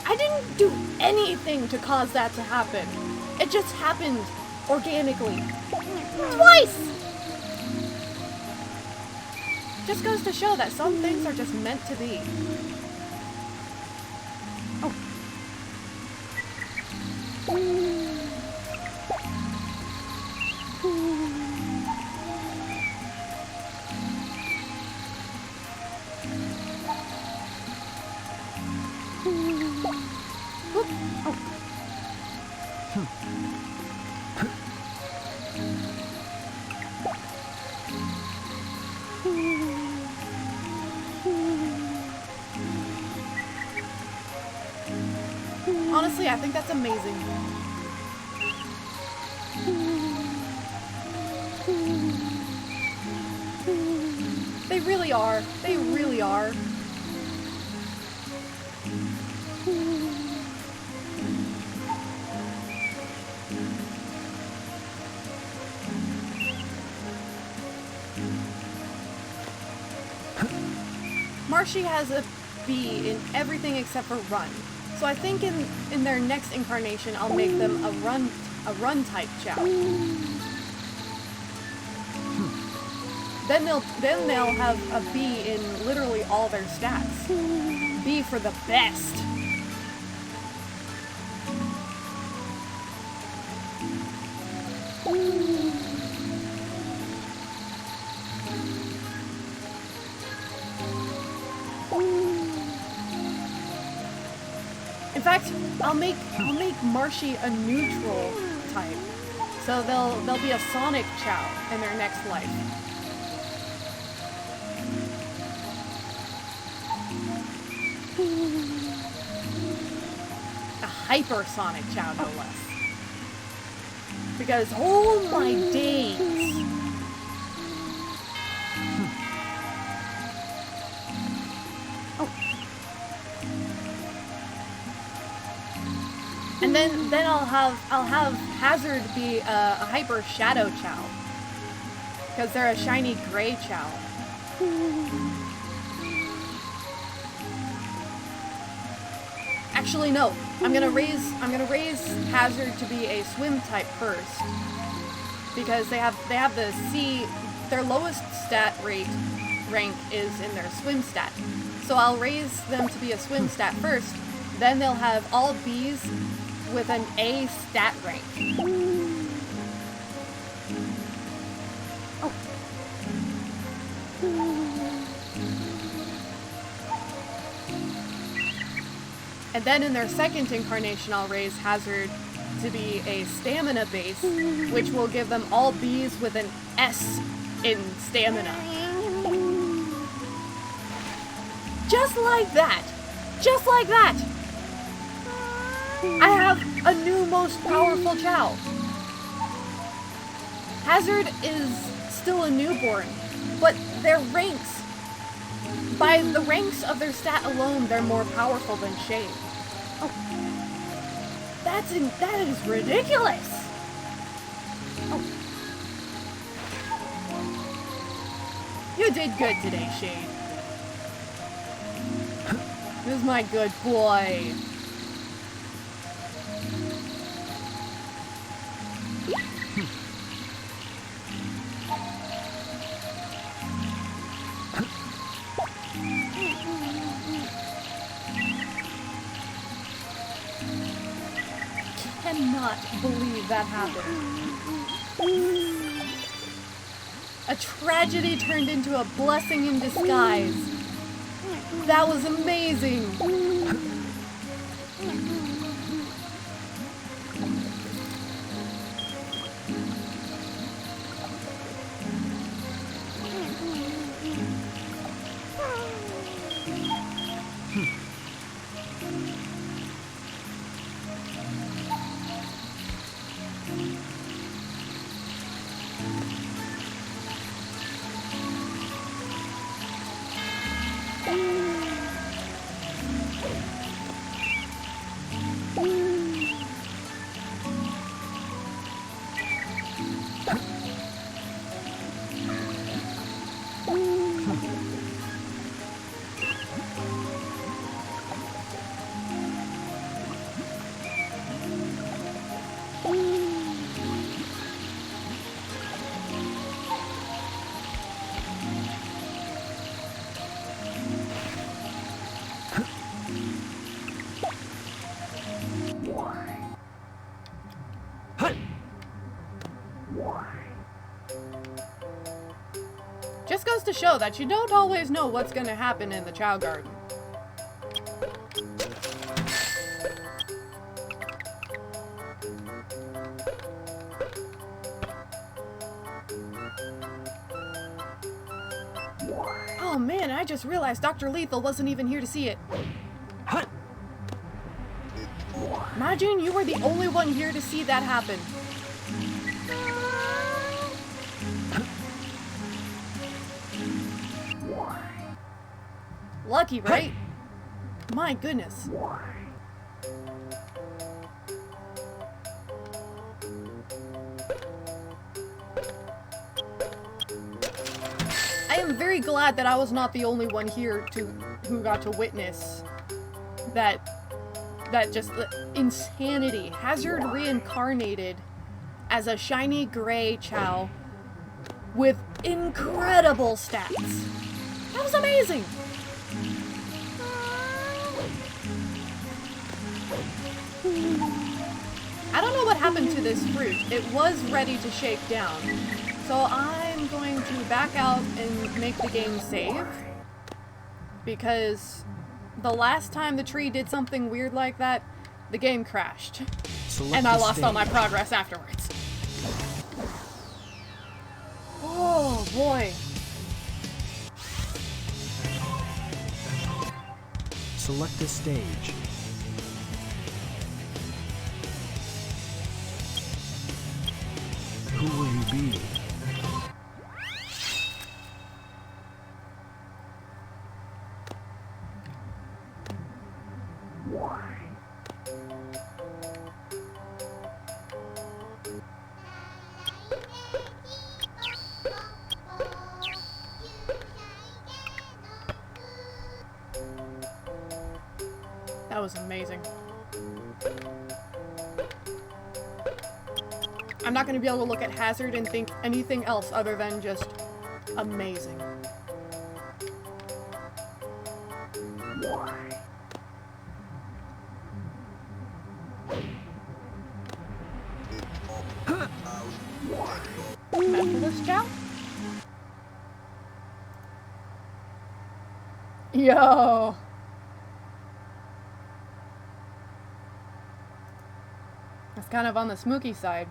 A: I didn't do anything to cause that to happen. It just happened organically. Twice! Just goes to show that some things are just meant to be. Oh. Whoop. Oh. Honestly, I think that's amazing. They really are. They really are. Marshy has a B in everything except for run. So I think in their next incarnation I'll make them a run type Chao. Then they'll have a B in literally all their stats. B for the best. In fact, I'll make Marshy a neutral type. So they'll be a Sonic Chao in their next life. A hypersonic Chao, no less. Because, oh my days! Oh. And then I'll have Hazard be a hyper Shadow Chao. Because they're a shiny gray Chao. Actually, no. I'm gonna raise Hazard to be a swim type first, because they have the C. Their lowest stat rank is in their swim stat. So I'll raise them to be a swim stat first. Then they'll have all B's with an A stat rank. Oh. And then in their second incarnation, I'll raise Hazard to be a stamina base, which will give them all B's with an S in stamina. Just like that! Just like that! I have a new most powerful Chao. Hazard is still a newborn, but their ranks, by the ranks of their stat alone, they're more powerful than Shade. Oh. That is ridiculous! Oh. You did good today, Shade. This is my good boy. Cannot believe that happened. A tragedy turned into a blessing in disguise. That was amazing. Just goes to show that you don't always know what's gonna happen in the Chao Garden. Oh man, I just realized Dr. Lethal wasn't even here to see it. Imagine you were the only one here to see that happen. Lucky, right? My goodness. I am very glad that I was not the only one here who got to witness that just insanity. Hazard reincarnated as a shiny gray Chao with incredible stats. That was amazing. I don't know what happened to this fruit. It was ready to shake down. So I'm going to back out and make the game save. Because the last time the tree did something weird like that, the game crashed. And I lost all my progress afterwards. Oh boy.
C: Select a stage. Who will you be?
A: That was amazing. I'm not going to be able to look at Hazard and think anything else other than just amazing. Mentalist Chao? Yo! That's kind of on the smooky side.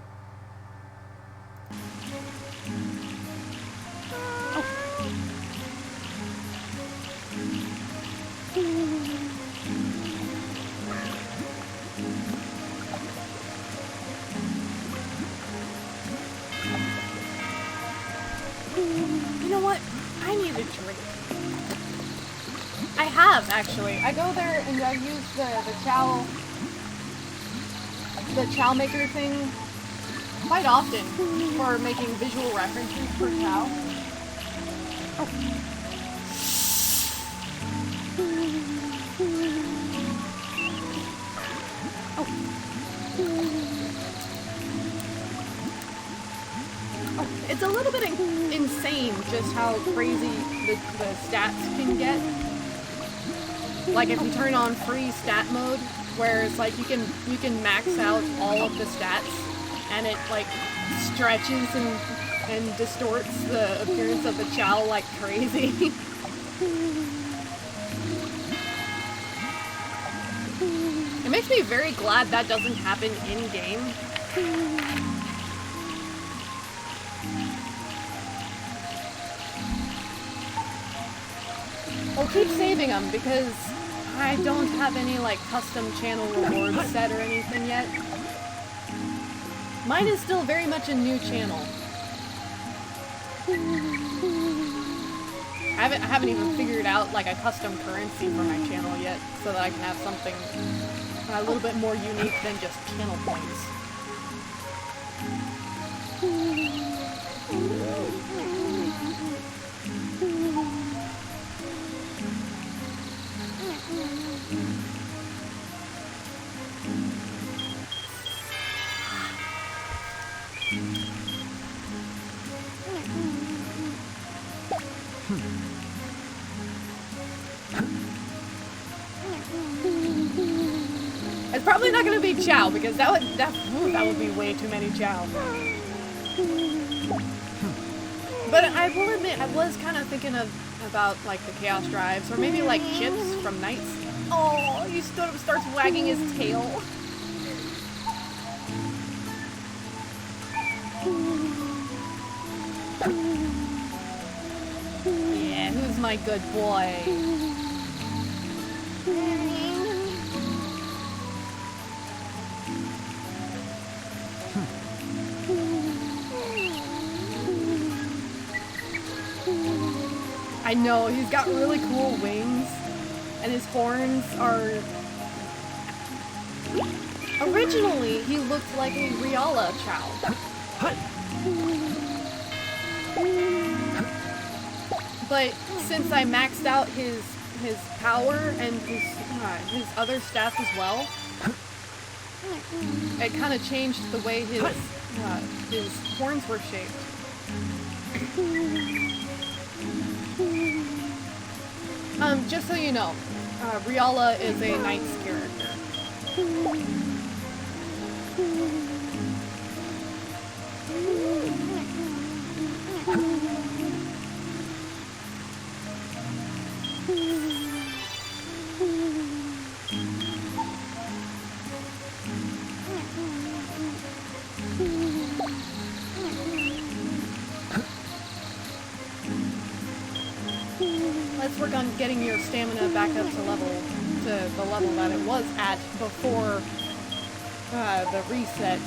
A: You know what? I need a drink. I have, actually. I go there and I use the Chao maker thing quite often for making visual references for Chao. It's a little bit insane just how crazy the stats can get. Like if you turn on free stat mode, where it's like you can max out all of the stats, and it like stretches and distorts the appearance of the Chao like crazy. It makes me very glad that doesn't happen in game. I'll keep saving them because I don't have any like custom channel rewards set or anything yet. Mine is still very much a new channel. I haven't even figured out like a custom currency for my channel yet, so that I can have something a little bit more unique than just channel points. probably not gonna be Chao because that would be way too many Chao. But I will admit, I was kind of thinking about like the Chaos Drives or maybe like Chips from Knights. Oh, he stood up, starts wagging his tail. Yeah, who's my good boy? I know, he's got really cool wings, and his horns are... Originally, he looked like a Riala Chao. But since I maxed out his power and his other stats as well, it kind of changed the way his horns were shaped. Just so you know, Riala is a Knight's character. Let's work on getting your stamina back up to the level that it was at before the reset.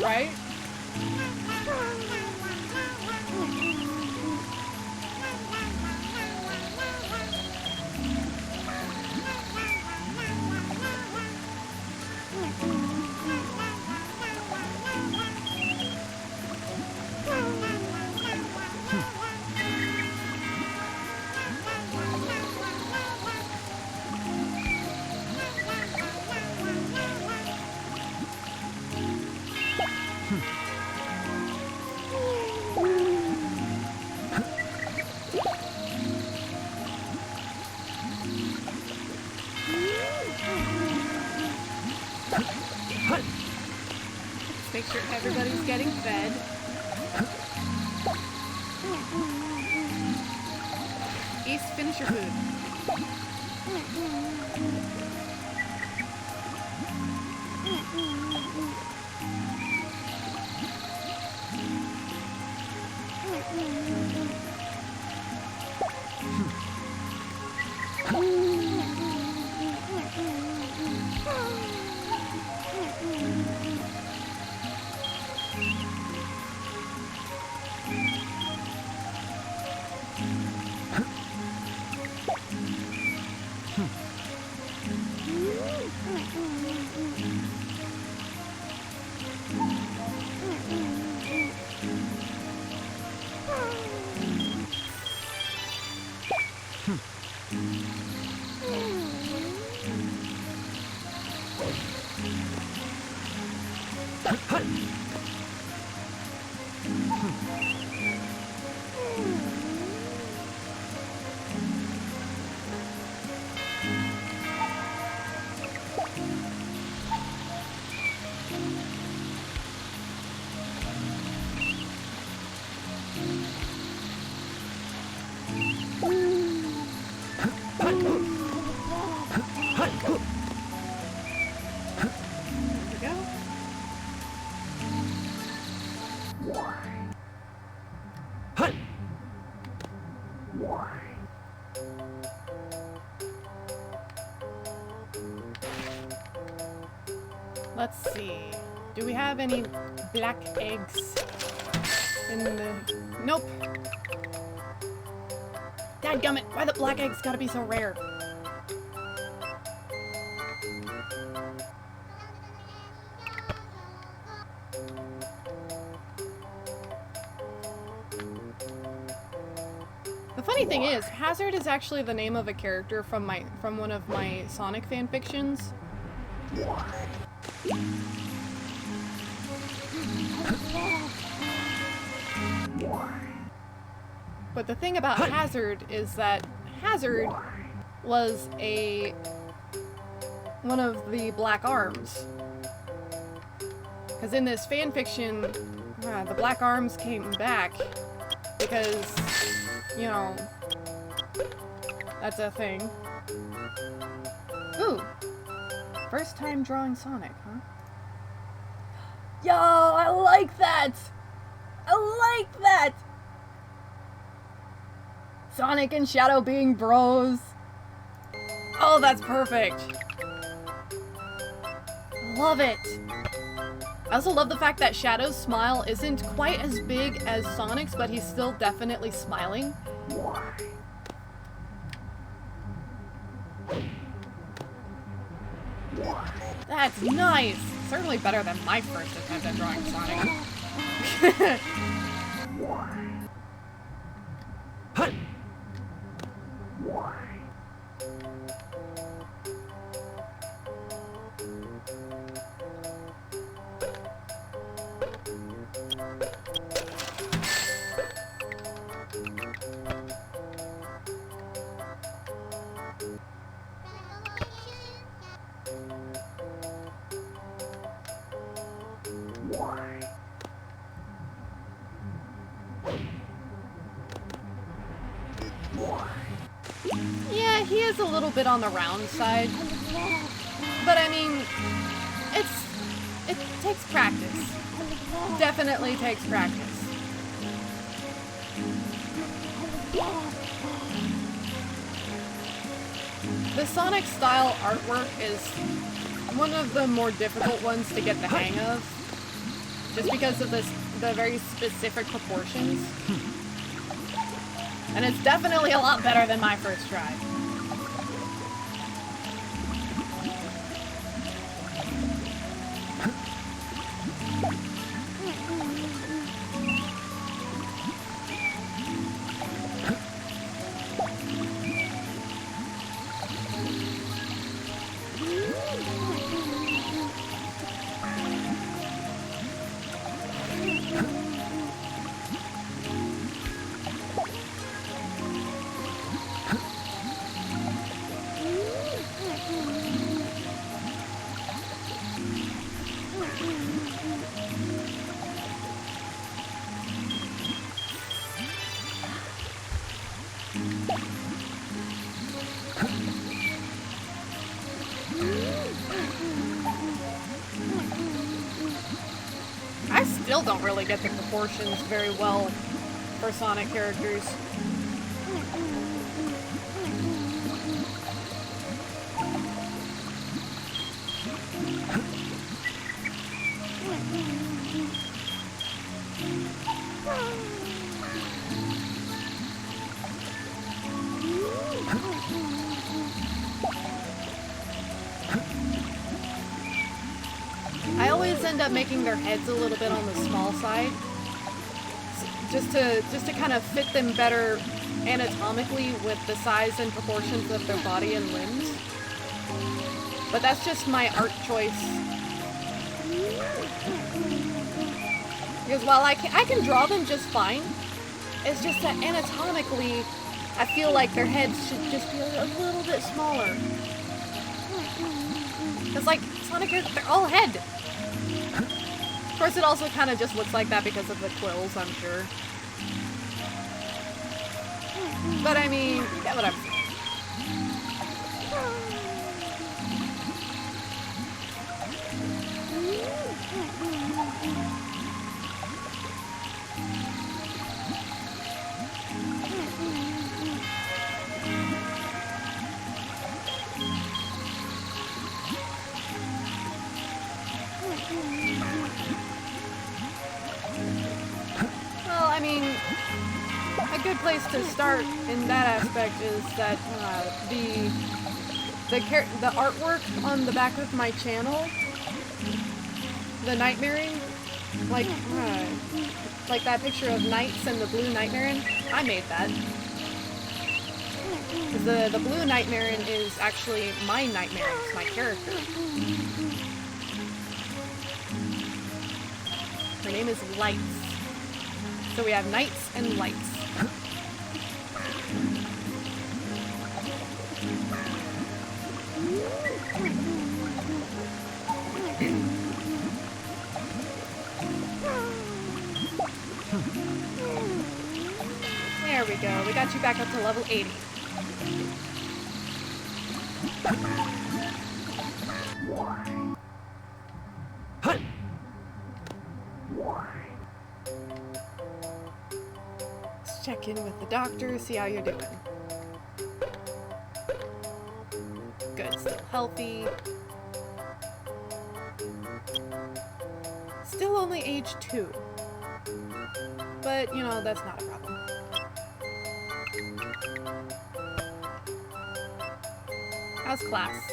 A: Right? Make sure everybody's getting fed. East, finish your food. Let's see. Do we have any black eggs in the... Nope. Dadgummit, why the black eggs gotta be so rare? The funny thing is, Hazard is actually the name of a character from one of my Sonic fanfictions. But the thing about Hazard is that Hazard was one of the Black Arms. Because in this fanfiction, the Black Arms came back because, you know, that's a thing. Ooh! First time drawing Sonic, huh? Yo, I like that! I like that! Sonic and Shadow being bros. Oh, that's perfect. Love it. I also love the fact that Shadow's smile isn't quite as big as Sonic's, but he's still definitely smiling. That's nice. Certainly better than my first attempt at drawing Sonic. Yeah, he is a little bit on the round side. But I mean, it takes practice. Definitely takes practice. The Sonic style artwork is one of the more difficult ones to get the hang of. Just because of the very specific proportions. And it's definitely a lot better than my first try. I still don't really get the proportions very well for Sonic characters. I always end up making their heads a little bit on the small side, just to kind of fit them better anatomically with the size and proportions of their body and limbs. But that's just my art choice. Because while I can draw them just fine, it's just that anatomically, I feel like their heads should just be a little bit smaller. It's like Sonic, they're all head. Of course, it also kind of just looks like that because of the quills, I'm sure. But I mean, you get what I'm saying. I mean, a good place to start in that aspect is that the artwork on the back of my channel, the Nightmaring, like that picture of knights and the blue Nightmaring, I made that. The blue Nightmaring is actually my Nightmaring, it's my character. Her name is Lights. So we have knights and lights. There we go. We got you back up to level 80. Let's check in with the doctor, see how you're doing. Good, still healthy. Still only age 2. But, you know, that's not a problem. How's class?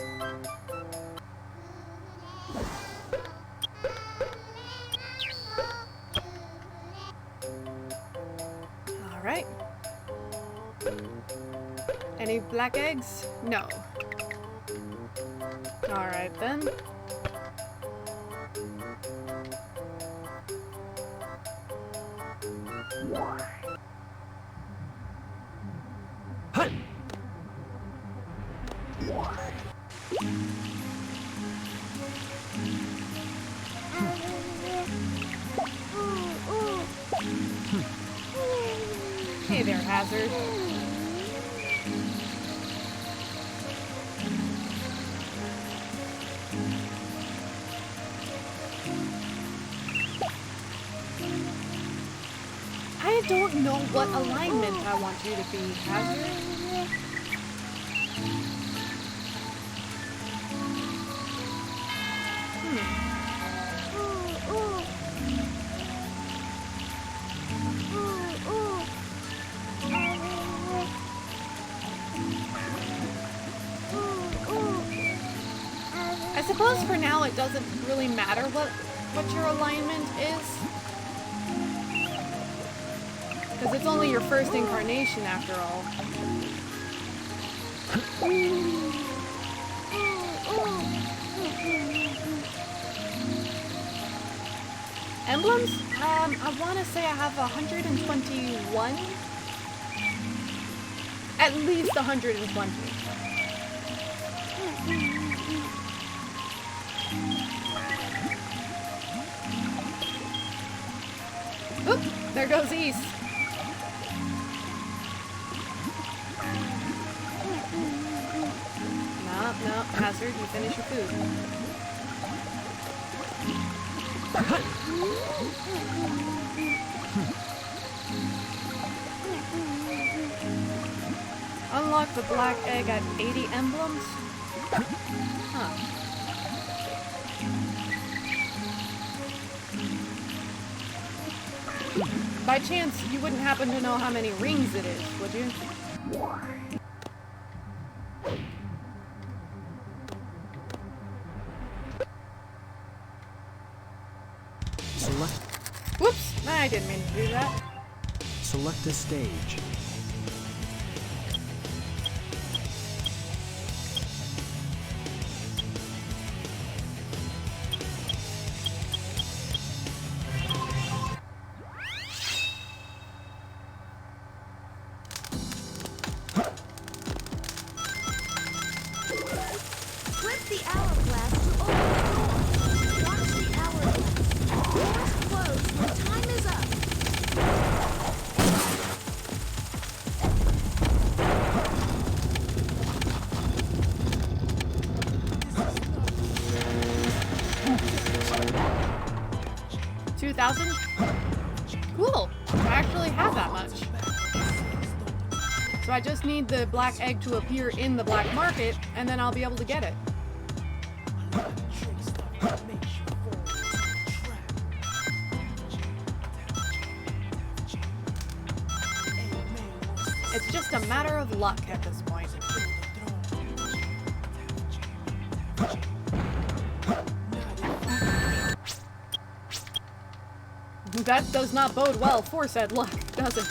A: Alright. Any black eggs? No. Alright then. Hey there, Hazard. I don't know what alignment I want you to be, Hazard. I suppose for now it doesn't really matter what your alignment is. Because it's only your first incarnation after all. Emblems? I want to say I have 121. At least 120. Oop! There goes East. No, Hazard, you finish your food. Unlock the black egg at 80 emblems? Huh. By chance, you wouldn't happen to know how many rings it is, would you? Whoops! I didn't mean to do that.
C: Select a stage.
B: Flip the hourglass to open the door. Watch the hourglass. Doors close when time is up.
A: 2,000? Cool. I actually have that much. So I just need the black egg to appear in the black market, and then I'll be able to get it. It's just a matter of luck at this point. That does not bode well for said luck, does it?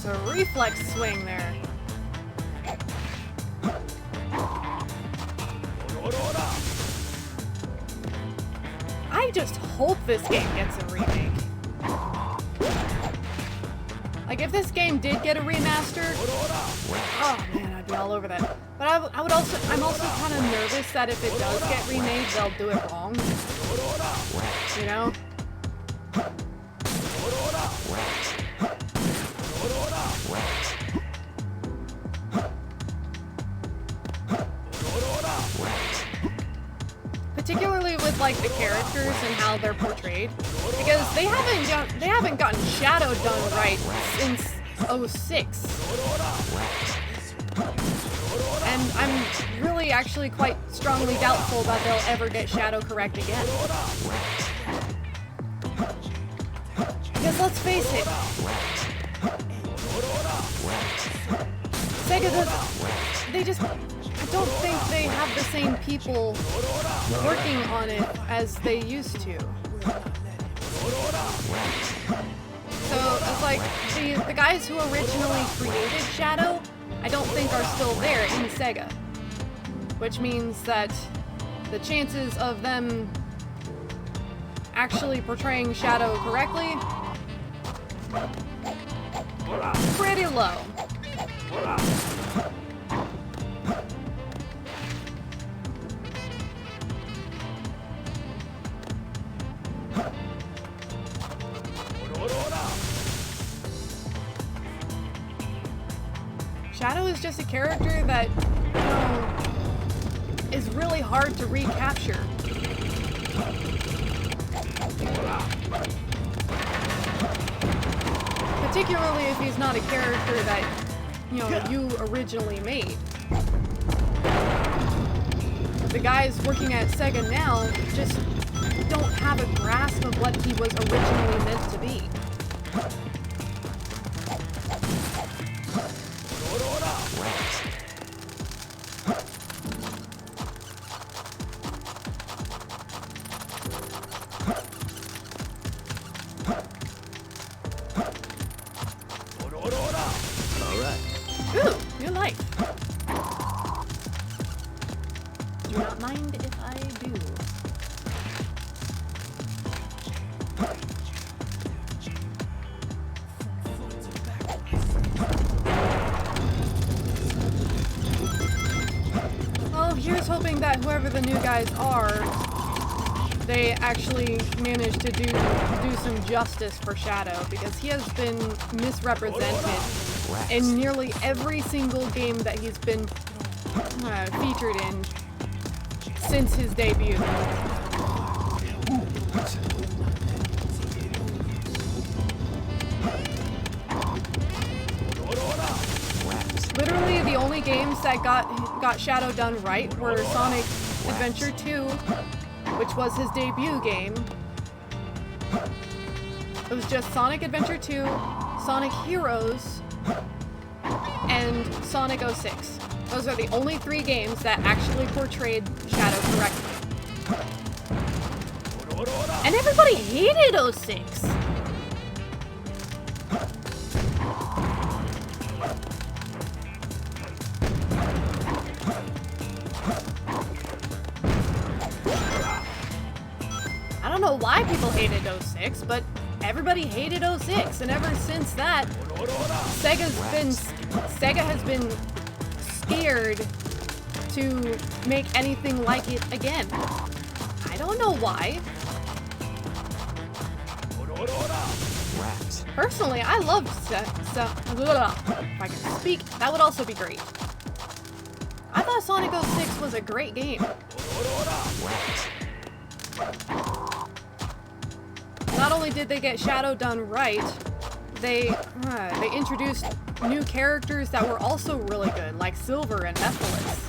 A: A reflex swing there. I just hope this game gets a remake. Like, if this game did get a remaster, oh man, I'd be all over that. But I'm also kind of nervous that if it does get remade, they'll do it wrong. You know? Particularly with like the characters and how they're portrayed, because they haven't gotten Shadow done right since 06. And I'm really actually quite strongly doubtful that they'll ever get Shadow correct again. Because let's face it, Sega I don't think they have the same people working on it as they used to. So it's like the guys who originally created Shadow, I don't think are still there in Sega. Which means that the chances of them actually portraying Shadow correctly, pretty low. Shadow is just a character that, you know, is really hard to recapture. Particularly if he's not a character that, you know, you originally made. The guys working at Sega now just don't have a grasp of what he was originally meant to be. Hoping that whoever the new guys are, they actually manage to do some justice for Shadow, because he has been misrepresented in nearly every single game that he's been featured in since his debut. Literally, the only games that got Shadow done right were Sonic Adventure 2, which was his debut game. It was just Sonic Adventure 2, Sonic Heroes, and Sonic 06. Those are the only 3 games that actually portrayed Shadow correctly. And everybody hated 06! I don't know why people hated 06, but everybody hated 06, and ever since that, Sega has been scared to make anything like it again. I don't know why. Personally, I loved if I can speak, that would also be great. I thought Sonic 06 was a great game. Not only did they get Shadow done right, they introduced new characters that were also really good, like Silver and Ephelis.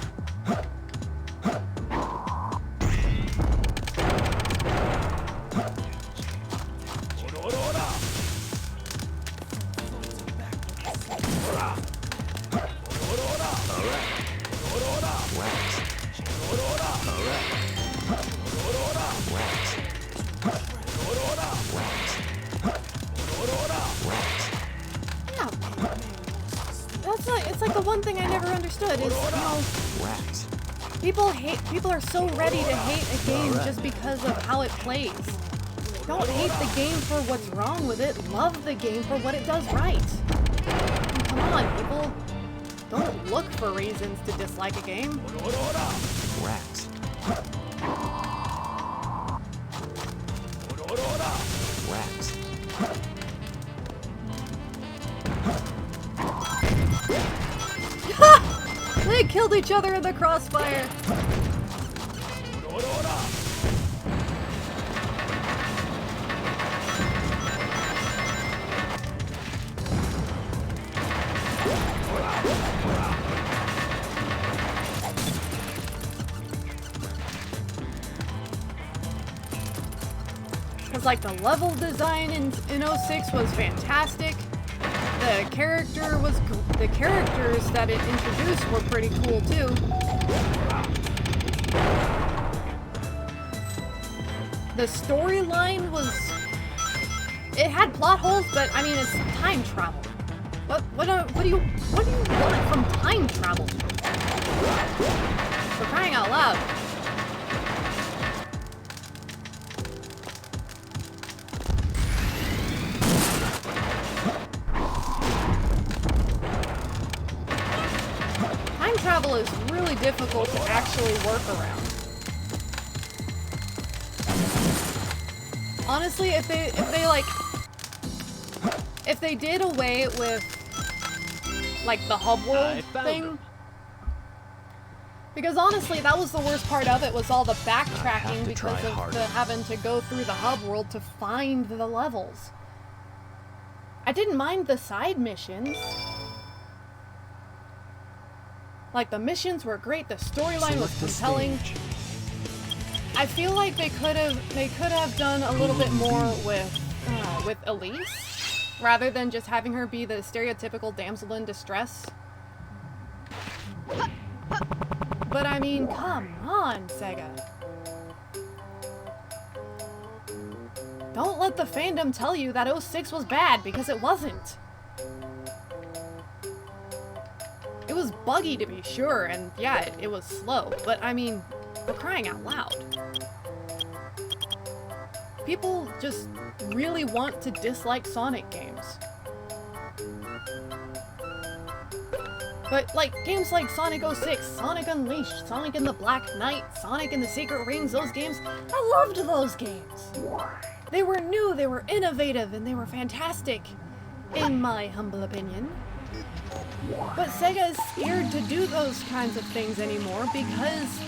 A: It's like the one thing I never understood is, you know, people are so ready to hate a game just because of how it plays. Don't hate the game for what's wrong with it, love the game for what it does right. And come on, people. Don't look for reasons to dislike a game.
C: Rats. Rats.
A: They killed each other in the crossfire. Because like the level design in 06 was fantastic. The characters that it introduced were pretty cool too. The storyline it had plot holes, but I mean it's time travel. What do you want from time travel? For crying out loud. Travel is really difficult to actually work around. Honestly, if they did away with like the hub world thing, because honestly that was the worst part of it, was all the backtracking because of having to go through the hub world to find the levels. I didn't mind the side missions. Like, the missions were great, the storyline was compelling. I feel like they could have done a little bit more with Elise, rather than just having her be the stereotypical damsel in distress. But I mean, come on, Sega. Don't let the fandom tell you that 06 was bad, because it wasn't. It was buggy to be sure, and yeah, it was slow, but I mean, we're crying out loud. People just really want to dislike Sonic games. But like, games like Sonic 06, Sonic Unleashed, Sonic and the Black Knight, Sonic and the Secret Rings, those games, I loved those games! They were new, they were innovative, and they were fantastic, in my humble opinion. But Sega is scared to do those kinds of things anymore because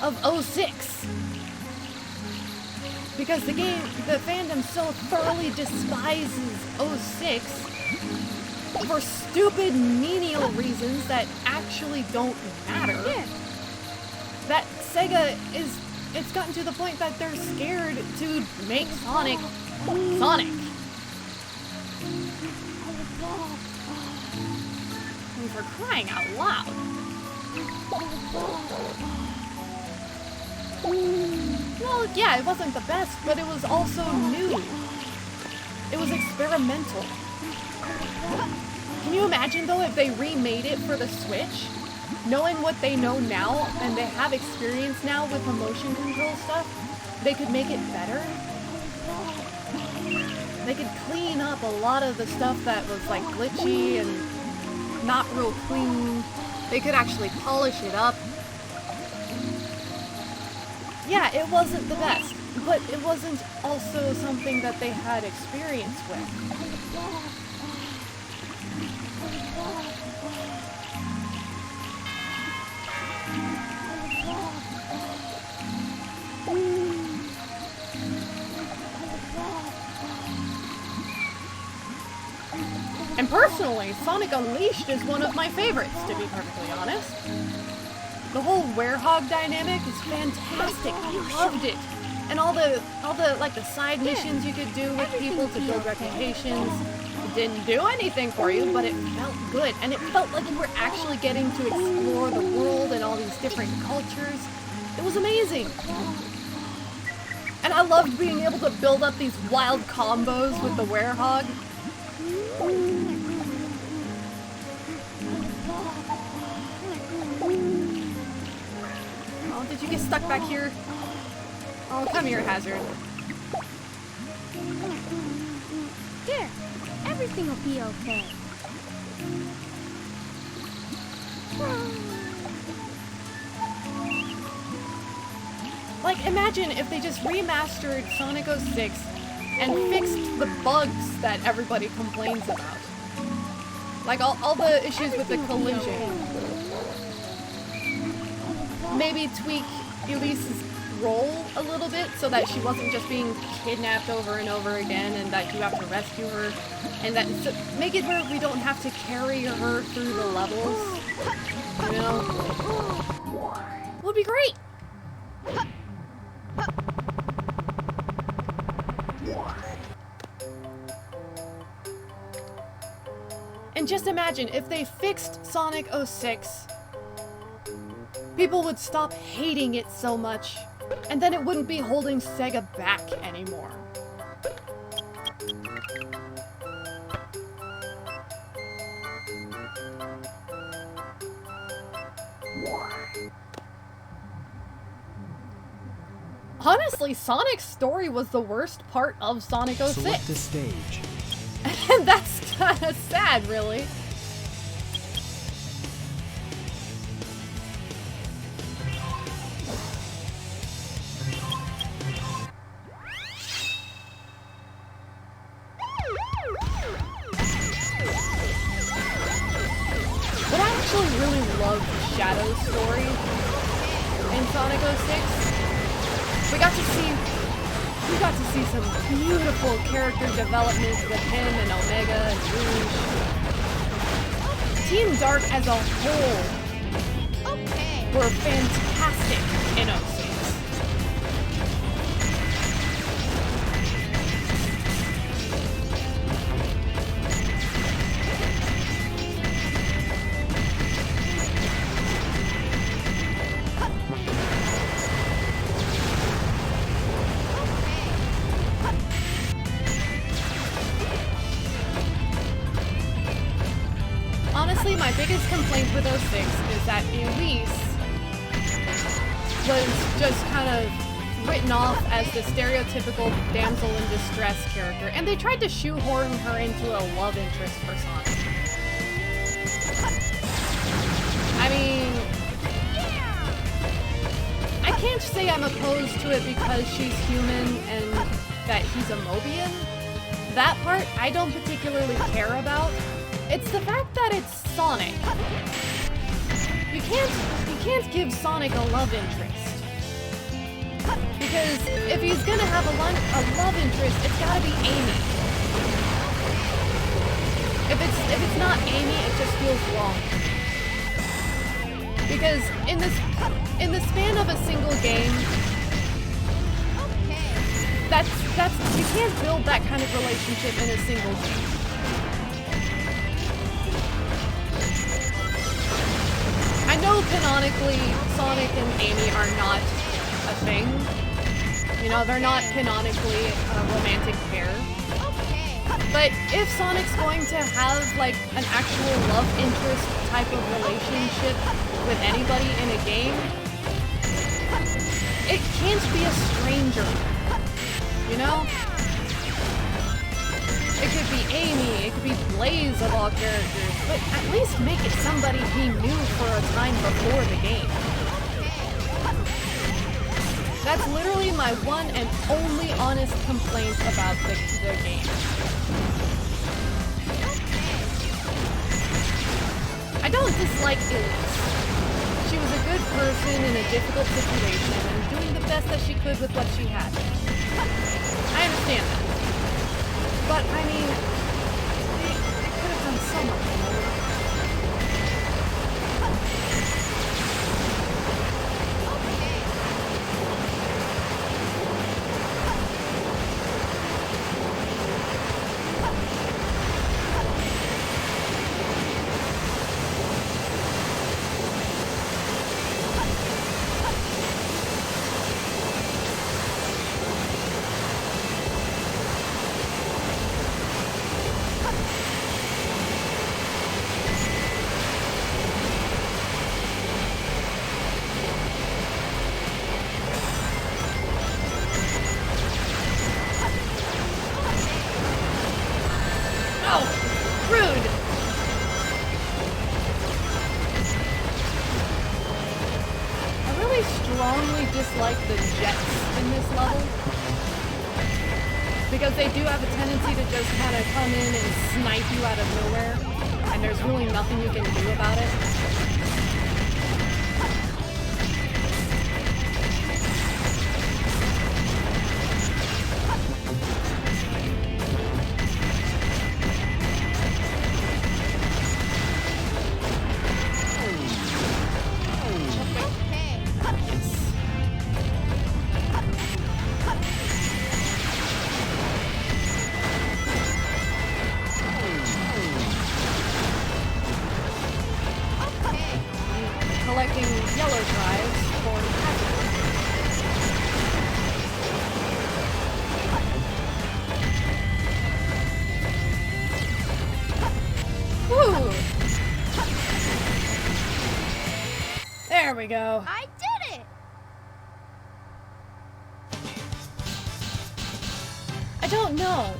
A: of 06. Because the fandom so thoroughly despises 06 for stupid, menial reasons that actually don't matter. That Sega it's gotten to the point that they're scared to make Sonic. For crying out loud. Well, yeah, it wasn't the best, but it was also new. It was experimental. Can you imagine, though, if they remade it for the Switch? Knowing what they know now, and they have experience now with the motion control stuff, they could make it better? They could clean up a lot of the stuff that was, like, glitchy and not real clean. They could actually polish it up. Yeah, it wasn't the best, but it wasn't also something that they had experience with. And personally, Sonic Unleashed is one of my favorites, to be perfectly honest. The whole werehog dynamic is fantastic. I loved it. And all the like the side missions you could do with people to build reputations. It didn't do anything for you, but it felt good. And it felt like you were actually getting to explore the world and all these different cultures. It was amazing. And I loved being able to build up these wild combos with the werehog. Oh, did you get stuck back here? Oh, come here, Hazard.
B: There, everything will be okay.
A: Like, imagine if they just remastered Sonic 06 and fixed the bugs that everybody complains about. Like, all the issues with the collision. Maybe tweak Elise's role a little bit so that she wasn't just being kidnapped over and over again and that you have to rescue her. And that make it where we don't have to carry her through the levels. You know? Would be great! And just imagine, if they fixed Sonic 06, people would stop hating it so much, and then it wouldn't be holding Sega back anymore. Honestly, Sonic's story was the worst part of Sonic 06.
C: Select a stage.
A: And that's kind of sad, really. But I actually really love Shadow's story in Sonic 06. We got to see some beautiful character development with him and Omega and Rouge. Team Dark as a whole were fantastic in 06. Honestly, my biggest complaint with 06 is that Elise was just kind of written off as the stereotypical damsel in distress character, and they tried to shoehorn her into a love interest for Sonic. I mean, I can't say I'm opposed to it because she's human and that he's a Mobian. That part I don't particularly care about. It's the fact that it's Sonic. You can't give Sonic a love interest. Because if he's gonna have a love interest, it's gotta be Amy. If it's not Amy, it just feels wrong. Because in the span of a single game, that's you can't build that kind of relationship in a single game. I know canonically Sonic and Amy are not a thing. You know, they're not canonically a romantic pair. But if Sonic's going to have like an actual love interest type of relationship with anybody in a game, it can't be a stranger. You know? It could be Amy, it could be Blaze of all characters, but at least make it somebody he knew for a time before the game. That's literally my one and only honest complaint about the game. I don't dislike Elise. She was a good person in a difficult situation and doing the best that she could with what she had. I understand that. But, I mean, they could have done so much more. Dislike the jets in this level because they do have a tendency to just kind of come in and snipe you out of nowhere, and there's really nothing you can do about it. There we go.
B: I did it!
A: I don't know.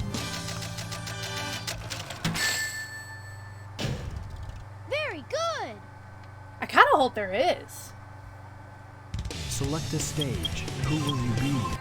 B: Very good!
A: I kind of hope there is.
C: Select a stage. Who will you be?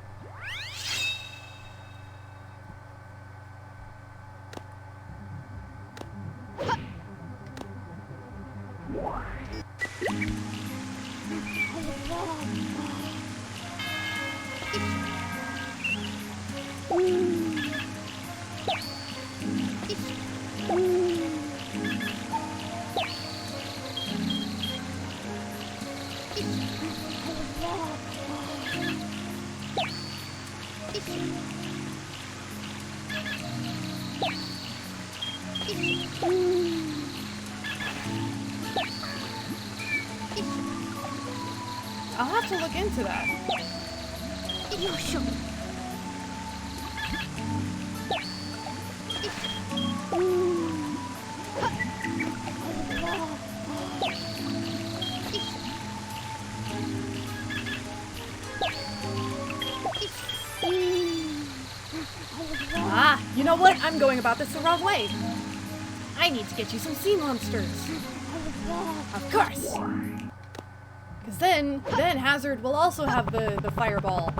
A: I'll have to look into that. Ah, you know what? I'm going about this the wrong way. I need to get you some sea monsters. Of course. Because then Hazard will also have the fireball.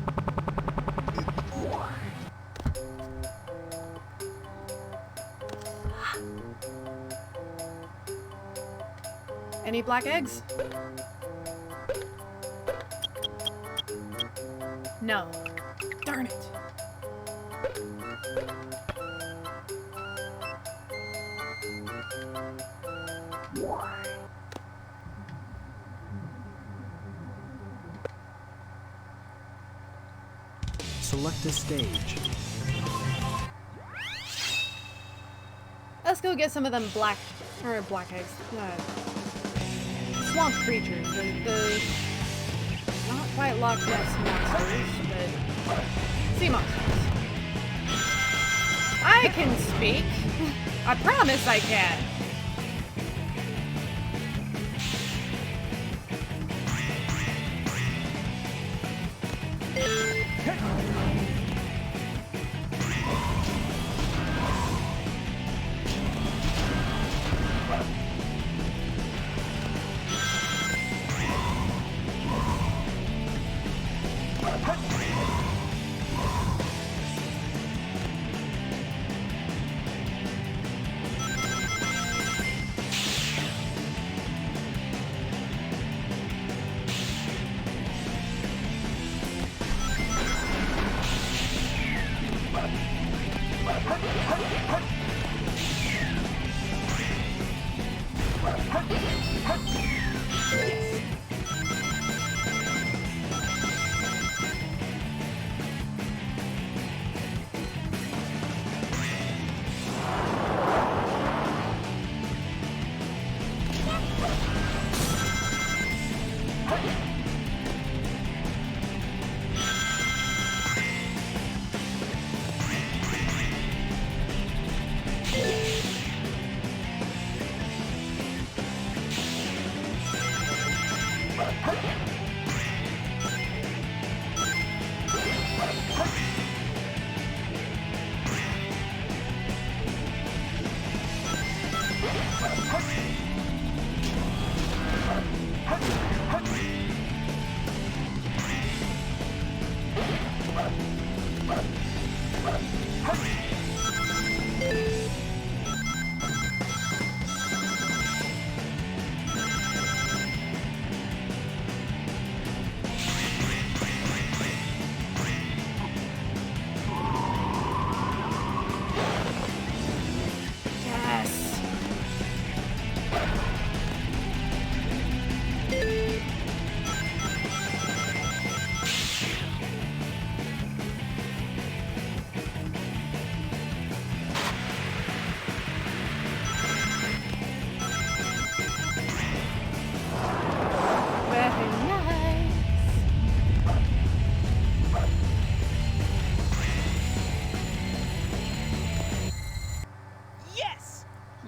A: Any black eggs? No. Darn it.
C: Select a stage.
A: Let's go get some of them black eggs. Swamp creatures. The not quite Loch Ness monsters, but sea monsters. I can speak. I promise I can.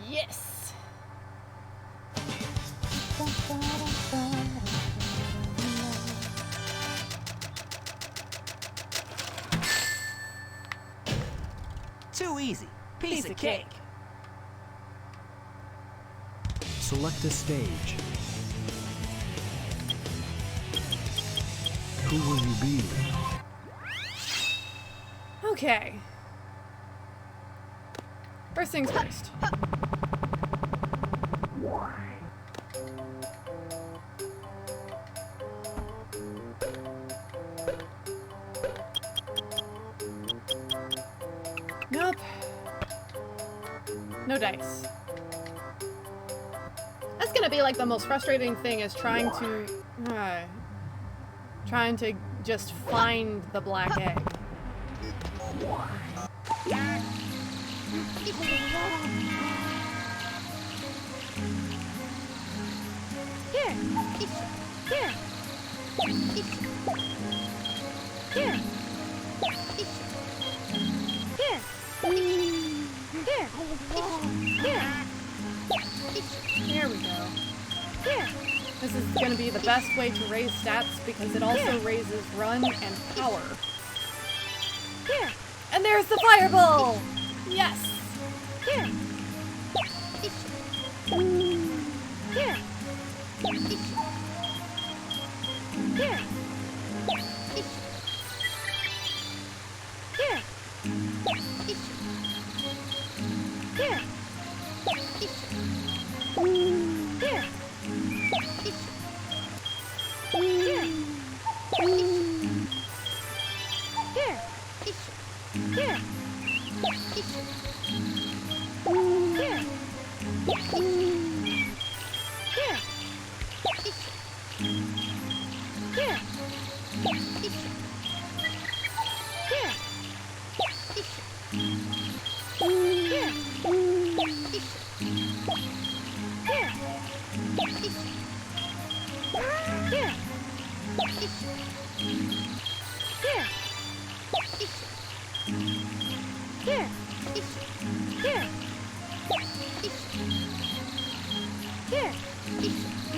A: Yes!
D: Too easy. Piece of cake.
C: Select a stage. Who will you be?
A: Okay. First things first. Nope. No dice. That's gonna be like the most frustrating thing is trying to just find the black egg.
B: Here. Here. Here. Here. Here.
A: There we go.
B: Here.
A: This is going to be the best way to raise stats because it also raises run and power.
B: Here.
A: And there's the fireball! Yes!
B: Here. Here. Here. Here. Here. Here.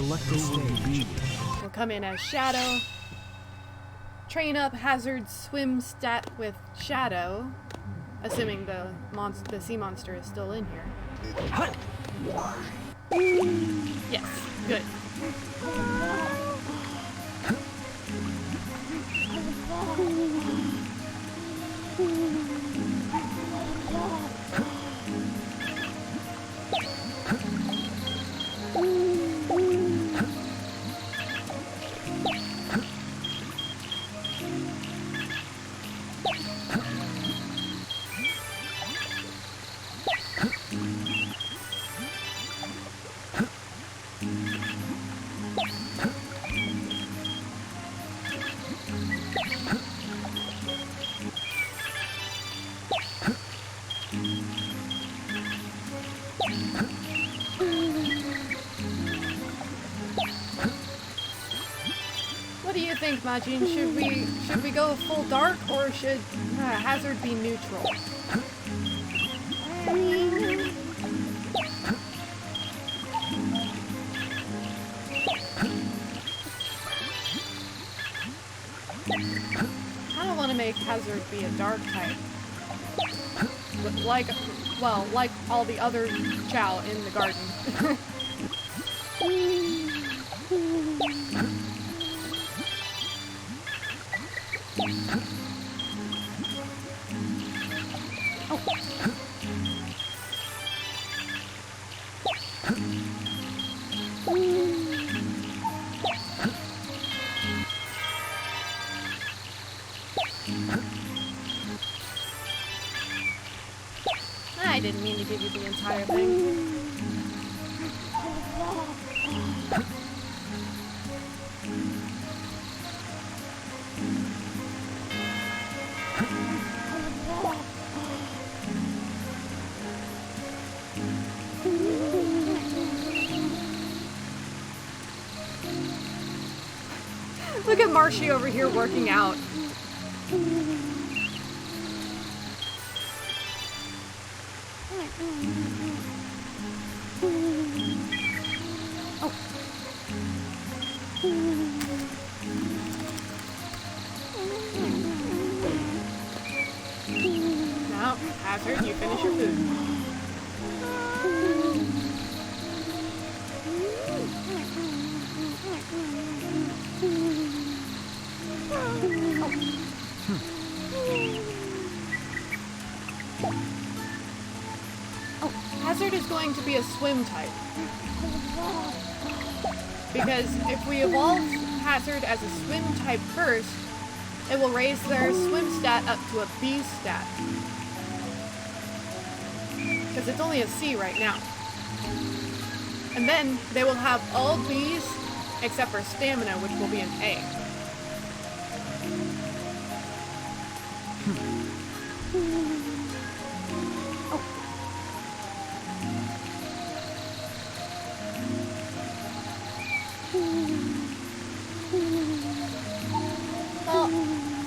C: Select a stage.
A: We'll come in as Shadow. Train up Hazard swim stat with Shadow. Assuming the sea monster is still in here. Yes, good. What do you think, Majin? Should we go full dark or should Hazard be neutral? I don't want to make Hazard be a dark type. But like all the other Chao in the garden. I didn't mean to give you the entire thing. Look at Marshy over here working out. Now, Hazard, you finish your food. Hazard is going to be a swim type. Because if we evolve Hazard as a swim type first, it will raise their swim stat up to a B stat. Because it's only a C right now. And then they will have all Bs except for stamina, which will be an A.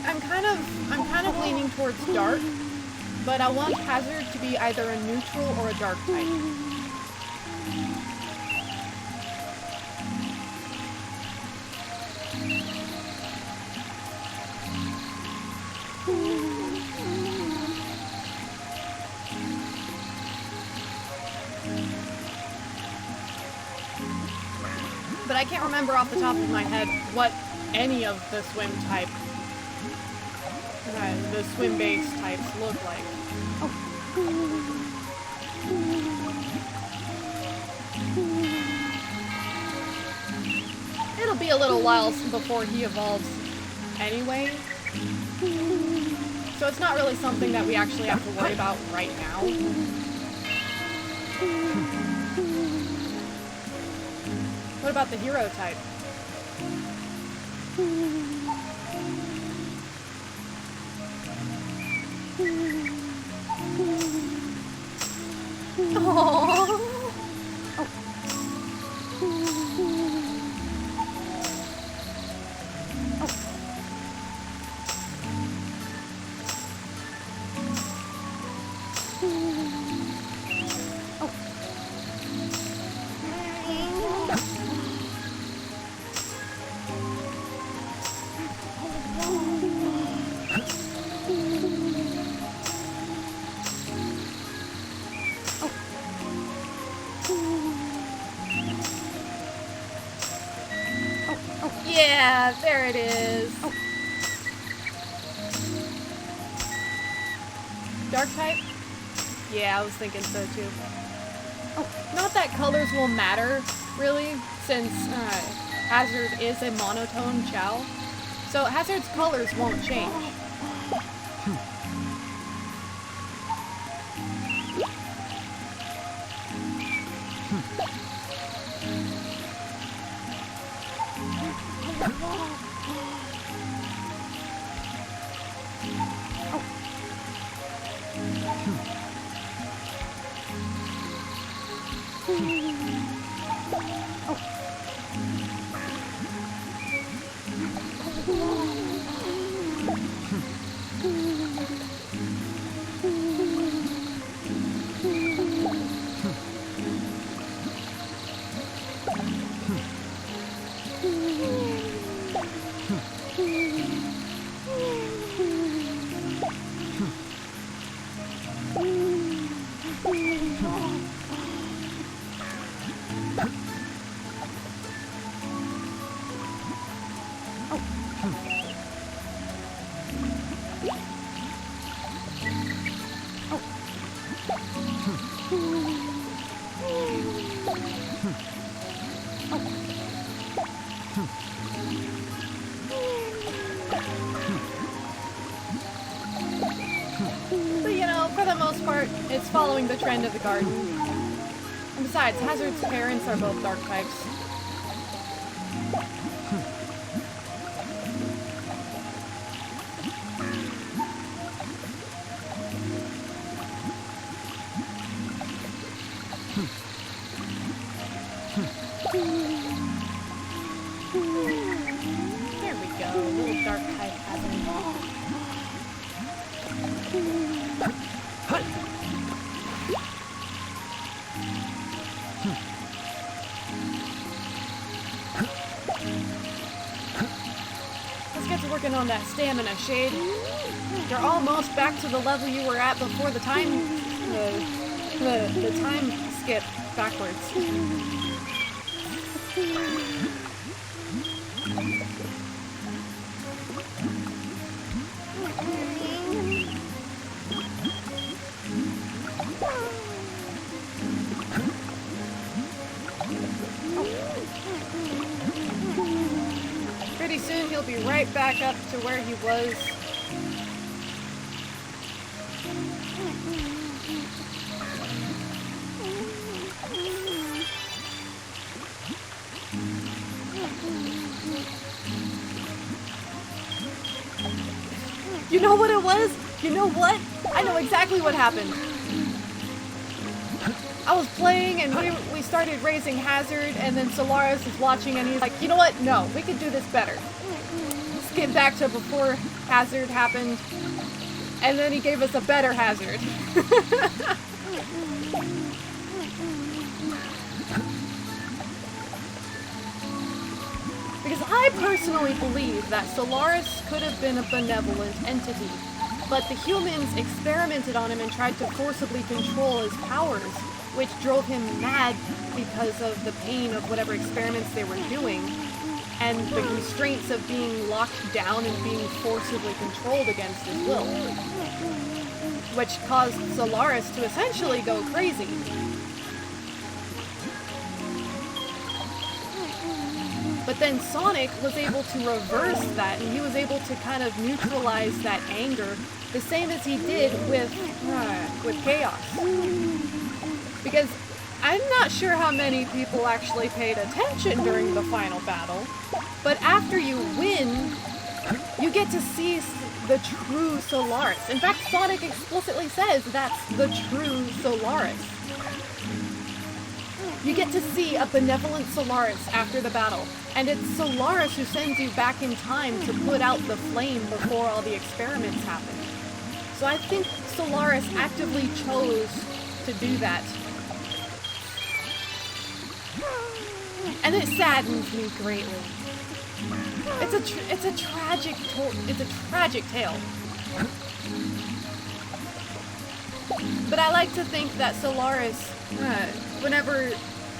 A: I'm kind of leaning towards dark, but I want Hazard to be either a neutral or a dark type. But I can't remember off the top of my head what any of the swim type the swim-based types look like. It'll be a little while before he evolves anyway. So it's not really something that we actually have to worry about right now. What about the hero type? Yeah, there it is. Dark type? Yeah, I was thinking so too. Not that colors will matter, really, since Hazard is a monotone Chao. So Hazard's colors won't change. It's following the trend of the garden. And besides, Hazard's parents are both dark types. There we go, little dark type Hazard. Let's get to working on that stamina, Shade. You're almost back to the level you were at before the time skip backwards. Pretty soon he'll be right back up to where he was. You know what it was? You know what? I know exactly what happened. I was playing and we started raising Hazard, and then Solaris was watching and he's like, you know what? No, we could do this better. Let's get back to before Hazard happened. And then he gave us a better Hazard. Because I personally believe that Solaris could have been a benevolent entity, but the humans experimented on him and tried to forcibly control his powers, which drove him mad because of the pain of whatever experiments they were doing, and the constraints of being locked down and being forcibly controlled against his will, which caused Solaris to essentially go crazy. But then Sonic was able to reverse that, and he was able to kind of neutralize that anger, the same as he did with Chaos. Because I'm not sure how many people actually paid attention during the final battle, but after you win, you get to see the true Solaris. In fact, Sonic explicitly says that's the true Solaris. You get to see a benevolent Solaris after the battle, and it's Solaris who sends you back in time to put out the flame before all the experiments happen. So I think Solaris actively chose to do that. And it saddens me greatly. It's a tragic tale. But I like to think that Solaris, whenever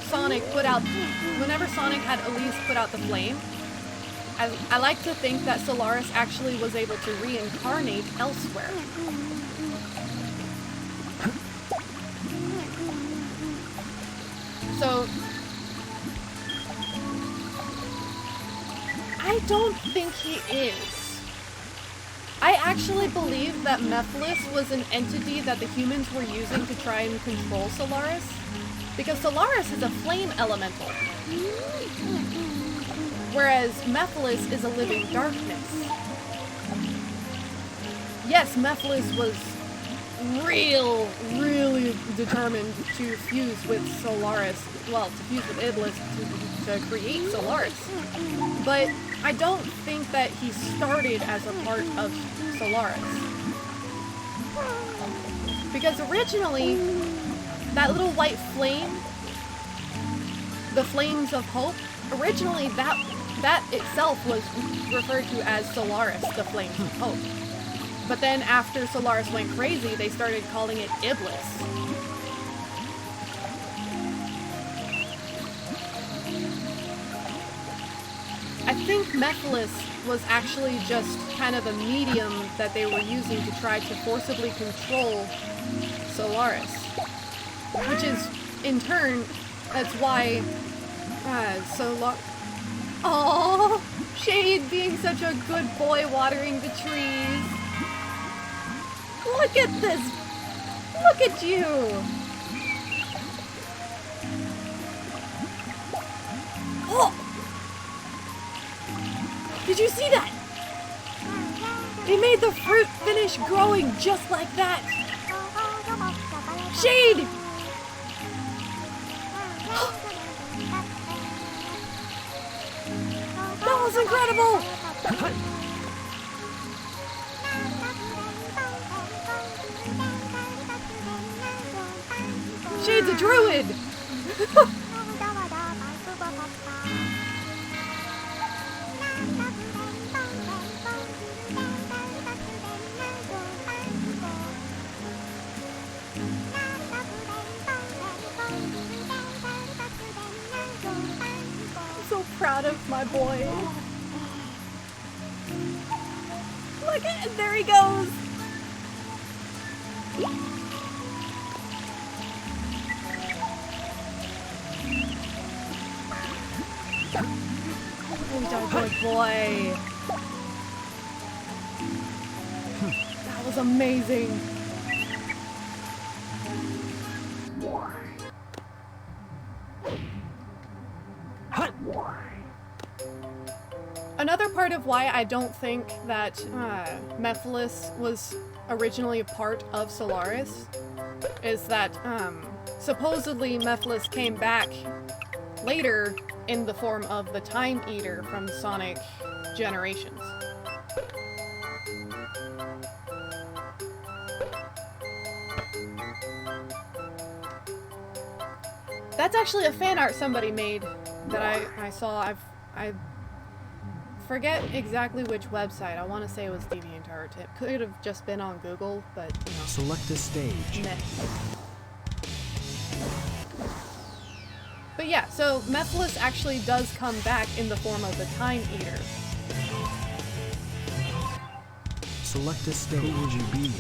A: Sonic had Elise put out the flame, I like to think that Solaris actually was able to reincarnate elsewhere. So, I don't think he is. I actually believe that Mephiles was an entity that the humans were using to try and control Solaris, because Solaris is a flame elemental, whereas Mephiles is a living darkness. Yes, Mephiles was really determined to fuse with Solaris, well, to fuse with Iblis to create Solaris. But I don't think that he started as a part of Solaris. Because originally, that little white flame, the flames of hope, originally that itself was referred to as Solaris, the flames of hope. But then after Solaris went crazy, they started calling it Iblis. I think Mephiles was actually just kind of a medium that they were using to try to forcibly control Solaris. Which is, in turn, that's why Aww, Shade being such a good boy watering the trees. Look at this! Look at you! Oh! Did you see that? They made the fruit finish growing just like that! Shade! That was incredible! Shade's a druid! I'm so proud of my boy. Look at it, there he goes! Good boy. That was amazing. Another part of why I don't think that Mephiles was originally a part of Solaris is that supposedly Mephiles came back later in the form of the Time Eater from Sonic Generations. That's actually a fan art somebody made that I saw. I forget exactly which website. I want to say it was DeviantArt. It could have just been on Google, but you know.
C: Select a stage.
A: Meh. But yeah, so Mephiles actually does come back in the form of the Time Eater.
C: Select a stage. Who would you be?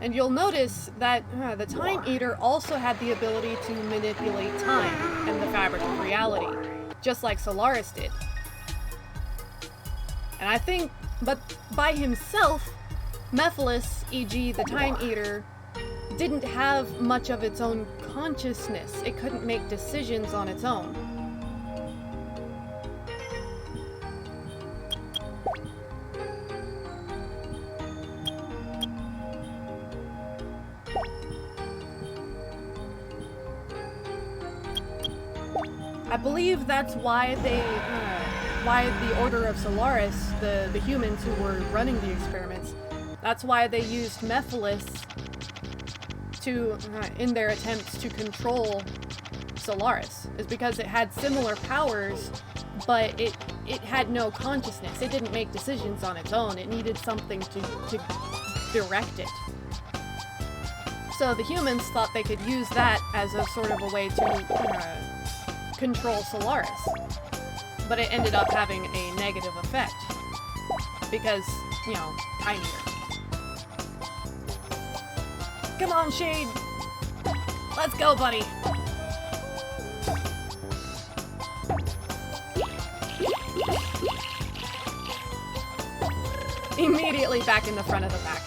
A: And you'll notice that the Time Eater also had the ability to manipulate time and the fabric of reality, just like Solaris did. And I think, but by himself, Mephiles, e.g. the Time Eater, didn't have much of its own consciousness. It couldn't make decisions on its own. I believe that's why why the Order of Solaris, the humans who were running the experiments, that's why they used Mephiles to, in their attempts to control Solaris, is because it had similar powers, but it had no consciousness. It didn't make decisions on its own. It needed something to direct it. So the humans thought they could use that as a sort of a way to control Solaris. But it ended up having a negative effect. Because, you know, tinier. Come on, Shade! Let's go, buddy! Immediately back in the front of the pack.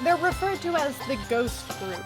A: They're referred to as the Ghost Group.